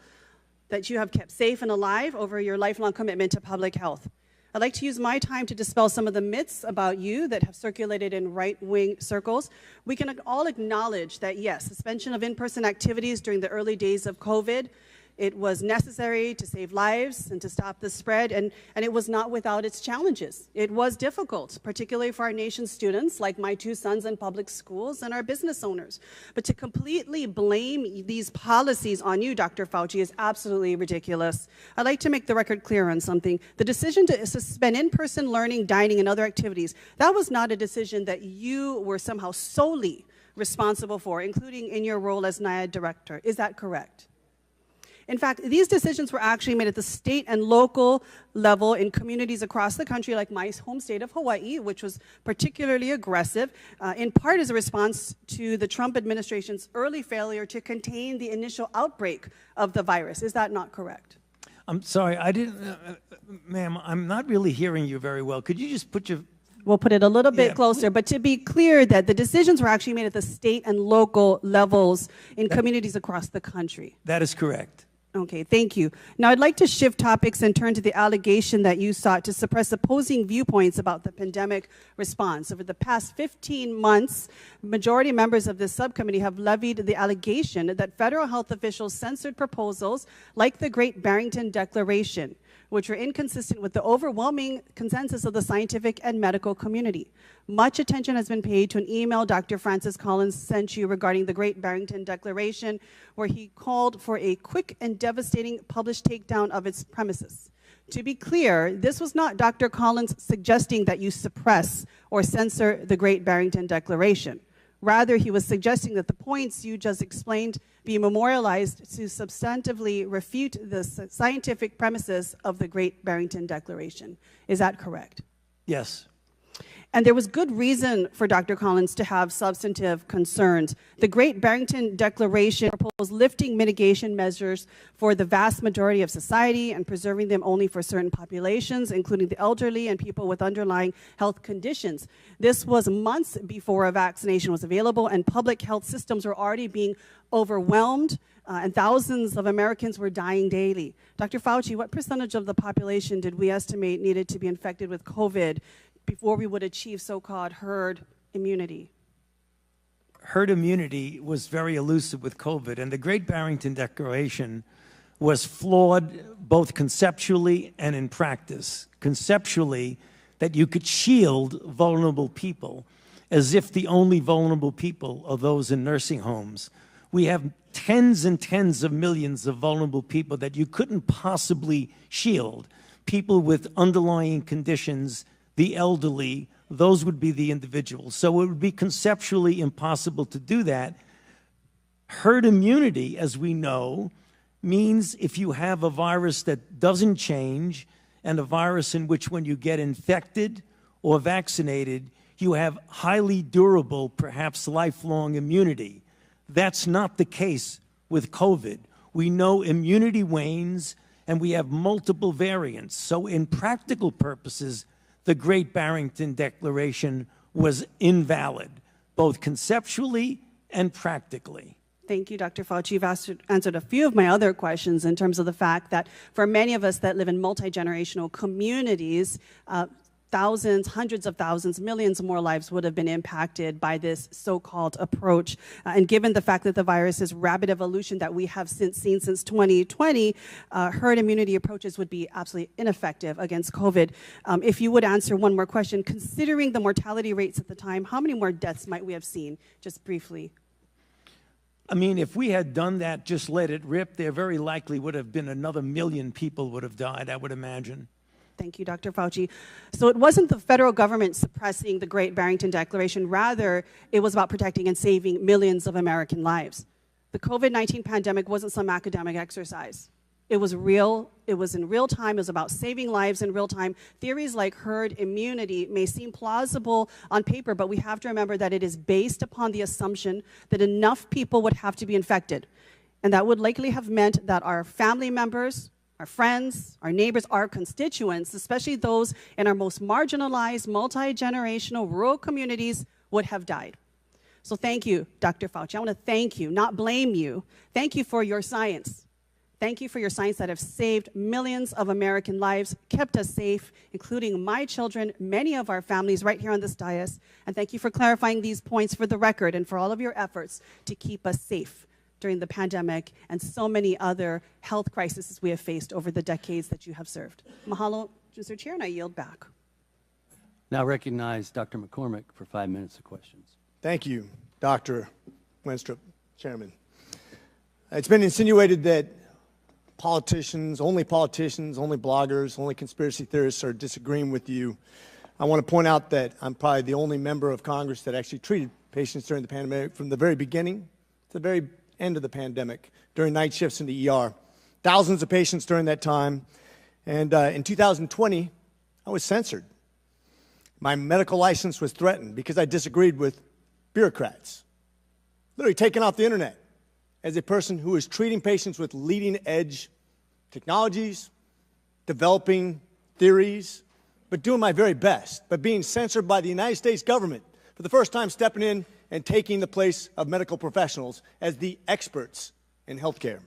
that you have kept safe and alive over your lifelong commitment to public health. I'd like to use my time to dispel some of the myths about you that have circulated in right-wing circles. We can all acknowledge that, yes, suspension of in-person activities during the early days of COVID, it was necessary to save lives and to stop the spread, and it was not without its challenges. It was difficult, particularly for our nation's students, like my two sons in public schools, and our business owners. But to completely blame these policies on you, Dr. Fauci, is absolutely ridiculous. I'd like to make the record clear on something. The decision to suspend in-person learning, dining, and other activities, that was not a decision that you were somehow solely responsible for, including in your role as NIAID director. Is that correct? In fact, these decisions were actually made at the state and local level in communities across the country, like my home state of Hawaii, which was particularly aggressive, in part as a response to the Trump administration's early failure to contain the initial outbreak of the virus. Is that not correct? I'm sorry, I didn't, ma'am, I'm not really hearing you very well. Could you just put your... We'll put it a little bit closer, but to be clear that the decisions were actually made at the state and local levels in communities across the country. That is correct. Okay, thank you. Now I'd like to shift topics and turn to the allegation that you sought to suppress opposing viewpoints about the pandemic response. Over the past 15 months, majority members of this subcommittee have levied the allegation that federal health officials censored proposals like the Great Barrington Declaration, which were inconsistent with the overwhelming consensus of the scientific and medical community. Much attention has been paid to an email Dr. Francis Collins sent you regarding the Great Barrington Declaration, where he called for a quick and devastating published takedown of its premises. To be clear, this was not Dr. Collins suggesting that you suppress or censor the Great Barrington Declaration. Rather, he was suggesting that the points you just explained be memorialized to substantively refute the scientific premises of the Great Barrington Declaration. Is that correct? Yes. And there was good reason for Dr. Collins to have substantive concerns. The Great Barrington Declaration proposed lifting mitigation measures for the vast majority of society and preserving them only for certain populations, including the elderly and people with underlying health conditions. This was months before a vaccination was available, and public health systems were already being overwhelmed, and thousands of Americans were dying daily. Dr. Fauci, what percentage of the population did we estimate needed to be infected with COVID before we would achieve so-called herd immunity? Herd immunity was very elusive with COVID, and the Great Barrington Declaration was flawed both conceptually and in practice. Conceptually, that you could shield vulnerable people as if the only vulnerable people are those in nursing homes. We have tens and tens of millions of vulnerable people that you couldn't possibly shield. People with underlying conditions, the elderly, those would be the individuals. So it would be conceptually impossible to do that. Herd immunity, as we know, means if you have a virus that doesn't change and a virus in which when you get infected or vaccinated, you have highly durable, perhaps lifelong immunity. That's not the case with COVID. We know immunity wanes and we have multiple variants. So in practical purposes, the Great Barrington Declaration was invalid, both conceptually and practically. Thank you, Dr. Fauci. You've answered a few of my other questions in terms of the fact that for many of us that live in multi-generational communities, thousands, hundreds of thousands, millions more lives would have been impacted by this so-called approach. And given the fact that the virus's rapid evolution that we have seen since 2020, herd immunity approaches would be absolutely ineffective against COVID. If you would answer one more question, considering the mortality rates at the time, how many more deaths might we have seen, just briefly? I mean, if we had done that, just let it rip, there very likely would have been another 1 million people would have died, I would imagine. Thank you, Dr. Fauci. So it wasn't the federal government suppressing the Great Barrington Declaration. Rather, it was about protecting and saving millions of American lives. The COVID-19 pandemic wasn't some academic exercise. It was real. It was in real time. It was about saving lives in real time. Theories like herd immunity may seem plausible on paper, but we have to remember that it is based upon the assumption that enough people would have to be infected. And that would likely have meant that our family members, our friends, our neighbors, our constituents, especially those in our most marginalized, multi-generational rural communities, would have died. So thank you, Dr. Fauci. I want to thank you, not blame you. Thank you for your science. Thank you for your science that have saved millions of American lives, kept us safe, including my children, many of our families right here on this dais. And thank you for clarifying these points for the record and for all of your efforts to keep us safe during the pandemic and so many other health crises we have faced over the decades that you have served. Mahalo, Mr. Chair, and I yield back. Now recognize Dr. McCormick for 5 minutes of questions. Thank you, Dr. Wenstrup, Chairman. It's been insinuated that politicians, only bloggers, only conspiracy theorists are disagreeing with you. I want to point out that I'm probably the only member of Congress that actually treated patients during the pandemic from the very beginning to the very end of the pandemic, during night shifts in the ER. Thousands of patients during that time. And in 2020, I was censored. My medical license was threatened because I disagreed with bureaucrats. Literally taken off the internet as a person who is treating patients with leading-edge technologies, developing theories, but doing my very best, but being censored by the United States government for the first time, stepping in and taking the place of medical professionals as the experts in healthcare.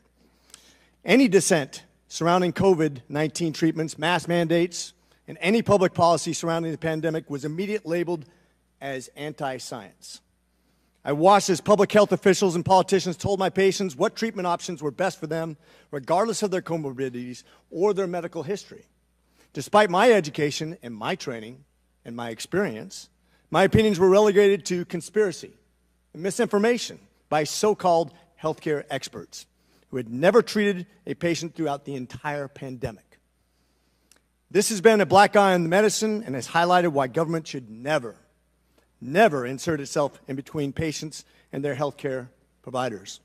Any dissent surrounding COVID-19 treatments, mask mandates, and any public policy surrounding the pandemic was immediately labeled as anti-science. I watched as public health officials and politicians told my patients what treatment options were best for them, regardless of their comorbidities or their medical history. Despite my education and my training and my experience, my opinions were relegated to conspiracy and misinformation by so-called healthcare experts who had never treated a patient throughout the entire pandemic. This has been a black eye on the medicine and has highlighted why government should never insert itself in between patients and their healthcare providers.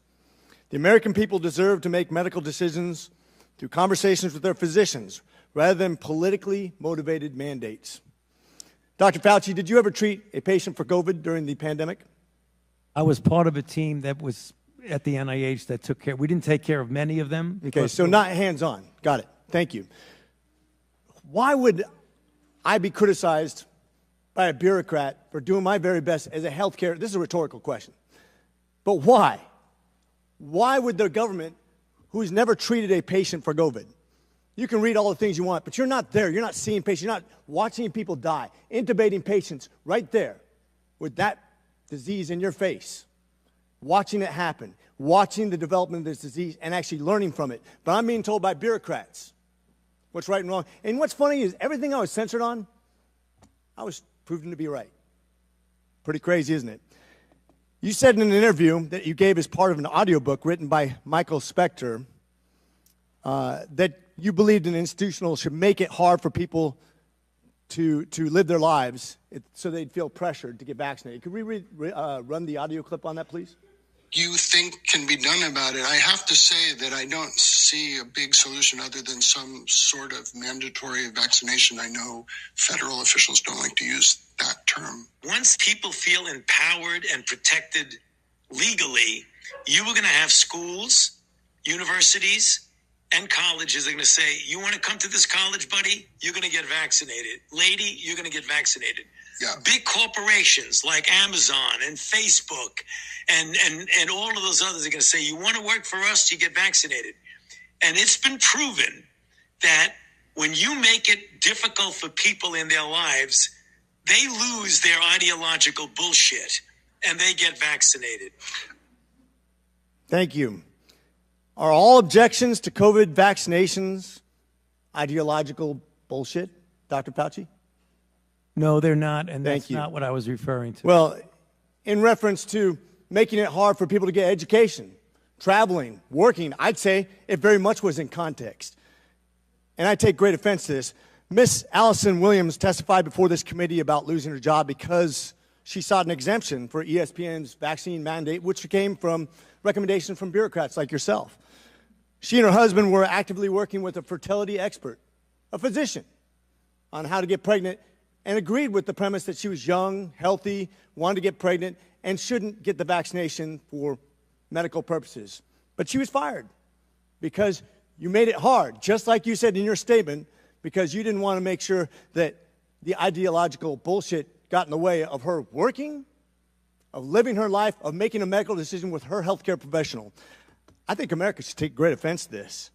The American people deserve to make medical decisions through conversations with their physicians rather than politically motivated mandates. Dr. Fauci, did you ever treat a patient for COVID during the pandemic? I was part of a team that was at the NIH that took care. We didn't take care of many of them. Okay, so not hands-on. Got it. Thank you. Why would I be criticized by a bureaucrat for doing my very best as a healthcare? This is a rhetorical question. But why? Why would the government, who's never treated a patient for COVID, you can read all the things you want, but you're not there. You're not seeing patients. You're not watching people die, intubating patients right there with that disease in your face, watching it happen, watching the development of this disease and actually learning from it. But I'm being told by bureaucrats what's right and wrong. And what's funny is everything I was censored on, I was proven to be right. Pretty crazy, isn't it? You said in an interview that you gave as part of an audiobook written by Michael Spector that you believed an institutional should make it hard for people to live their lives so they'd feel pressured to get vaccinated. Could we run the audio clip on that, please? You think can be done about it? I have to say that I don't see a big solution other than some sort of mandatory vaccination. I know federal officials don't like to use that term. Once people feel empowered and protected legally, you are going to have schools, universities, and colleges are going to say, you want to come to this college, buddy? You're going to get vaccinated. Lady, you're going to get vaccinated. Yeah. Big corporations like Amazon and Facebook and all of those others are going to say, you want to work for us, you get vaccinated. And it's been proven that when you make it difficult for people in their lives, they lose their ideological bullshit and they get vaccinated. Thank you. Are all objections to COVID vaccinations ideological bullshit, Dr. Fauci? No, they're not, and Thank that's you. not what I was referring to. Well, in reference to making it hard for people to get education, traveling, working, I'd say it very much was in context. And I take great offense to this. Miss Allison Williams testified before this committee about losing her job because she sought an exemption for ESPN's vaccine mandate, which came from recommendations from bureaucrats like yourself. She and her husband were actively working with a fertility expert, a physician, on how to get pregnant, and agreed with the premise that she was young, healthy, wanted to get pregnant, and shouldn't get the vaccination for medical purposes. But she was fired because you made it hard, just like you said in your statement, because you didn't want to make sure that the ideological bullshit got in the way of her working, of living her life, of making a medical decision with her healthcare professional. I think America should take great offense to this.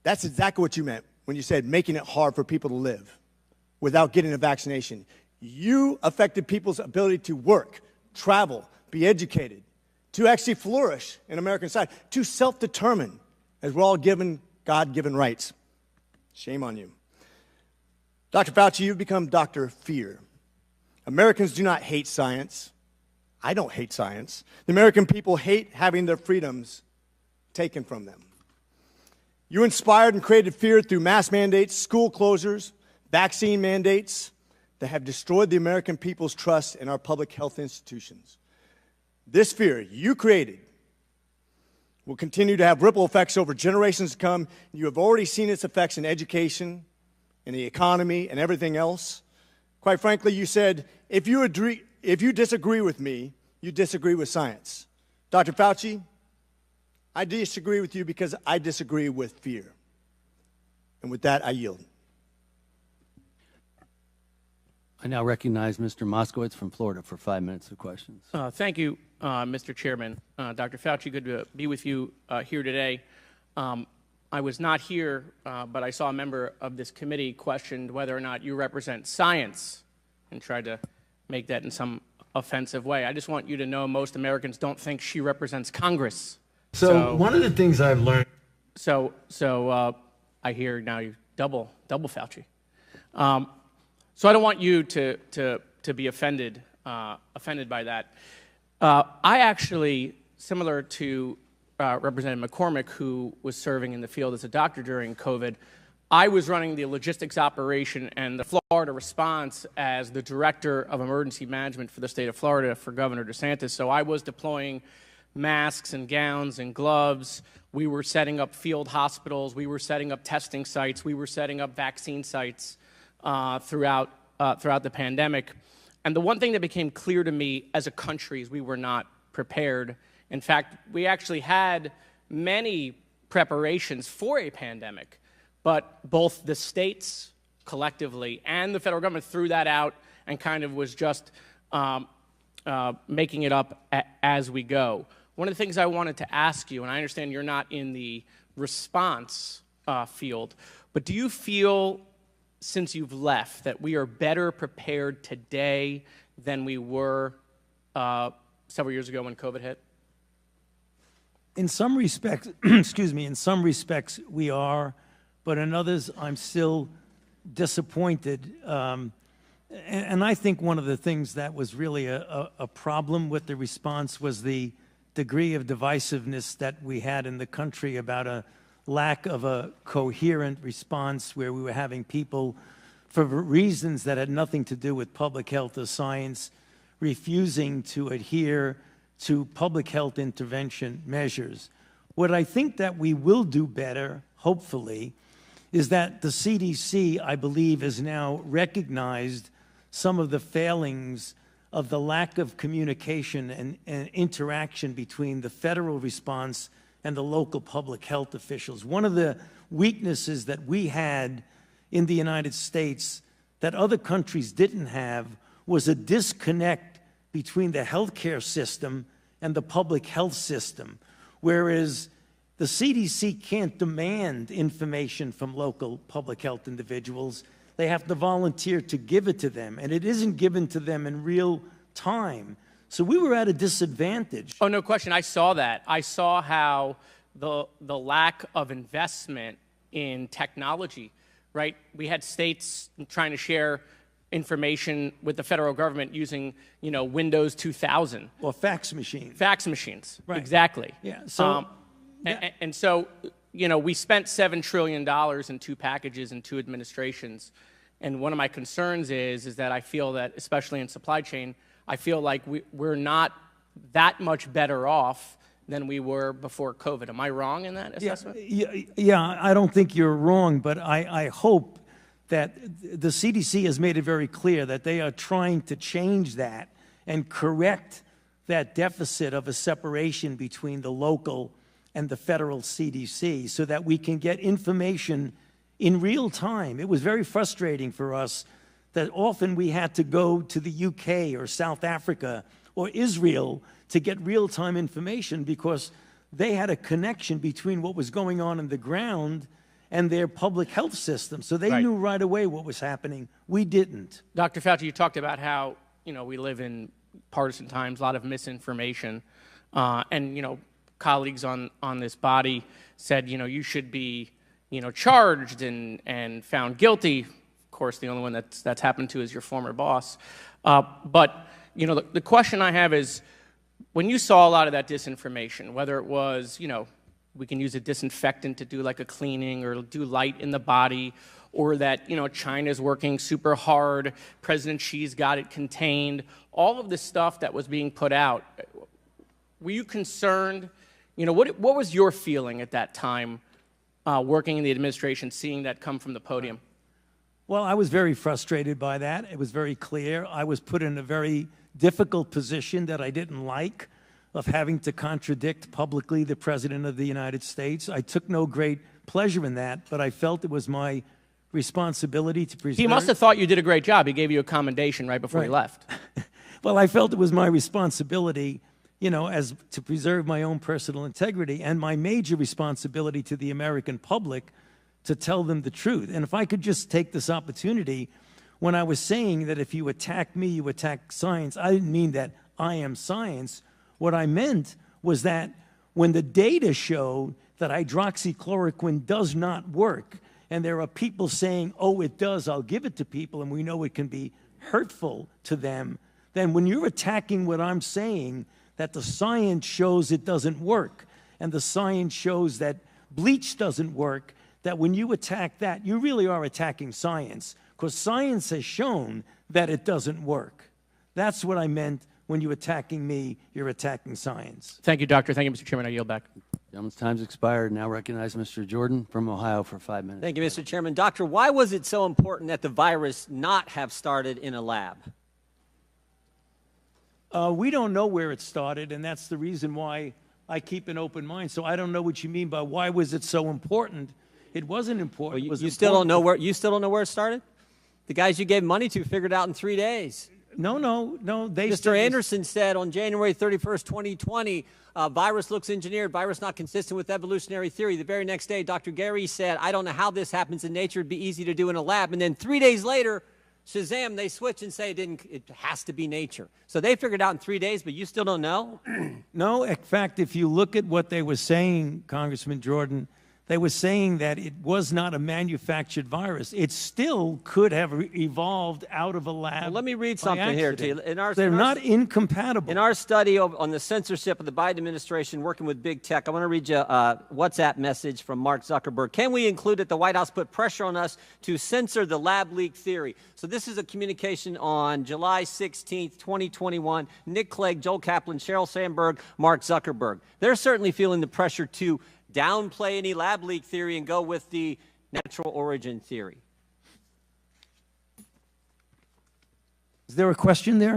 That's exactly what you meant when you said making it hard for people to live without getting a vaccination. You affected people's ability to work, travel, be educated, to actually flourish in American society, to self-determine, as we're all given God-given rights. Shame on you. Dr. Fauci, you've become Dr. Fear. Americans do not hate science. I don't hate science. The American people hate having their freedoms taken from them. You inspired and created fear through mask mandates, school closures, vaccine mandates that have destroyed the American people's trust in our public health institutions. This fear you created will continue to have ripple effects over generations to come. You have already seen its effects in education, in the economy, and everything else. Quite frankly, you said, if you disagree with me, you disagree with science. Dr. Fauci, I disagree with you because I disagree with fear. And with that, I yield. I now recognize Mr. Moskowitz from Florida for 5 minutes of questions. Thank you, Mr. Chairman. Dr. Fauci, good to be with you here today. I was not here, but I saw a member of this committee questioned whether or not you represent science and tried to make that in some offensive way. I just want you to know most Americans don't think she represents Congress. So one of the things I've learned. So I hear now you double Fauci. So I don't want you to be offended by that. I actually, similar to Representative McCormick, who was serving in the field as a doctor during COVID, I was running the logistics operation and the Florida response as the director of emergency management for the state of Florida for Governor DeSantis. So I was deploying masks and gowns and gloves. We were setting up field hospitals. We were setting up testing sites. We were setting up vaccine sites throughout the pandemic. And the one thing that became clear to me as a country is we were not prepared. In fact, we actually had many preparations for a pandemic, but both the states collectively and the federal government threw that out and kind of was just making it up as we go. One of the things I wanted to ask you, and I understand you're not in the response field, but do you feel, since you've left, that we are better prepared today than we were several years ago when COVID hit? In some respects, excuse me, in some respects we are, but in others I'm still disappointed. And I think one of the things that was really a problem with the response was the degree of divisiveness that we had in the country about a lack of a coherent response, where we were having people, for reasons that had nothing to do with public health or science, refusing to adhere to public health intervention measures. What I think that we will do better, hopefully, is that the CDC, I believe, has now recognized some of the failings of the lack of communication and interaction between the federal response and the local public health officials. One of the weaknesses that we had in the United States that other countries didn't have was a disconnect between the healthcare system and the public health system, whereas the CDC can't demand information from local public health individuals. They have to volunteer to give it to them, and it isn't given to them in real time. So we were at a disadvantage. Oh, no question. I saw that. I saw how the lack of investment in technology, right? We had states trying to share information with the federal government using, Windows 2000. Or fax machines. Fax machines, right. Exactly. Yeah. So, and so, we spent $7 trillion in two packages and two administrations. And one of my concerns is that I feel that, especially in supply chain, I feel like we're not that much better off than we were before COVID. Am I wrong in that assessment? Yeah, I don't think you're wrong, but I hope that the CDC has made it very clear that they are trying to change that and correct that deficit of a separation between the local and the federal CDC so that we can get information in real time. It was very frustrating for us that often we had to go to the UK or South Africa or Israel to get real-time information because they had a connection between what was going on the ground and their public health system. So they knew right away what was happening. We didn't. Dr. Fauci, you talked about how, we live in partisan times, a lot of misinformation. And, colleagues on this body said, you should be, charged and found guilty. Of course, the only one that's happened to is your former boss. But, the question I have is, when you saw a lot of that disinformation, whether it was, we can use a disinfectant to do like a cleaning or do light in the body, or that, China's working super hard, President Xi's got it contained, all of the stuff that was being put out, were you concerned? What was your feeling at that time working in the administration, seeing that come from the podium? Well, I was very frustrated by that. It was very clear. I was put in a very difficult position that I didn't like, of having to contradict publicly the President of the United States. I took no great pleasure in that, but I felt it was my responsibility to preserve. He must have thought you did a great job. He gave you a commendation right before he left. Well, I felt it was my responsibility, as to preserve my own personal integrity, and my major responsibility to the American public to tell them the truth. And if I could just take this opportunity, when I was saying that if you attack me, you attack science, I didn't mean that I am science. What I meant was that when the data showed that hydroxychloroquine does not work, and there are people saying, oh, it does, I'll give it to people, and we know it can be hurtful to them, then when you're attacking what I'm saying, that the science shows it doesn't work, and the science shows that bleach doesn't work, that when you attack that, you really are attacking science, because science has shown that it doesn't work. That's what I meant. When you're attacking me, you're attacking science. Thank you, Doctor. Thank you, Mr. Chairman. I yield back. Gentleman's time's expired. Now recognize Mr. Jordan from Ohio for 5 minutes. Thank you, Mr. Chairman. Doctor, why was it so important that the virus not have started in a lab? We don't know where it started, and that's the reason why I keep an open mind. So I don't know what you mean by why was it so important. It wasn't important. Well, you still don't know where it started? The guys you gave money to figured it out in 3 days. No. Mr. Anderson said on January 31st, 2020, virus looks engineered, virus not consistent with evolutionary theory. The very next day, Dr. Gary said, I don't know how this happens in nature. It'd be easy to do in a lab. And then 3 days later, shazam, they switch and say it has to be nature. So they figured it out in 3 days, but you still don't know? No. In fact, if you look at what they were saying, Congressman Jordan, they were saying that it was not a manufactured virus. It still could have evolved out of a lab. Well, let me read something here to you. They're not incompatible. In our study on the censorship of the Biden administration working with big tech, I want to read you a WhatsApp message from Mark Zuckerberg. Can we include that the White House put pressure on us to censor the lab leak theory? So this is a communication on July 16th, 2021. Nick Clegg, Joel Kaplan, Sheryl Sandberg, Mark Zuckerberg. They're certainly feeling the pressure to downplay any lab leak theory and go with the natural origin theory. Is there a question there?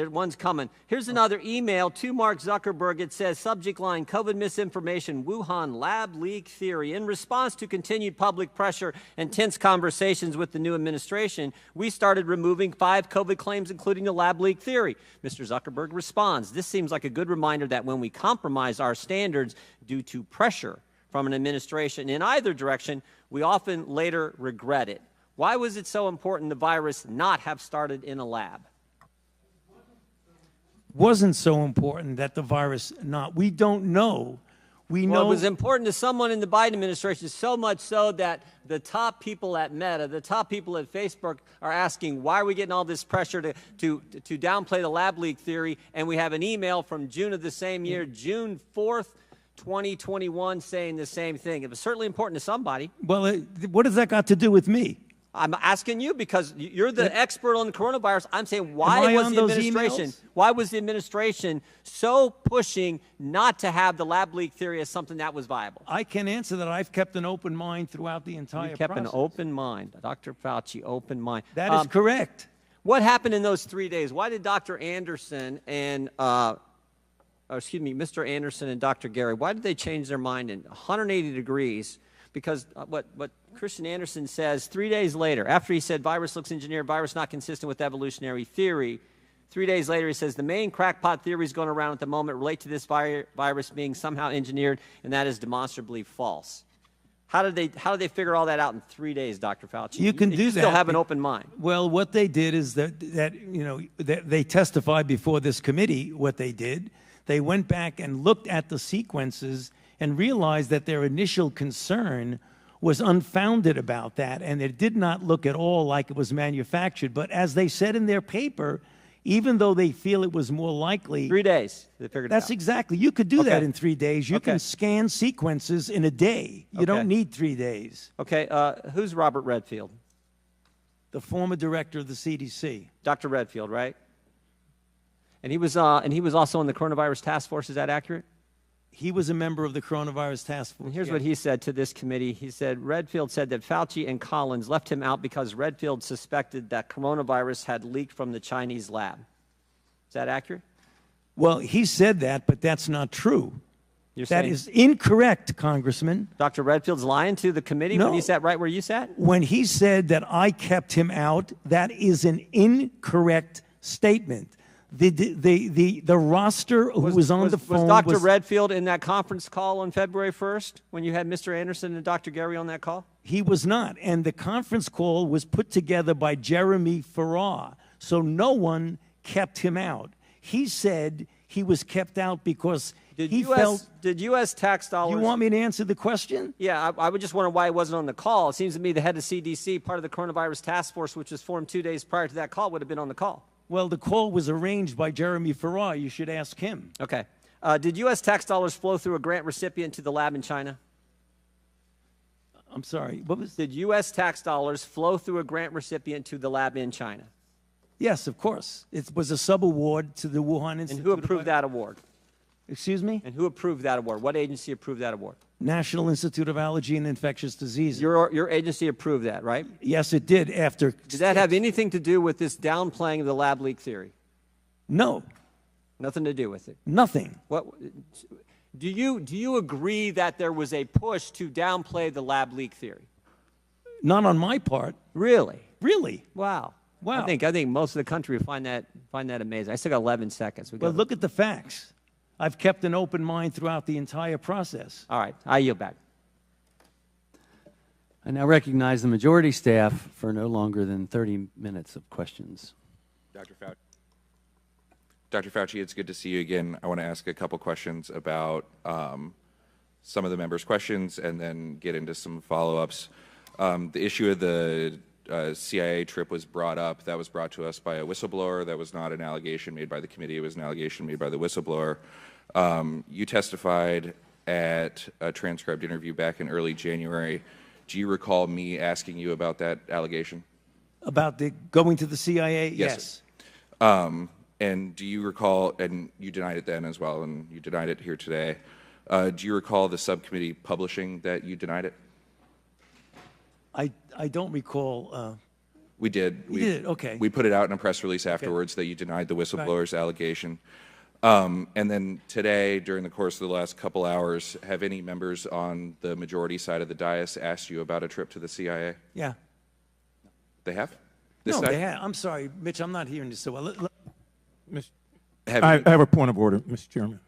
One's coming. Here's another email to Mark Zuckerberg. It says, subject line, COVID misinformation, Wuhan lab leak theory. In response to continued public pressure and tense conversations with the new administration, we started removing 5 COVID claims, including the lab leak theory. Mr. Zuckerberg responds, this seems like a good reminder that when we compromise our standards due to pressure from an administration in either direction, we often later regret it. Why was it so important the virus not have started in a lab? Wasn't so important that the virus not. We don't know. We know it was important to someone in the Biden administration, so much so that the top people at Meta, the top people at Facebook are asking, why are we getting all this pressure to downplay the lab leak theory? And we have an email from June of the same year, June 4th, 2021, saying the same thing. It was certainly important to somebody. Well, what has that got to do with me? I'm asking you because you're the expert on the coronavirus. I'm saying why was the administration so pushing not to have the lab leak theory as something that was viable? I can answer that. I've kept an open mind throughout the entire process. You kept an open mind. Dr. Fauci, open mind. That is correct. What happened in those 3 days? Why did Dr. Anderson and Mr. Anderson and Dr. Gary, why did they change their mind in 180 degrees? Because what Christian Anderson says 3 days later, after he said virus looks engineered, virus not consistent with evolutionary theory, 3 days later he says the main crackpot theories going around at the moment relate to this virus being somehow engineered, and that is demonstrably false. How did they figure all that out in 3 days, Dr. Fauci? You can do that. Still have an open mind. Well, what they did is that they testified before this committee. What they did, they went back and looked at the sequences and realized that their initial concern was unfounded about that, and it did not look at all like it was manufactured. But as they said in their paper, even though they feel it was more likely, 3 days they figured it out. That's exactly. You could do that in 3 days. You Okay. can scan sequences in a day. You don't need 3 days. Okay, who's Robert Redfield? The former director of the CDC. Dr. Redfield, right? And he was also on the coronavirus task force. Is that accurate? He was a member of the coronavirus task force. And here's what he said to this committee. He said, Redfield said that Fauci and Collins left him out because Redfield suspected that coronavirus had leaked from the Chinese lab. Is that accurate? Well, he said that, but that's not true. You're That saying is incorrect, Congressman. Dr. Redfield's lying to the committee when he sat right where you sat? When he said that I kept him out, that is an incorrect statement. The roster who was on the phone was Dr. Redfield in that conference call on February 1st when you had Mr. Anderson and Dr. Gary on that call? He was not. And the conference call was put together by Jeremy Farrar. So no one kept him out. He said he was kept out because he felt... Did U.S. tax dollars... You want me to answer the question? Yeah, I would just wonder why he wasn't on the call. It seems to me the head of CDC, part of the coronavirus task force, which was formed 2 days prior to that call, would have been on the call. Well, the call was arranged by Jeremy Farrar. You should ask him. Okay. Did U.S. tax dollars flow through a grant recipient to the lab in China? I'm sorry, what was... Did U.S. tax dollars flow through a grant recipient to the lab in China? Yes, of course. It was a sub-award to the Wuhan Institute. And who approved that award? Excuse me? And who approved that award? What agency approved that award? National Institute of Allergy and Infectious Diseases. Your agency approved that, right? Yes, it did after... Did that have anything to do with this downplaying of the lab leak theory? No. Nothing to do with it? Nothing. What... Do you agree that there was a push to downplay the lab leak theory? Not on my part. Really? Really? Wow. Wow. I think most of the country would find that amazing. I still got 11 seconds. Well, look at the facts. I've kept an open mind throughout the entire process. All right. I yield back. I now recognize the majority staff for no longer than 30 minutes of questions. Dr. Fauci, it's good to see you again. I want to ask a couple questions about some of the members' questions and then get into some follow-ups. The issue of the CIA trip was brought up. That was brought to us by a whistleblower. That was not an allegation made by the committee. It was an allegation made by the whistleblower. You testified at a transcribed interview back in early January. Do you recall me asking you about that allegation? About the going to the CIA? Yes. And do you recall, and you denied it then as well, and you denied it here today, do you recall the subcommittee publishing that you denied it? I don't recall. We did. We did, okay. We put it out in a press release afterwards that you denied the whistleblower's allegation. And then today, during the course of the last couple hours, have any members on the majority side of the dais asked you about a trip to the CIA? Yeah. They have? They have. I'm sorry, Mitch, I'm not hearing this so well. I have a point of order, Mr. Chairman.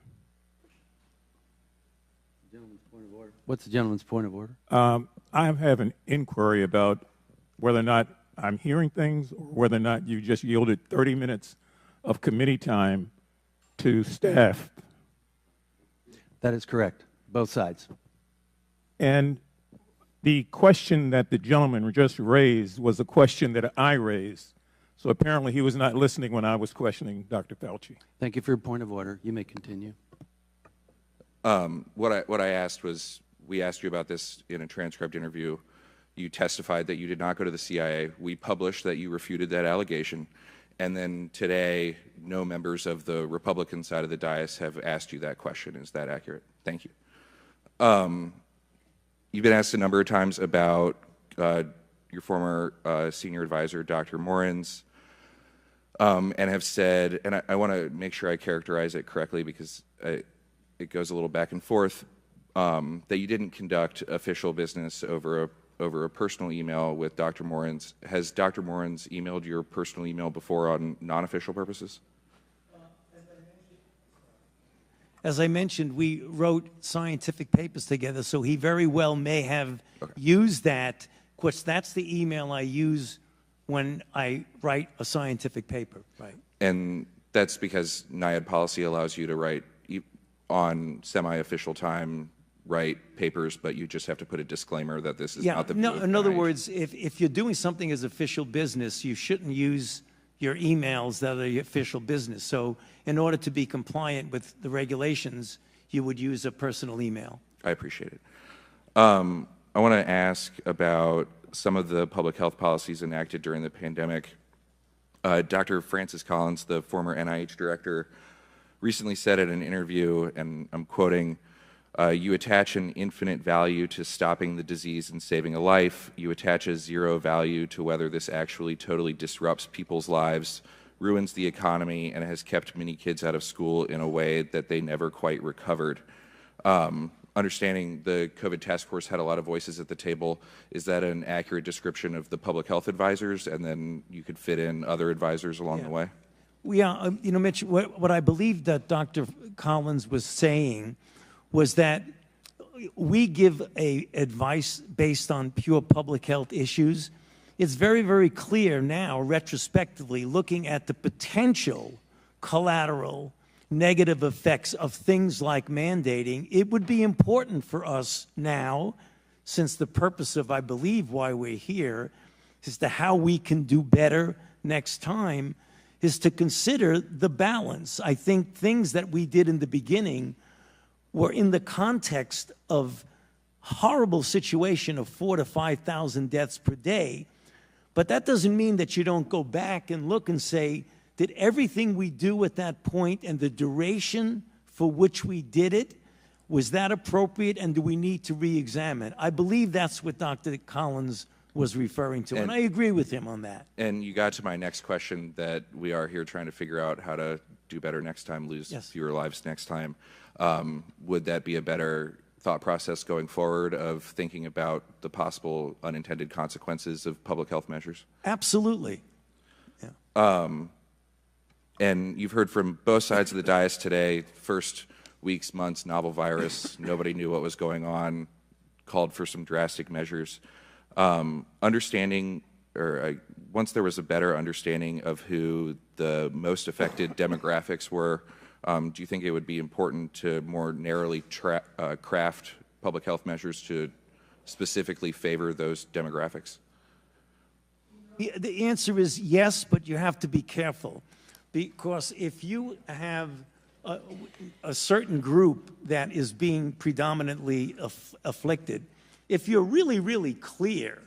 What's the gentleman's point of order? I have an inquiry about whether or not I'm hearing things or whether or not you just yielded 30 minutes of committee time to staff. That is correct, both sides. And the question that the gentleman just raised was a question that I raised. So apparently he was not listening when I was questioning Dr. Fauci. Thank you for your point of order. You may continue. What I asked was, we asked you about this in a transcribed interview. You testified that you did not go to the CIA. We published that you refuted that allegation. And then today, no members of the Republican side of the dais have asked you that question. Is that accurate? Thank you. You've been asked a number of times about your former senior advisor, Dr. Morins, and have said, and I want to make sure I characterize it correctly because it goes a little back and forth, that you didn't conduct official business over a personal email with Dr. Morins. Has Dr. Morins emailed your personal email before on non-official purposes? As I mentioned, we wrote scientific papers together, so he very well may have used that. Of course, that's the email I use when I write a scientific paper. Right. And that's because NIAID policy allows you to write on semi-official time, write papers, but you just have to put a disclaimer that this is not the view of in other NIAID. words, if you're doing something as official business, you shouldn't use your emails that are your official business. So in order to be compliant with the regulations, you would use a personal email. I appreciate it. I want to ask about some of the public health policies enacted during the pandemic. Dr. Francis Collins, the former NIH director, recently said in an interview, and I'm quoting, you attach an infinite value to stopping the disease and saving a life. You attach a zero value to whether this actually totally disrupts people's lives, ruins the economy, and has kept many kids out of school in a way that they never quite recovered. Understanding the COVID task force had a lot of voices at the table, is that an accurate description of the public health advisors, and then you could fit in other advisors along the way? Yeah, you know, Mitch, what I believe that Dr. Collins was saying was that we give advice based on pure public health issues. It's very, very clear now, retrospectively, looking at the potential collateral negative effects of things like mandating. It would be important for us now, since the purpose of, I believe, why we're here, is to how we can do better next time, is to consider the balance. I think things that we did in the beginning were in the context of horrible situation of 4,000 to 5,000 deaths per day. But that doesn't mean that you don't go back and look and say, did everything we do at that point and the duration for which we did it, was that appropriate, and do we need to re-examine? I believe that's what Dr. Collins was referring to, and I agree with him on that. And you got to my next question, that we are here trying to figure out how to do better next time, lose fewer lives next time. Would that be a better thought process going forward of thinking about the possible unintended consequences of public health measures? Absolutely. Yeah. And you've heard from both sides of the dais today, first weeks, months, novel virus, nobody knew what was going on, called for some drastic measures. Understanding, or once there was a better understanding of who the most affected demographics were, do you think it would be important to more narrowly craft public health measures to specifically favor those demographics? The answer is yes, but you have to be careful. Because if you have a certain group that is being predominantly afflicted, if you're really, really clear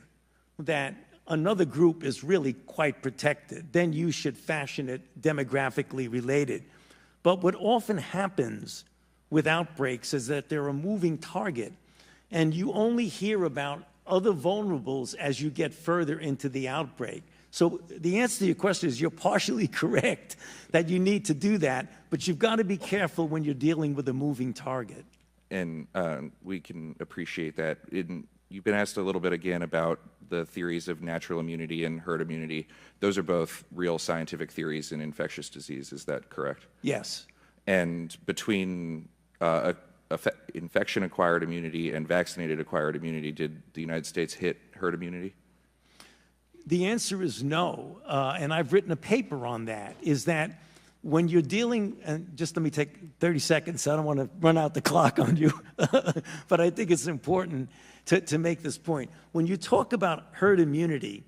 that another group is really quite protected, then you should fashion it demographically related. But what often happens with outbreaks is that they're a moving target, and you only hear about other vulnerables as you get further into the outbreak. So the answer to your question is you're partially correct that you need to do that, but you've got to be careful when you're dealing with a moving target. And we can appreciate that. You've been asked a little bit again about the theories of natural immunity and herd immunity. Those are both real scientific theories in infectious disease. Is that correct? Yes. And between infection-acquired immunity and vaccinated-acquired immunity, did the United States hit herd immunity? The answer is no, and I've written a paper on that, is that when you're dealing, and just let me take 30 seconds, I don't want to run out the clock on you, but I think it's important to make this point. When you talk about herd immunity,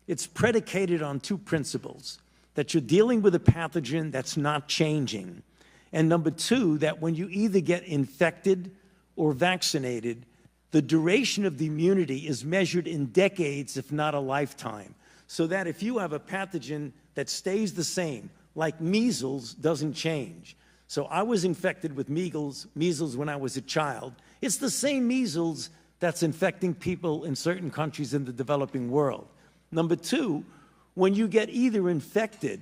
it's predicated on two principles: that you're dealing with a pathogen that's not changing, and number two, that when you either get infected or vaccinated, the duration of the immunity is measured in decades, if not a lifetime. So that if you have a pathogen that stays the same, like measles doesn't change. So I was infected with measles when I was a child. It's the same measles that's infecting people in certain countries in the developing world. Number two, when you get either infected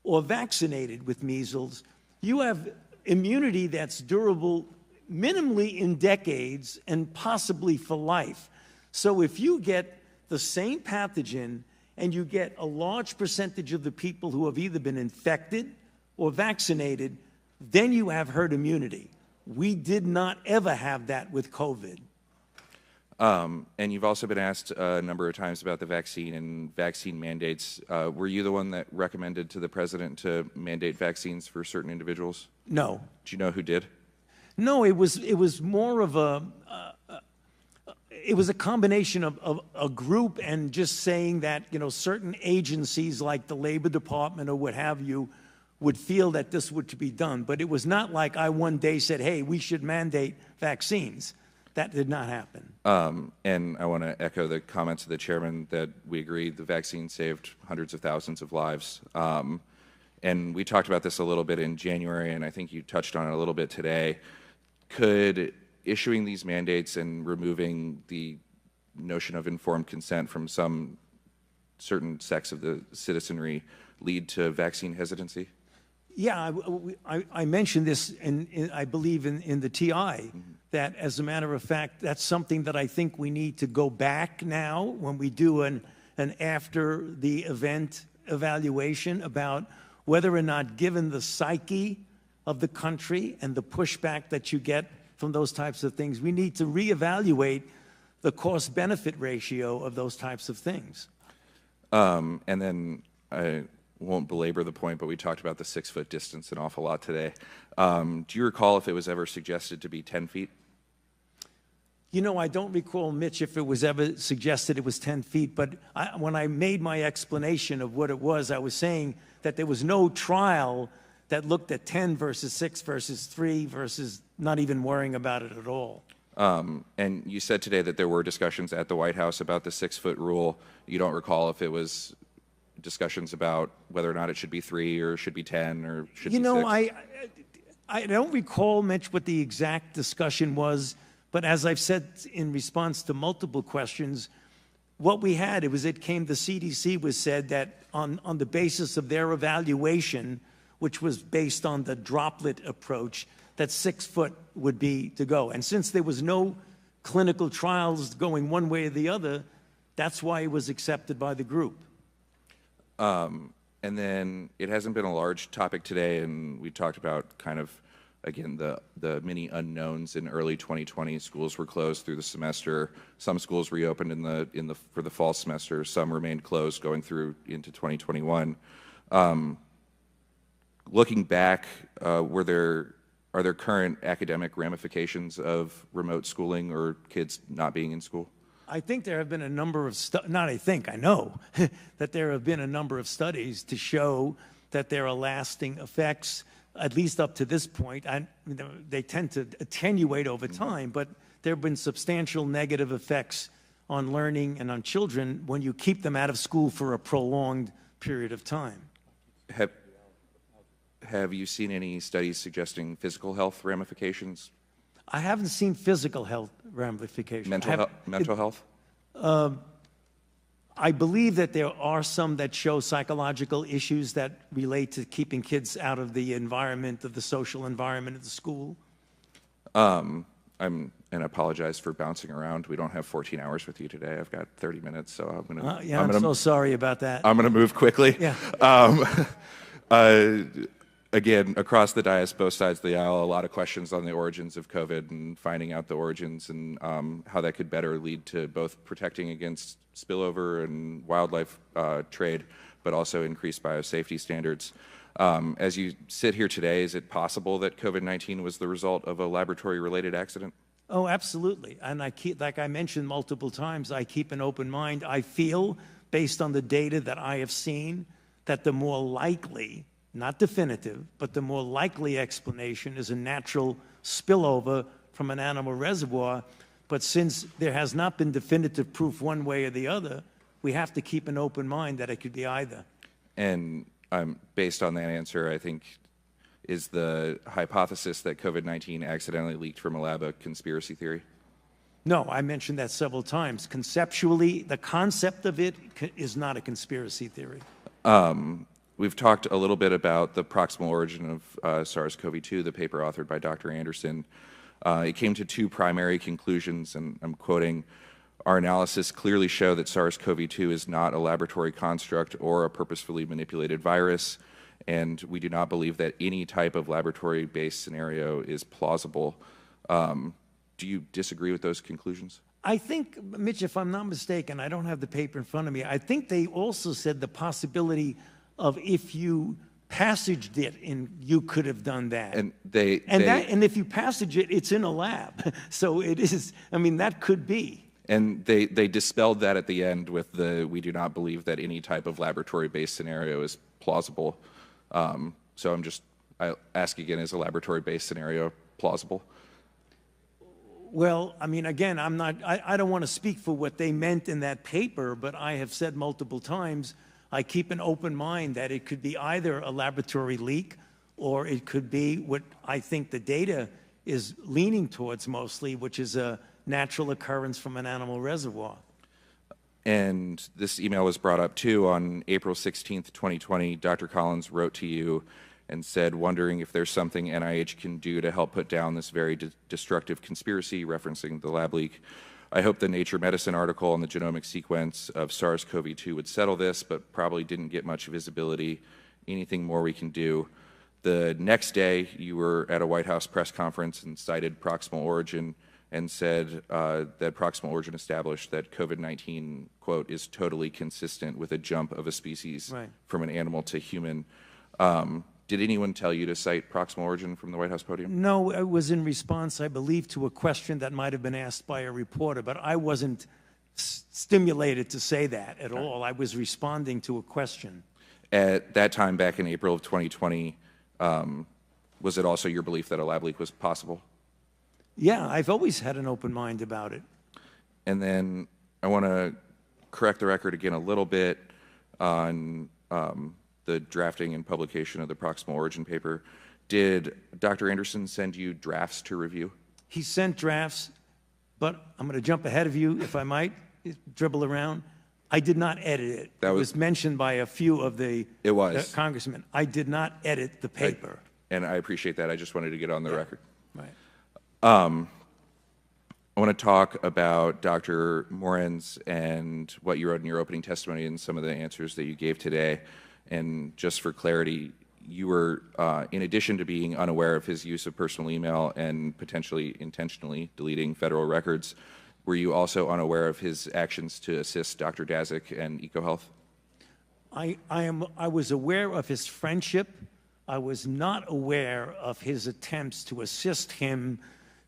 or vaccinated with measles, you have immunity that's durable minimally in decades and possibly for life. So if you get the same pathogen and you get a large percentage of the people who have either been infected or vaccinated, then you have herd immunity. We did not ever have that with COVID. And you've also been asked a number of times about the vaccine and vaccine mandates. Were you the one that recommended to the president to mandate vaccines for certain individuals? No. Do you know who did? No, it was more of it was a combination of a group and just saying that, you know, certain agencies like the Labor Department or what have you would feel that this would to be done. But it was not like I one day said, hey, we should mandate vaccines. That did not happen. And I want to echo the comments of the chairman that we agree the vaccine saved hundreds of thousands of lives. And we talked about this a little bit in January, and I think you touched on it a little bit today. Could issuing these mandates and removing the notion of informed consent from some certain sects of the citizenry lead to vaccine hesitancy? Yeah, I mentioned this, I believe, in the TI, that as a matter of fact, that's something that I think we need to go back now when we do an after the event evaluation about whether or not, given the psyche of the country and the pushback that you get from those types of things, we need to reevaluate the cost-benefit ratio of those types of things. And then I won't belabor the point, but we talked about the 6-foot distance an awful lot today. Do you recall if it was ever suggested to be 10 feet? You know, I don't recall, Mitch, if it was ever suggested it was 10 feet, but when I made my explanation of what it was, I was saying that there was no trial that looked at 10 versus 6 versus 3 versus not even worrying about it at all. And you said today that there were discussions at the White House about the 6-foot rule. You don't recall if it was discussions about whether or not it should be 3 or should be 10 or should be 6? You know, I don't recall, Mitch, what the exact discussion was, but as I've said in response to multiple questions, what we had, the CDC was said that on the basis of their evaluation, which was based on the droplet approach, that 6 foot would be to go. And since there was no clinical trials going one way or the other, that's why it was accepted by the group. And then it hasn't been a large topic today, and we talked about kind of, again, the many unknowns in early 2020. Schools were closed through the semester. Some schools reopened for the fall semester. Some remained closed going through into 2021. Looking back, are there current academic ramifications of remote schooling or kids not being in school? I think there have been a number of, I know, that there have been a number of studies to show that there are lasting effects, at least up to this point. They tend to attenuate over time, but there have been substantial negative effects on learning and on children when you keep them out of school for a prolonged period of time. Have you seen any studies suggesting physical health ramifications? I haven't seen physical health ramifications. Mental health? I believe that there are some that show psychological issues that relate to keeping kids out of the environment, of the social environment of the school. And I apologize for bouncing around. We don't have 14 hours with you today. I've got 30 minutes, so I'm going to... I'm so sorry about that. I'm going to move quickly. Yeah. Again, across the dais, both sides of the aisle, a lot of questions on the origins of COVID and finding out the origins and how that could better lead to both protecting against spillover and wildlife trade, but also increased biosafety standards. As you sit here today, is it possible that COVID-19 was the result of a laboratory-related accident? Oh, absolutely. And like I mentioned multiple times, I keep an open mind. I feel, based on the data that I have seen, that the more likely, not definitive, but the more likely explanation is a natural spillover from an animal reservoir. But since there has not been definitive proof one way or the other, we have to keep an open mind that it could be either. And based on that answer, I think, is the hypothesis that COVID-19 accidentally leaked from a lab a conspiracy theory? No, I mentioned that several times. Conceptually, the concept of it is not a conspiracy theory. We've talked a little bit about the proximal origin of SARS-CoV-2, the paper authored by Dr. Anderson. It came to two primary conclusions, and I'm quoting, "Our analysis clearly show that SARS-CoV-2 is not a laboratory construct or a purposefully manipulated virus, and we do not believe that any type of laboratory-based scenario is plausible. Do you disagree with those conclusions? I think, Mitch, if I'm not mistaken, I don't have the paper in front of me, I think they also said the possibility of if you passaged it, and you could have done that. And and if you passage it, it's in a lab. So it is, I mean, that could be. And they dispelled that at the end with we do not believe that any type of laboratory-based scenario is plausible. So I ask again, is a laboratory-based scenario plausible? Well, I mean, again, I don't want to speak for what they meant in that paper, but I have said multiple times, I keep an open mind that it could be either a laboratory leak or it could be what I think the data is leaning towards mostly, which is a natural occurrence from an animal reservoir. And this email was brought up too on April 16th, 2020. Dr. Collins wrote to you and said, wondering if there's something NIH can do to help put down this very destructive conspiracy, referencing the lab leak. I hope the Nature Medicine article on the genomic sequence of SARS-CoV-2 would settle this, but probably didn't get much visibility. Anything more we can do? The next day, you were at a White House press conference and cited proximal origin and said that proximal origin established that COVID-19, quote, is totally consistent with a jump of a species from an animal to human. Did anyone tell you to cite proximal origin from the White House podium? No, it was in response, I believe, to a question that might have been asked by a reporter, but I wasn't stimulated to say that at all. I was responding to a question. At that time, back in April of 2020, was it also your belief that a lab leak was possible? Yeah, I've always had an open mind about it. And then I want to correct the record again a little bit on the drafting and publication of the proximal origin paper. Did Dr. Anderson send you drafts to review? He sent drafts, but I'm going to jump ahead of you, if I might, dribble around. I did not edit it. It was mentioned by a few of the congressmen. I did not edit the paper. And I appreciate that. I just wanted to get on the record. Right. I want to talk about Dr. Morin's and what you wrote in your opening testimony and some of the answers that you gave today. And just for clarity, you were, in addition to being unaware of his use of personal email and potentially intentionally deleting federal records, were you also unaware of his actions to assist Dr. Daszak and EcoHealth? I was aware of his friendship. I was not aware of his attempts to assist him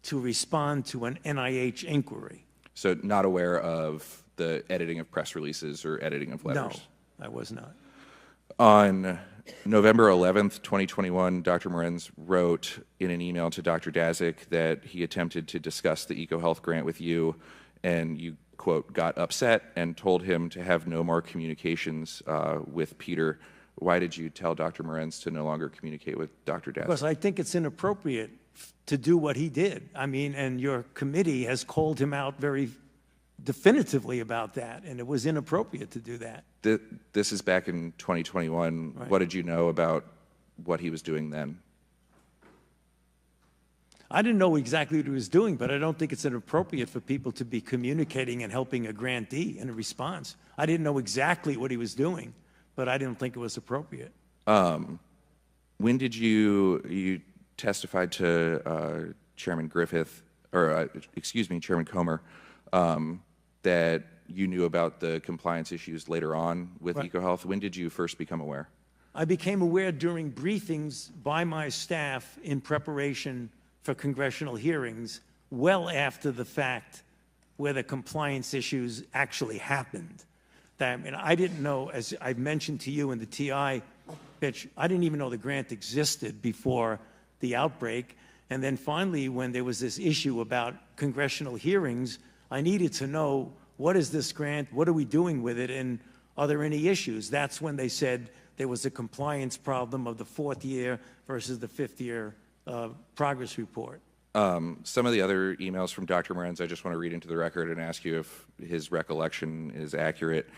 to respond to an NIH inquiry. So not aware of the editing of press releases or editing of letters? No, I was not. On November 11th, 2021, Dr. Morin's wrote in an email to Dr. Daszak that he attempted to discuss the EcoHealth grant with you, and you, quote, got upset and told him to have no more communications with Peter. Why did you tell Dr. Morin's to no longer communicate with Dr. Daszak? Because I think it's inappropriate to do what he did. I mean, and your committee has called him out very definitively about that, and it was inappropriate to do that. This is back in 2021. Right. What did you know about what he was doing then? I didn't know exactly what he was doing, but I don't think it's inappropriate for people to be communicating and helping a grantee in a response. I didn't know exactly what he was doing, but I didn't think it was appropriate. When did you testified to Chairman Griffith, or excuse me, Chairman Comer, that you knew about the compliance issues later on with EcoHealth? When did you first become aware? I became aware during briefings by my staff in preparation for congressional hearings well after the fact where the compliance issues actually happened. I mean, I didn't know, as I've mentioned to you in the TI pitch, I didn't even know the grant existed before the outbreak. And then finally, when there was this issue about congressional hearings, I needed to know, what is this grant? What are we doing with it? And are there any issues? That's when they said there was a compliance problem of the 4th year versus the 5th year progress report. Some of the other emails from Dr. Morin's, I just want to read into the record and ask you if his recollection is accurate.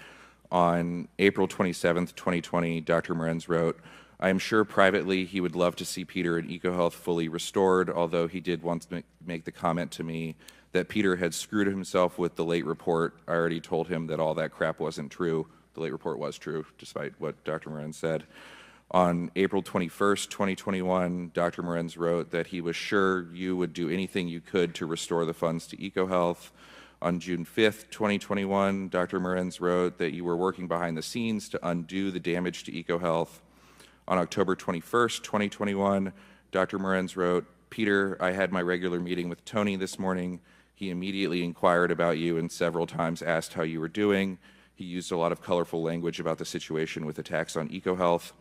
On April 27th, 2020, Dr. Morin's wrote, I am sure privately he would love to see Peter and EcoHealth fully restored, although he did once make the comment to me that Peter had screwed himself with the late report. I already told him that all that crap wasn't true. The late report was true, despite what Dr. Morin said. On April 21st, 2021, Dr. Morenz wrote that he was sure you would do anything you could to restore the funds to EcoHealth. On June 5th, 2021, Dr. Morenz wrote that you were working behind the scenes to undo the damage to EcoHealth. On October 21st, 2021, Dr. Morenz wrote, Peter, I had my regular meeting with Tony this morning. He immediately inquired about you and several times asked how you were doing. He used a lot of colorful language about the situation with attacks on EcoHealth.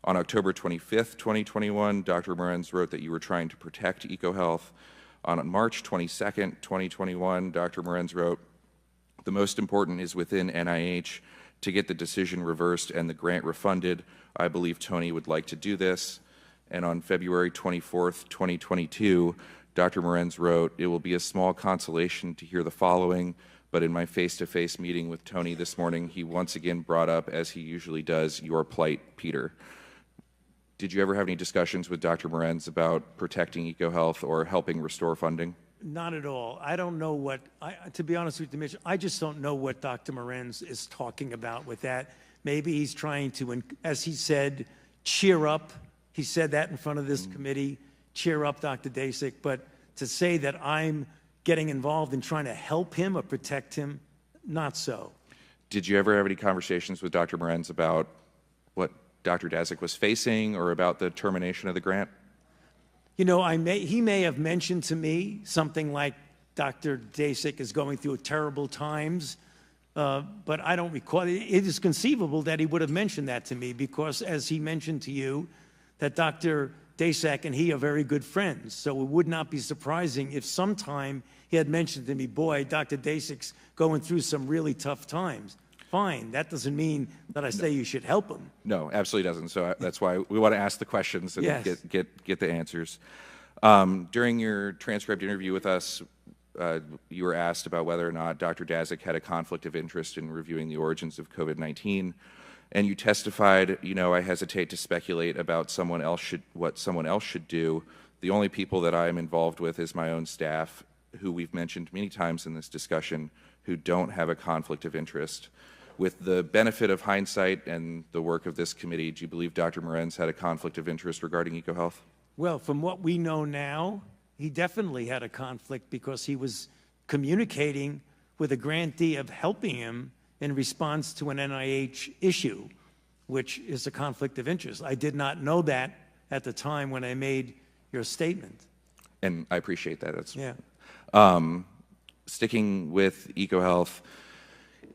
On October 25th, 2021, Dr. Morenz wrote that you were trying to protect EcoHealth. On March 22nd, 2021, Dr. Morenz wrote, the most important is within NIH to get the decision reversed and the grant refunded. I believe Tony would like to do this. And on February 24th, 2022, Dr. Morenz wrote, it will be a small consolation to hear the following, but in my face-to-face meeting with Tony this morning, he once again brought up, as he usually does, your plight, Peter. Did you ever have any discussions with Dr. Morenz about protecting EcoHealth or helping restore funding? Not at all. I don't know what, to be honest with you, Mitch, I just don't know what Dr. Morenz is talking about with that. Maybe he's trying to, as he said, cheer up. He said that in front of this committee, cheer up Dr. Dasick. But to say that I'm getting involved in trying to help him or protect him, not so. Did you ever have any conversations with Dr. Morenz about what Dr. Dasick was facing or about the termination of the grant? You know, he may have mentioned to me something like Dr. Dasick is going through terrible times, but I don't recall. It is conceivable that he would have mentioned that to me because, as he mentioned to you, that Dr. Dasick and he are very good friends. So it would not be surprising if sometime he had mentioned to me, boy, Dr. Dasick's going through some really tough times. Fine. That doesn't mean that I say you should help him. No, absolutely doesn't. So that's why we want to ask the questions and Yes. get the answers. During your transcribed interview with us, you were asked about whether or not Dr. Dasick had a conflict of interest in reviewing the origins of COVID-19. And you testified, you know, I hesitate to speculate about what someone else should do. The only people that I am involved with is my own staff, who we've mentioned many times in this discussion, who don't have a conflict of interest. With the benefit of hindsight and the work of this committee, do you believe Dr. Morenz had a conflict of interest regarding EcoHealth? Well, from what we know now, he definitely had a conflict because he was communicating with a grantee of helping him in response to an NIH issue, which is a conflict of interest. I did not know that at the time when I made your statement. And I appreciate that. That's, yeah. Sticking with EcoHealth,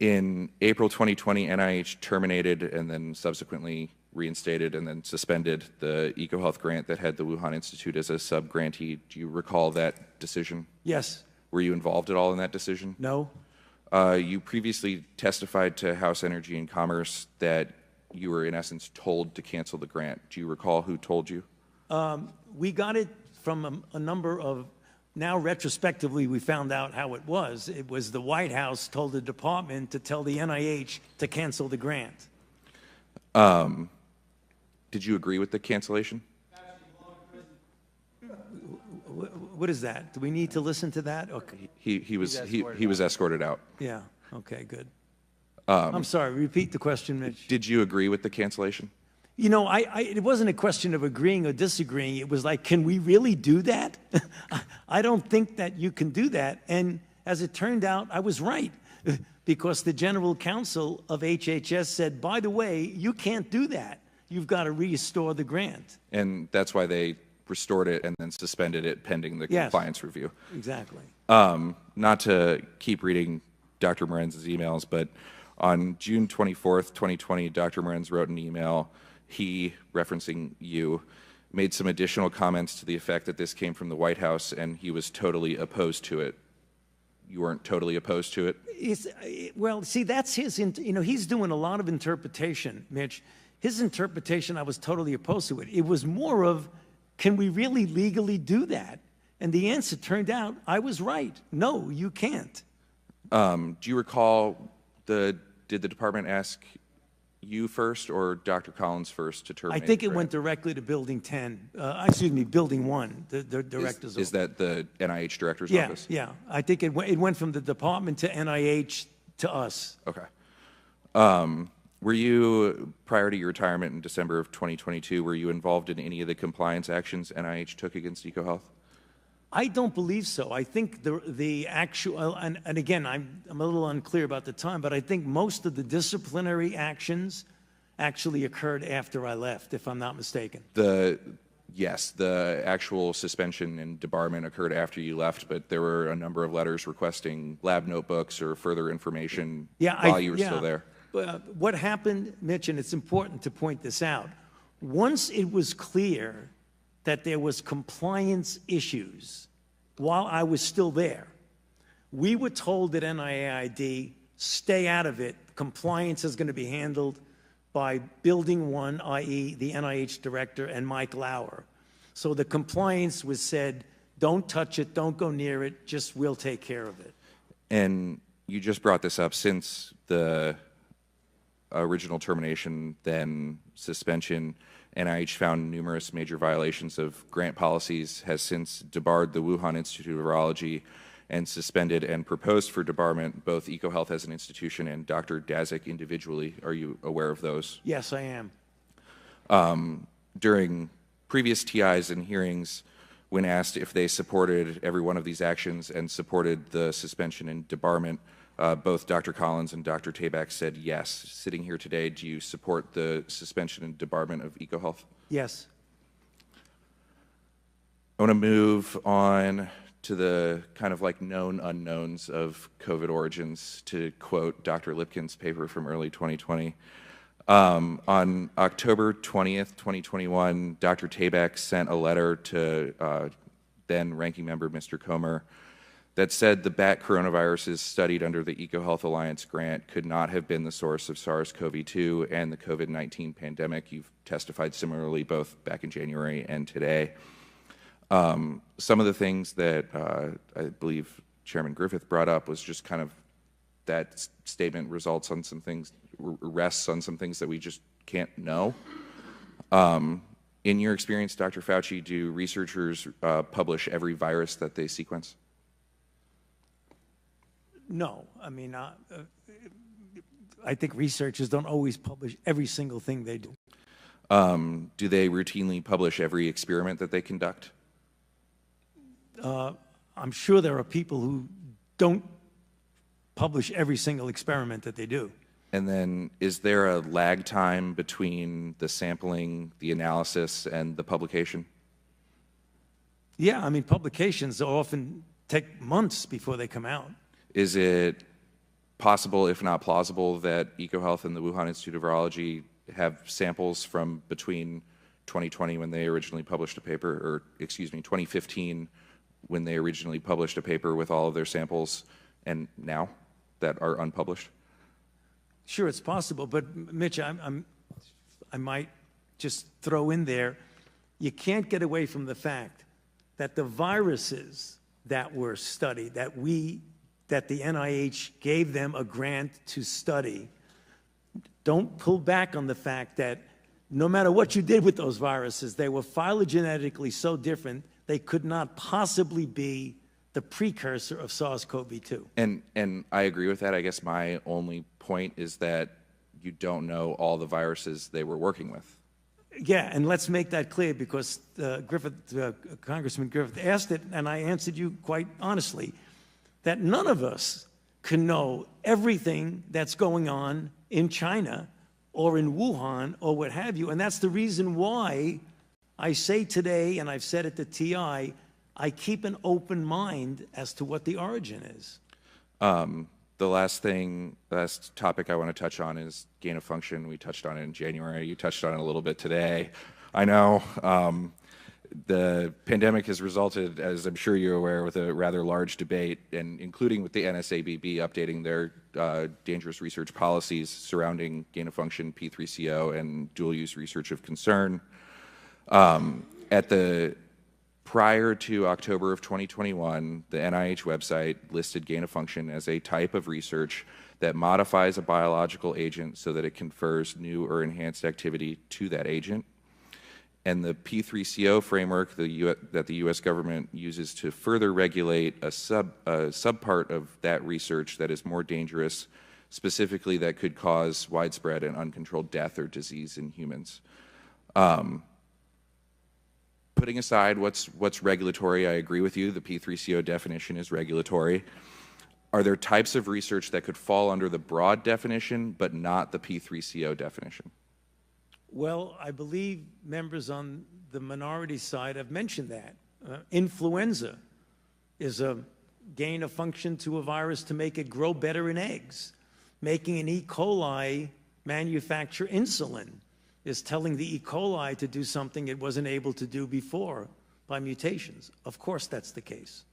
in April 2020, NIH terminated and then subsequently reinstated and then suspended the EcoHealth grant that had the Wuhan Institute as a sub-grantee. Do you recall that decision? Yes. Were you involved at all in that decision? No. You previously testified to House Energy and Commerce that you were, in essence, told to cancel the grant. Do you recall who told you? We got it from a number of, now retrospectively we found out how it was. It was the White House told the department to tell the NIH to cancel the grant. Did you agree with the cancellation? What is that? Do we need to listen to that? Okay. He was escorted out. Yeah. Okay, good. I'm sorry. Repeat the question, Mitch. Did you agree with the cancellation? You know, it wasn't a question of agreeing or disagreeing. It was like, can we really do that? I don't think that you can do that. And as it turned out, I was right because the general counsel of HHS said, by the way, you can't do that. You've got to restore the grant. And that's why they restored it and then suspended it pending the compliance review. Exactly. Not to keep reading Dr. Morenz's emails, but on June 24th, 2020, Dr. Morenz wrote an email, he, referencing you, made some additional comments to the effect that this came from the White House and he was totally opposed to it. You weren't totally opposed to it? Well, see, that's his, you know, he's doing a lot of interpretation, Mitch. His interpretation, I was totally opposed to it. It was more of, can we really legally do that? And the answer turned out, I was right. No, you can't. Do you recall, did the department ask you first or Dr. Collins first to terminate? I think it went directly to Building 10, excuse me, Building 1, the director's office. Is that the NIH director's office? Yeah, I think it went from the department to NIH to us. Okay. Were you, prior to your retirement in December of 2022, were you involved in any of the compliance actions NIH took against EcoHealth? I don't believe so. I think the actual, and again, I'm a little unclear about the time, but I think most of the disciplinary actions actually occurred after I left, if I'm not mistaken. Yes, the actual suspension and debarment occurred after you left, but there were a number of letters requesting lab notebooks or further information while you were still there. What happened, Mitch, and it's important to point this out, once it was clear that there was compliance issues while I was still there, we were told at NIAID, stay out of it. Compliance is going to be handled by Building 1, i.e. the NIH director, and Mike Lauer. So the compliance was said, don't touch it, don't go near it, just we'll take care of it. And you just brought this up, since the original termination, then suspension, NIH found numerous major violations of grant policies, has since debarred the Wuhan Institute of Virology and suspended and proposed for debarment both EcoHealth as an institution and Dr. Daszak individually. Are you aware of those? Yes, I am. During previous TIs and hearings, when asked if they supported every one of these actions and supported the suspension and debarment, both Dr. Collins and Dr. Tabak said yes. Sitting here today, do you support the suspension and debarment of EcoHealth? Yes. I want to move on to the kind of like known unknowns of COVID origins, to quote Dr. Lipkin's paper from early 2020. On October 20th, 2021, Dr. Tabak sent a letter to then Ranking Member Mr. Comer that said the bat coronaviruses studied under the EcoHealth Alliance grant could not have been the source of SARS-CoV-2 and the COVID-19 pandemic. You've testified similarly both back in January and today. Some of the things that I believe Chairman Griffith brought up was just kind of that statement results on some things, rests on some things that we just can't know. In your experience, Dr. Fauci, do researchers publish every virus that they sequence? No. I mean, I think researchers don't always publish every single thing they do. Do they routinely publish every experiment that they conduct? I'm sure there are people who don't publish every single experiment that they do. And then is there a lag time between the sampling, the analysis, and the publication? Yeah, I mean, publications often take months before they come out. Is it possible, if not plausible, that EcoHealth and the Wuhan Institute of Virology have samples from between 2020 when they originally published a paper, or excuse me, 2015 when they originally published a paper with all of their samples, and now that are unpublished? Sure, it's possible, but Mitch, I might just throw in there, you can't get away from the fact that the viruses that were studied, that the NIH gave them a grant to study, don't pull back on the fact that no matter what you did with those viruses, they were phylogenetically so different, they could not possibly be the precursor of SARS-CoV-2. And I agree with that. I guess my only point is that you don't know all the viruses they were working with. Yeah, and let's make that clear, because Congressman Griffith asked it, and I answered you quite honestly, that none of us can know everything that's going on in China or in Wuhan or what have you. And that's the reason why I say today, and I've said it to TI, I keep an open mind as to what the origin is. The last topic I want to touch on is gain of function. We touched on it in January. You touched on it a little bit today. I know the pandemic has resulted, as I'm sure you're aware, with a rather large debate, and including with the NSABB updating their dangerous research policies surrounding gain of function, P3CO, and dual use research of concern. Prior to October of 2021, the NIH website listed gain of function as a type of research that modifies a biological agent so that it confers new or enhanced activity to that agent. And the P3CO framework that the U.S. government uses to further regulate a subpart of that research that is more dangerous specifically that could cause widespread and uncontrolled death or disease in humans. Putting aside what's regulatory, I agree with you. The P3CO definition is regulatory. Are there types of research that could fall under the broad definition but not the P3CO definition? Well, I believe members on the minority side have mentioned that. Influenza is a gain of function to a virus to make it grow better in eggs. Making an E. coli manufacture insulin is telling the E. coli to do something it wasn't able to do before by mutations. Of course that's the case.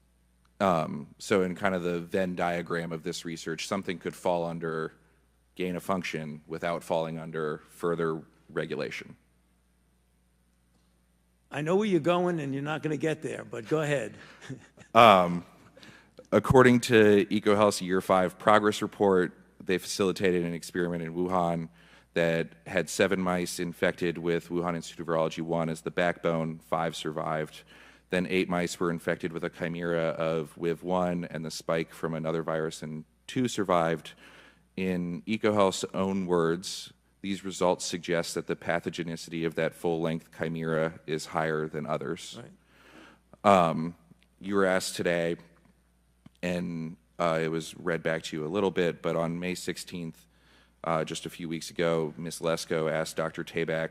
So in kind of the Venn diagram of this research, something could fall under gain of function without falling under further regulation. I know where you're going, and you're not going to get there, but go ahead. According to EcoHealth's Year 5 progress report, they facilitated an experiment in Wuhan that had 7 mice infected with Wuhan Institute of Virology 1 as the backbone. 5 survived. Then 8 mice were infected with a chimera of WIV1 and the spike from another virus, and 2 survived. In EcoHealth's own words, these results suggest that the pathogenicity of that full-length chimera is higher than others. Right. You were asked today, and it was read back to you a little bit, but on May 16th, just a few weeks ago, Ms. Lesko asked Dr. Tabak,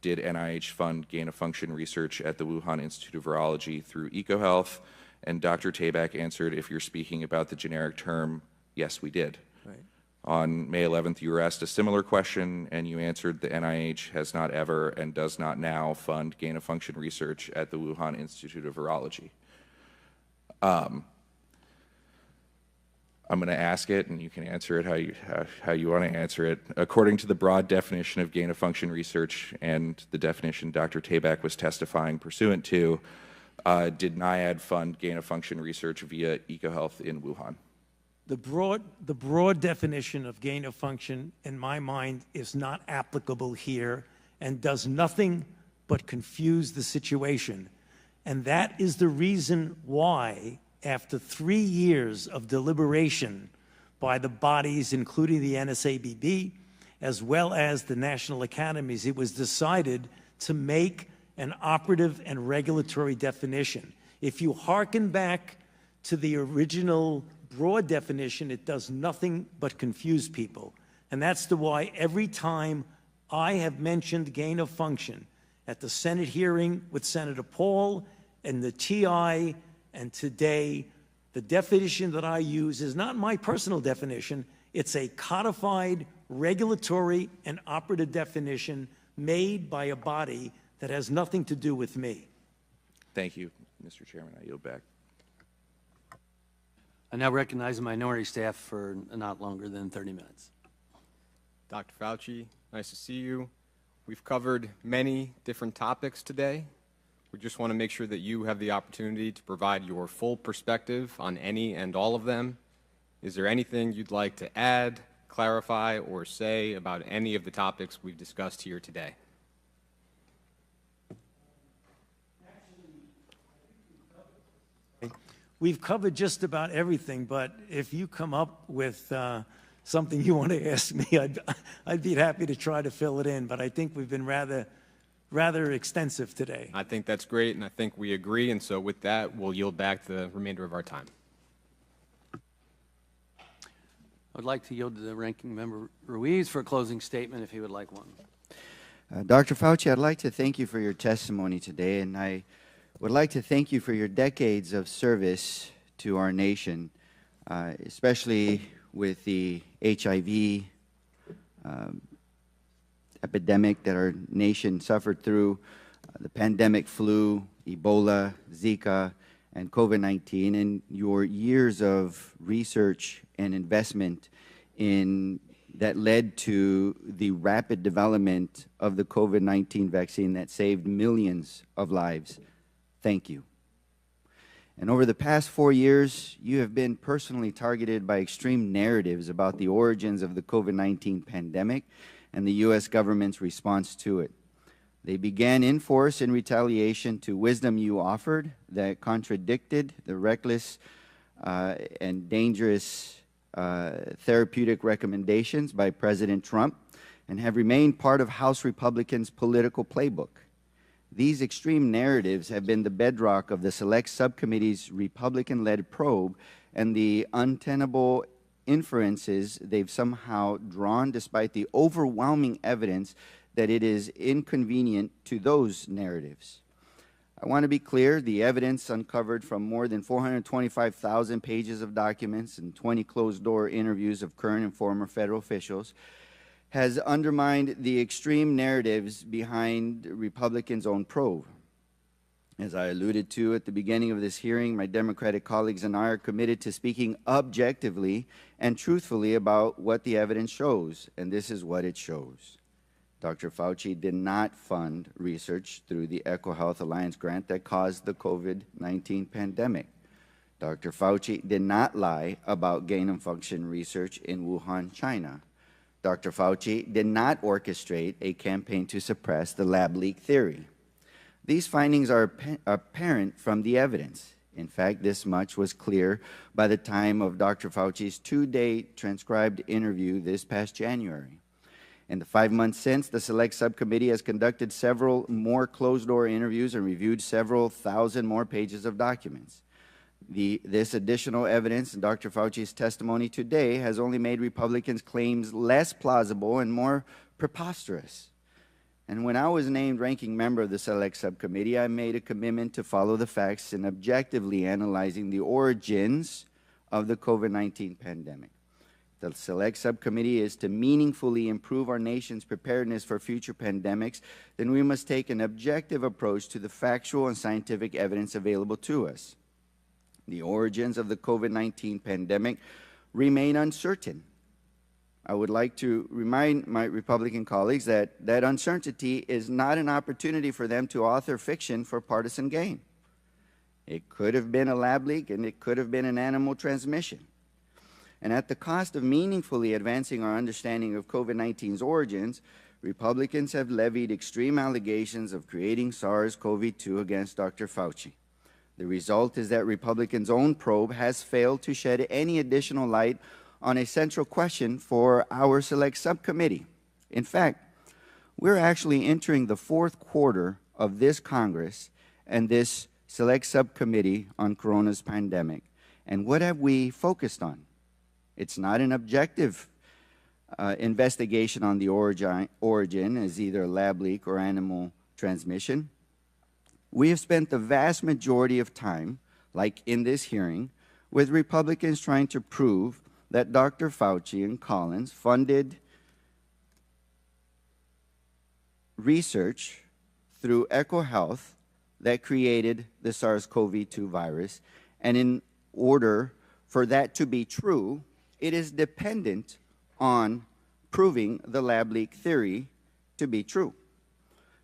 did NIH fund gain-of-function research at the Wuhan Institute of Virology through EcoHealth? And Dr. Tabak answered, if you're speaking about the generic term, yes, we did. Right. On May 11th, you were asked a similar question, and you answered the NIH has not ever and does not now fund gain-of-function research at the Wuhan Institute of Virology. I'm going to ask it, and you can answer it how you want to answer it. According to the broad definition of gain-of-function research and the definition Dr. Tabak was testifying pursuant to, did NIAID fund gain-of-function research via EcoHealth in Wuhan? The broad definition of gain of function, in my mind, is not applicable here and does nothing but confuse the situation. And that is the reason why, after 3 years of deliberation by the bodies, including the NSABB, as well as the national academies, it was decided to make an operative and regulatory definition. If you hearken back to the original broad definition, it does nothing but confuse people. And that's why every time I have mentioned gain of function at the Senate hearing with Senator Paul and the TI, and today, the definition that I use is not my personal definition. It's a codified, regulatory, and operative definition made by a body that has nothing to do with me. Thank you, Mr. Chairman. I yield back. I now recognize the minority staff for not longer than 30 minutes. Dr. Fauci, nice to see you. We've covered many different topics today. We just want to make sure that you have the opportunity to provide your full perspective on any and all of them. Is there anything you'd like to add, clarify, or say about any of the topics we've discussed here today? We've covered just about everything, but if you come up with something you want to ask me, I'd be happy to try to fill it in, but I think we've been rather extensive today. I think that's great, and I think we agree, and so with that, we'll yield back the remainder of our time. I'd like to yield to the Ranking Member Ruiz for a closing statement if he would like one. Dr. Fauci, I'd like to thank you for your testimony today, and I would like to thank you for your decades of service to our nation, especially with the HIV epidemic that our nation suffered through, the pandemic flu, Ebola, Zika, and COVID-19, and your years of research and investment that led to the rapid development of the COVID-19 vaccine that saved millions of lives. Thank you. And over the past 4 years, you have been personally targeted by extreme narratives about the origins of the COVID-19 pandemic and the U.S. government's response to it. They began in force in retaliation to wisdom you offered that contradicted the reckless and dangerous therapeutic recommendations by President Trump and have remained part of House Republicans' political playbook. These extreme narratives have been the bedrock of the Select Subcommittee's Republican-led probe and the untenable inferences they've somehow drawn despite the overwhelming evidence that it is inconvenient to those narratives. I want to be clear, the evidence uncovered from more than 425,000 pages of documents and 20 closed-door interviews of current and former federal officials has undermined the extreme narratives behind Republicans' own probe. As I alluded to at the beginning of this hearing, my Democratic colleagues and I are committed to speaking objectively and truthfully about what the evidence shows, and this is what it shows. Dr. Fauci did not fund research through the EcoHealth Alliance grant that caused the COVID-19 pandemic. Dr. Fauci did not lie about gain-of-function research in Wuhan, China. Dr. Fauci did not orchestrate a campaign to suppress the lab leak theory. These findings are apparent from the evidence. In fact, this much was clear by the time of Dr. Fauci's 2-day transcribed interview this past January. In the 5 months since, the Select Subcommittee has conducted several more closed-door interviews and reviewed several thousand more pages of documents. This additional evidence in Dr. Fauci's testimony today has only made Republicans' claims less plausible and more preposterous. And when I was named ranking member of the Select Subcommittee, I made a commitment to follow the facts in objectively analyzing the origins of the COVID-19 pandemic. The Select Subcommittee is to meaningfully improve our nation's preparedness for future pandemics, then we must take an objective approach to the factual and scientific evidence available to us. The origins of the COVID-19 pandemic remain uncertain. I would like to remind my Republican colleagues that that uncertainty is not an opportunity for them to author fiction for partisan gain. It could have been a lab leak, and it could have been an animal transmission. And at the cost of meaningfully advancing our understanding of COVID-19's origins, Republicans have levied extreme allegations of creating SARS-CoV-2 against Dr. Fauci. The result is that Republicans' own probe has failed to shed any additional light on a central question for our Select Subcommittee. In fact, we're actually entering the 4th quarter of this Congress and this Select Subcommittee on Corona's pandemic. And what have we focused on? It's not an objective investigation on the origin as either a lab leak or animal transmission. We have spent the vast majority of time, like in this hearing, with Republicans trying to prove that Dr. Fauci and Collins funded research through EcoHealth that created the SARS-CoV-2 virus. And in order for that to be true, it is dependent on proving the lab leak theory to be true.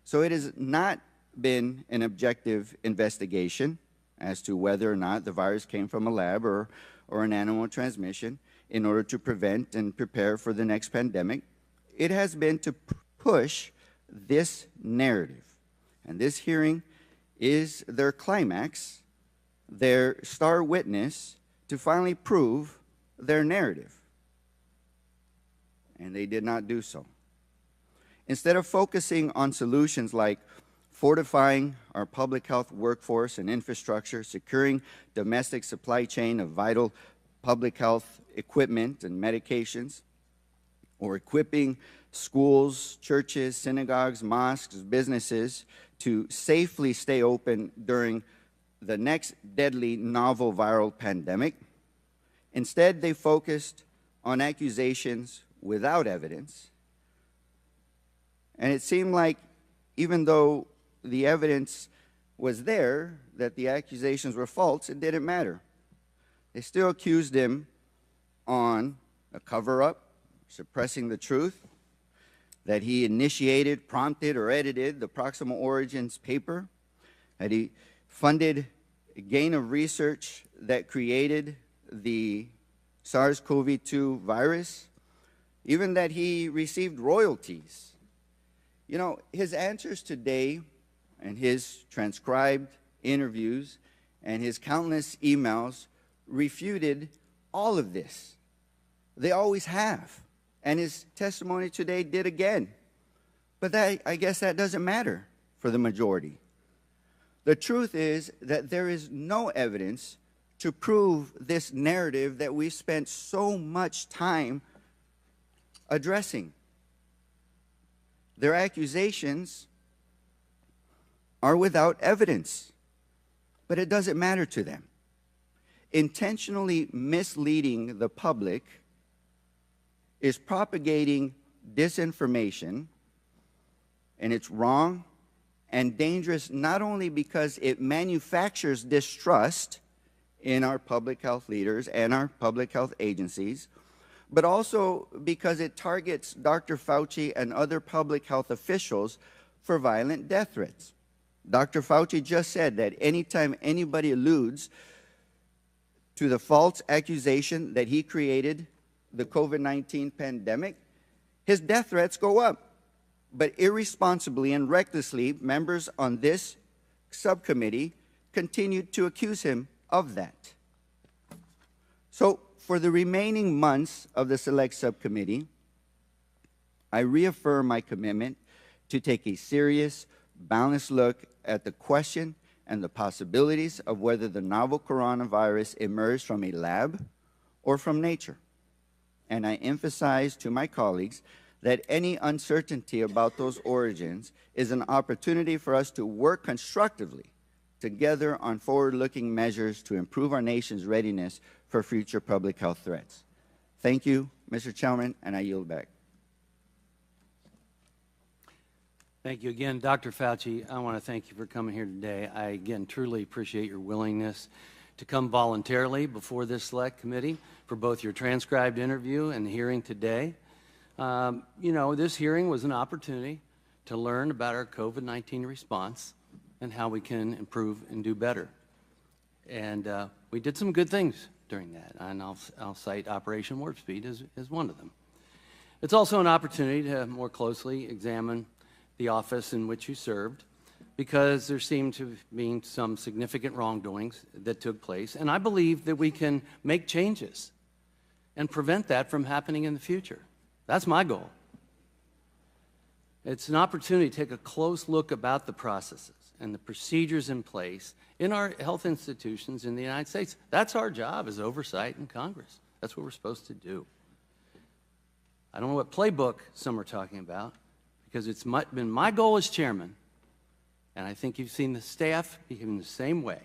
So it has not been an objective investigation as to whether or not the virus came from a lab or an animal transmission in order to prevent and prepare for the next pandemic. It has been to push this narrative. And this hearing is their climax, their star witness to finally prove their narrative. And they did not do so. Instead of focusing on solutions like fortifying our public health workforce and infrastructure, securing domestic supply chain of vital public health equipment and medications, or equipping schools, churches, synagogues, mosques, businesses to safely stay open during the next deadly novel viral pandemic. Instead, they focused on accusations without evidence. And it seemed like even though the evidence was there that the accusations were false, it didn't matter. They still accused him on a cover-up, suppressing the truth, that he initiated, prompted, or edited the Proximal Origins paper, that he funded a gain of research that created the SARS-CoV-2 virus, even that he received royalties. You know, his answers today and his transcribed interviews and his countless emails refuted all of this. They always have. And his testimony today did again. But I guess that doesn't matter for the majority. The truth is that there is no evidence to prove this narrative that we spent so much time addressing. Their accusations are without evidence, but it doesn't matter to them. Intentionally misleading the public is propagating disinformation, and it's wrong and dangerous not only because it manufactures distrust in our public health leaders and our public health agencies, but also because it targets Dr. Fauci and other public health officials for violent death threats. Dr. Fauci just said that anytime anybody alludes to the false accusation that he created the COVID-19 pandemic, his death threats go up. But irresponsibly and recklessly, members on this subcommittee continued to accuse him of that. So for the remaining months of the Select Subcommittee, I reaffirm my commitment to take a serious, balanced look at the question and the possibilities of whether the novel coronavirus emerged from a lab or from nature. And I emphasize to my colleagues that any uncertainty about those origins is an opportunity for us to work constructively together on forward-looking measures to improve our nation's readiness for future public health threats. Thank you, Mr. Chairman, and I yield back. Thank you again, Dr. Fauci. I want to thank you for coming here today. I, again, truly appreciate your willingness to come voluntarily before this Select Committee for both your transcribed interview and the hearing today. You know, this hearing was an opportunity to learn about our COVID-19 response and how we can improve and do better. And we did some good things during that, and I'll cite Operation Warp Speed as one of them. It's also an opportunity to more closely examine the office in which you served, because there seemed to be some significant wrongdoings that took place, and I believe that we can make changes and prevent that from happening in the future. That's my goal. It's an opportunity to take a close look about the processes and the procedures in place in our health institutions in the United States. That's our job as oversight in Congress. That's what we're supposed to do. I don't know what playbook some are talking about, because it's been my goal as chairman, and I think you've seen the staff behave the same way,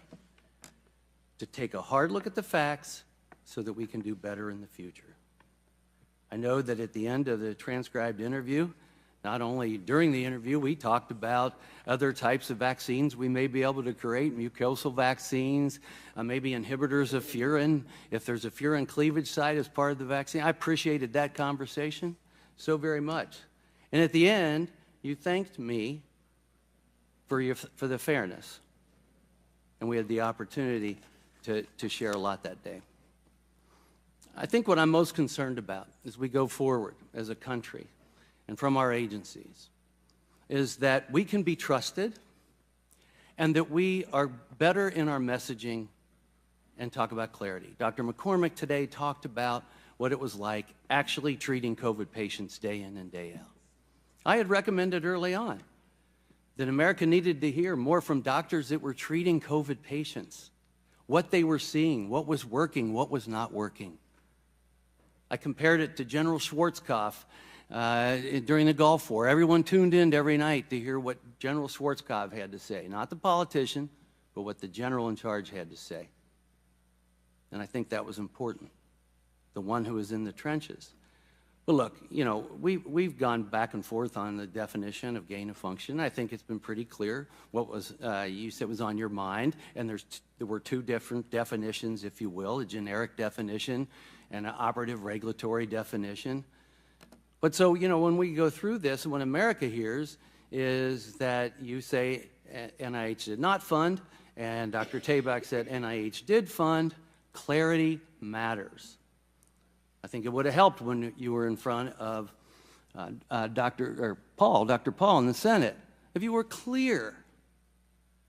to take a hard look at the facts so that we can do better in the future. I know that at the end of the transcribed interview, not only during the interview, we talked about other types of vaccines we may be able to create, mucosal vaccines, maybe inhibitors of furin, if there's a furin cleavage site as part of the vaccine. I appreciated that conversation so very much. And at the end, you thanked me for the fairness. And we had the opportunity to share a lot that day. I think what I'm most concerned about as we go forward as a country and from our agencies is that we can be trusted and that we are better in our messaging and talk about clarity. Dr. McCormick today talked about what it was like actually treating COVID patients day in and day out. I had recommended early on that America needed to hear more from doctors that were treating COVID patients, what they were seeing, what was working, what was not working. I compared it to General Schwarzkopf during the Gulf War. Everyone tuned in every night to hear what General Schwarzkopf had to say, not the politician, but what the general in charge had to say. And I think that was important, the one who was in the trenches. But look, you know, we've gone back and forth on the definition of gain of function. I think it's been pretty clear what was you said was on your mind, and there were two different definitions, if you will, a generic definition and an operative regulatory definition. But so, you know, when we go through this, and what America hears is that you say NIH did not fund, and Dr. Tabak said NIH did fund. Clarity matters. I think it would have helped when you were in front of Dr. Paul in the Senate, if you were clear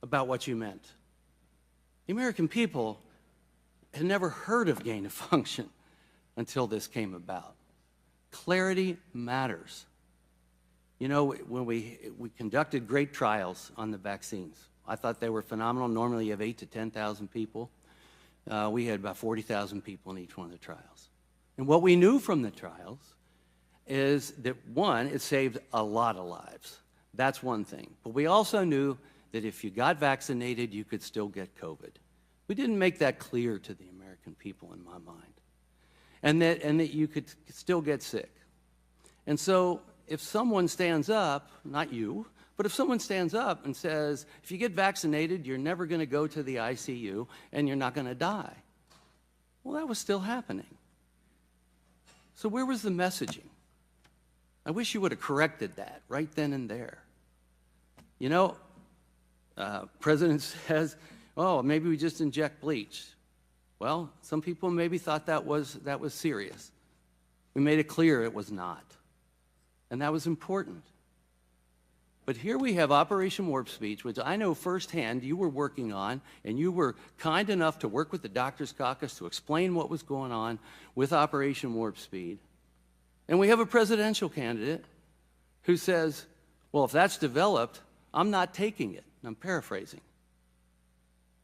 about what you meant. The American people had never heard of gain of function. until this came about. Clarity matters. You know, when we conducted great trials on the vaccines, I thought they were phenomenal. Normally you have 8,000 to 10,000 people. We had about 40,000 people in each one of the trials. And what we knew from the trials is that, one, it saved a lot of lives. That's one thing. But we also knew that if you got vaccinated, you could still get COVID. We didn't make that clear to the American people in my mind. And that you could still get sick. And so if someone stands up, not you, but if someone stands up and says, if you get vaccinated, you're never going to go to the ICU and you're not going to die. Well, that was still happening. So where was the messaging? I wish you would have corrected that right then and there. You know, President says, oh, maybe we just inject bleach. Well, some people maybe thought that was serious. We made it clear it was not. And that was important. But here we have Operation Warp Speed, which I know firsthand you were working on, and you were kind enough to work with the Doctors Caucus to explain what was going on with Operation Warp Speed. And we have a presidential candidate who says, well, if that's developed, I'm not taking it. And I'm paraphrasing.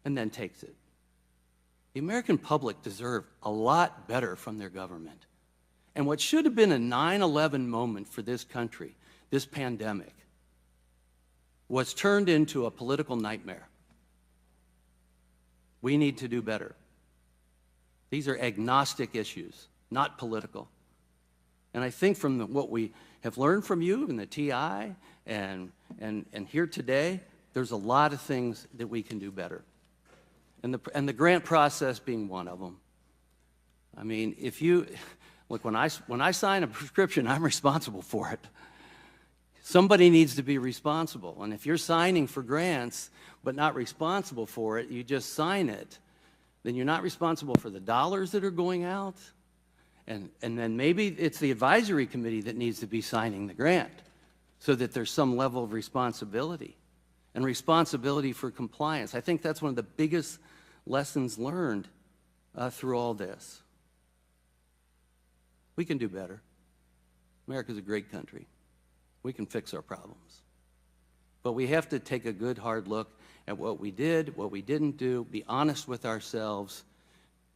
And then takes it. The American public deserve a lot better from their government. And what should have been a 9/11 moment for this country, this pandemic, was turned into a political nightmare. We need to do better. These are agnostic issues, not political. And I think from what we have learned from you in the TI and here today, there's a lot of things that we can do better. And the grant process being one of them. I mean, if you, look, when I sign a prescription, I'm responsible for it. Somebody needs to be responsible. And if you're signing for grants but not responsible for it, you just sign it, then you're not responsible for the dollars that are going out. And then maybe it's the advisory committee that needs to be signing the grant so that there's some level of responsibility and responsibility for compliance. I think that's one of the biggest lessons learned through all this. We can do better. America's a great country. We can fix our problems. But we have to take a good hard look at what we did, what we didn't do, be honest with ourselves,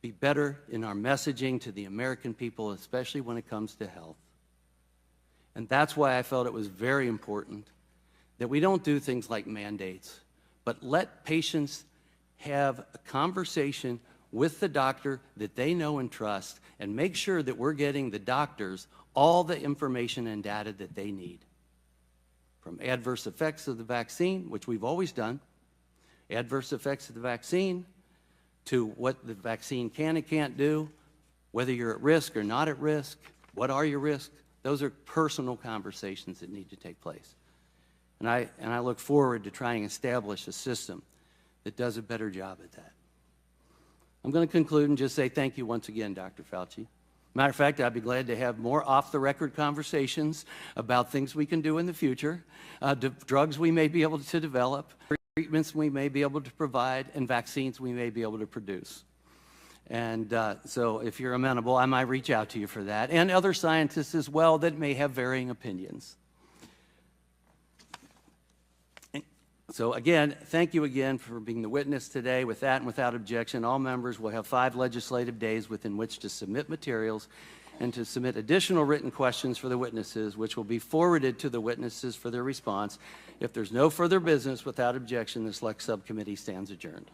be better in our messaging to the American people, especially when it comes to health. And that's why I felt it was very important that we don't do things like mandates, but let patients have a conversation with the doctor that they know and trust, and make sure that we're getting the doctors all the information and data that they need. From adverse effects of the vaccine, which we've always done, adverse effects of the vaccine, to what the vaccine can and can't do, whether you're at risk or not at risk, what are your risks. Those are personal conversations that need to take place. And I look forward to trying to establish a system that does a better job at that. I'm going to conclude and just say thank you once again, Dr. Fauci. Matter of fact, I'd be glad to have more off-the-record conversations about things we can do in the future, drugs we may be able to develop, treatments we may be able to provide, and vaccines we may be able to produce. And so if you're amenable, I might reach out to you for that, and other scientists as well that may have varying opinions. So again, thank you again for being the witness today. With that and without objection, all members will have 5 legislative days within which to submit materials and to submit additional written questions for the witnesses, which will be forwarded to the witnesses for their response. If there's no further business, without objection, the Select Subcommittee stands adjourned.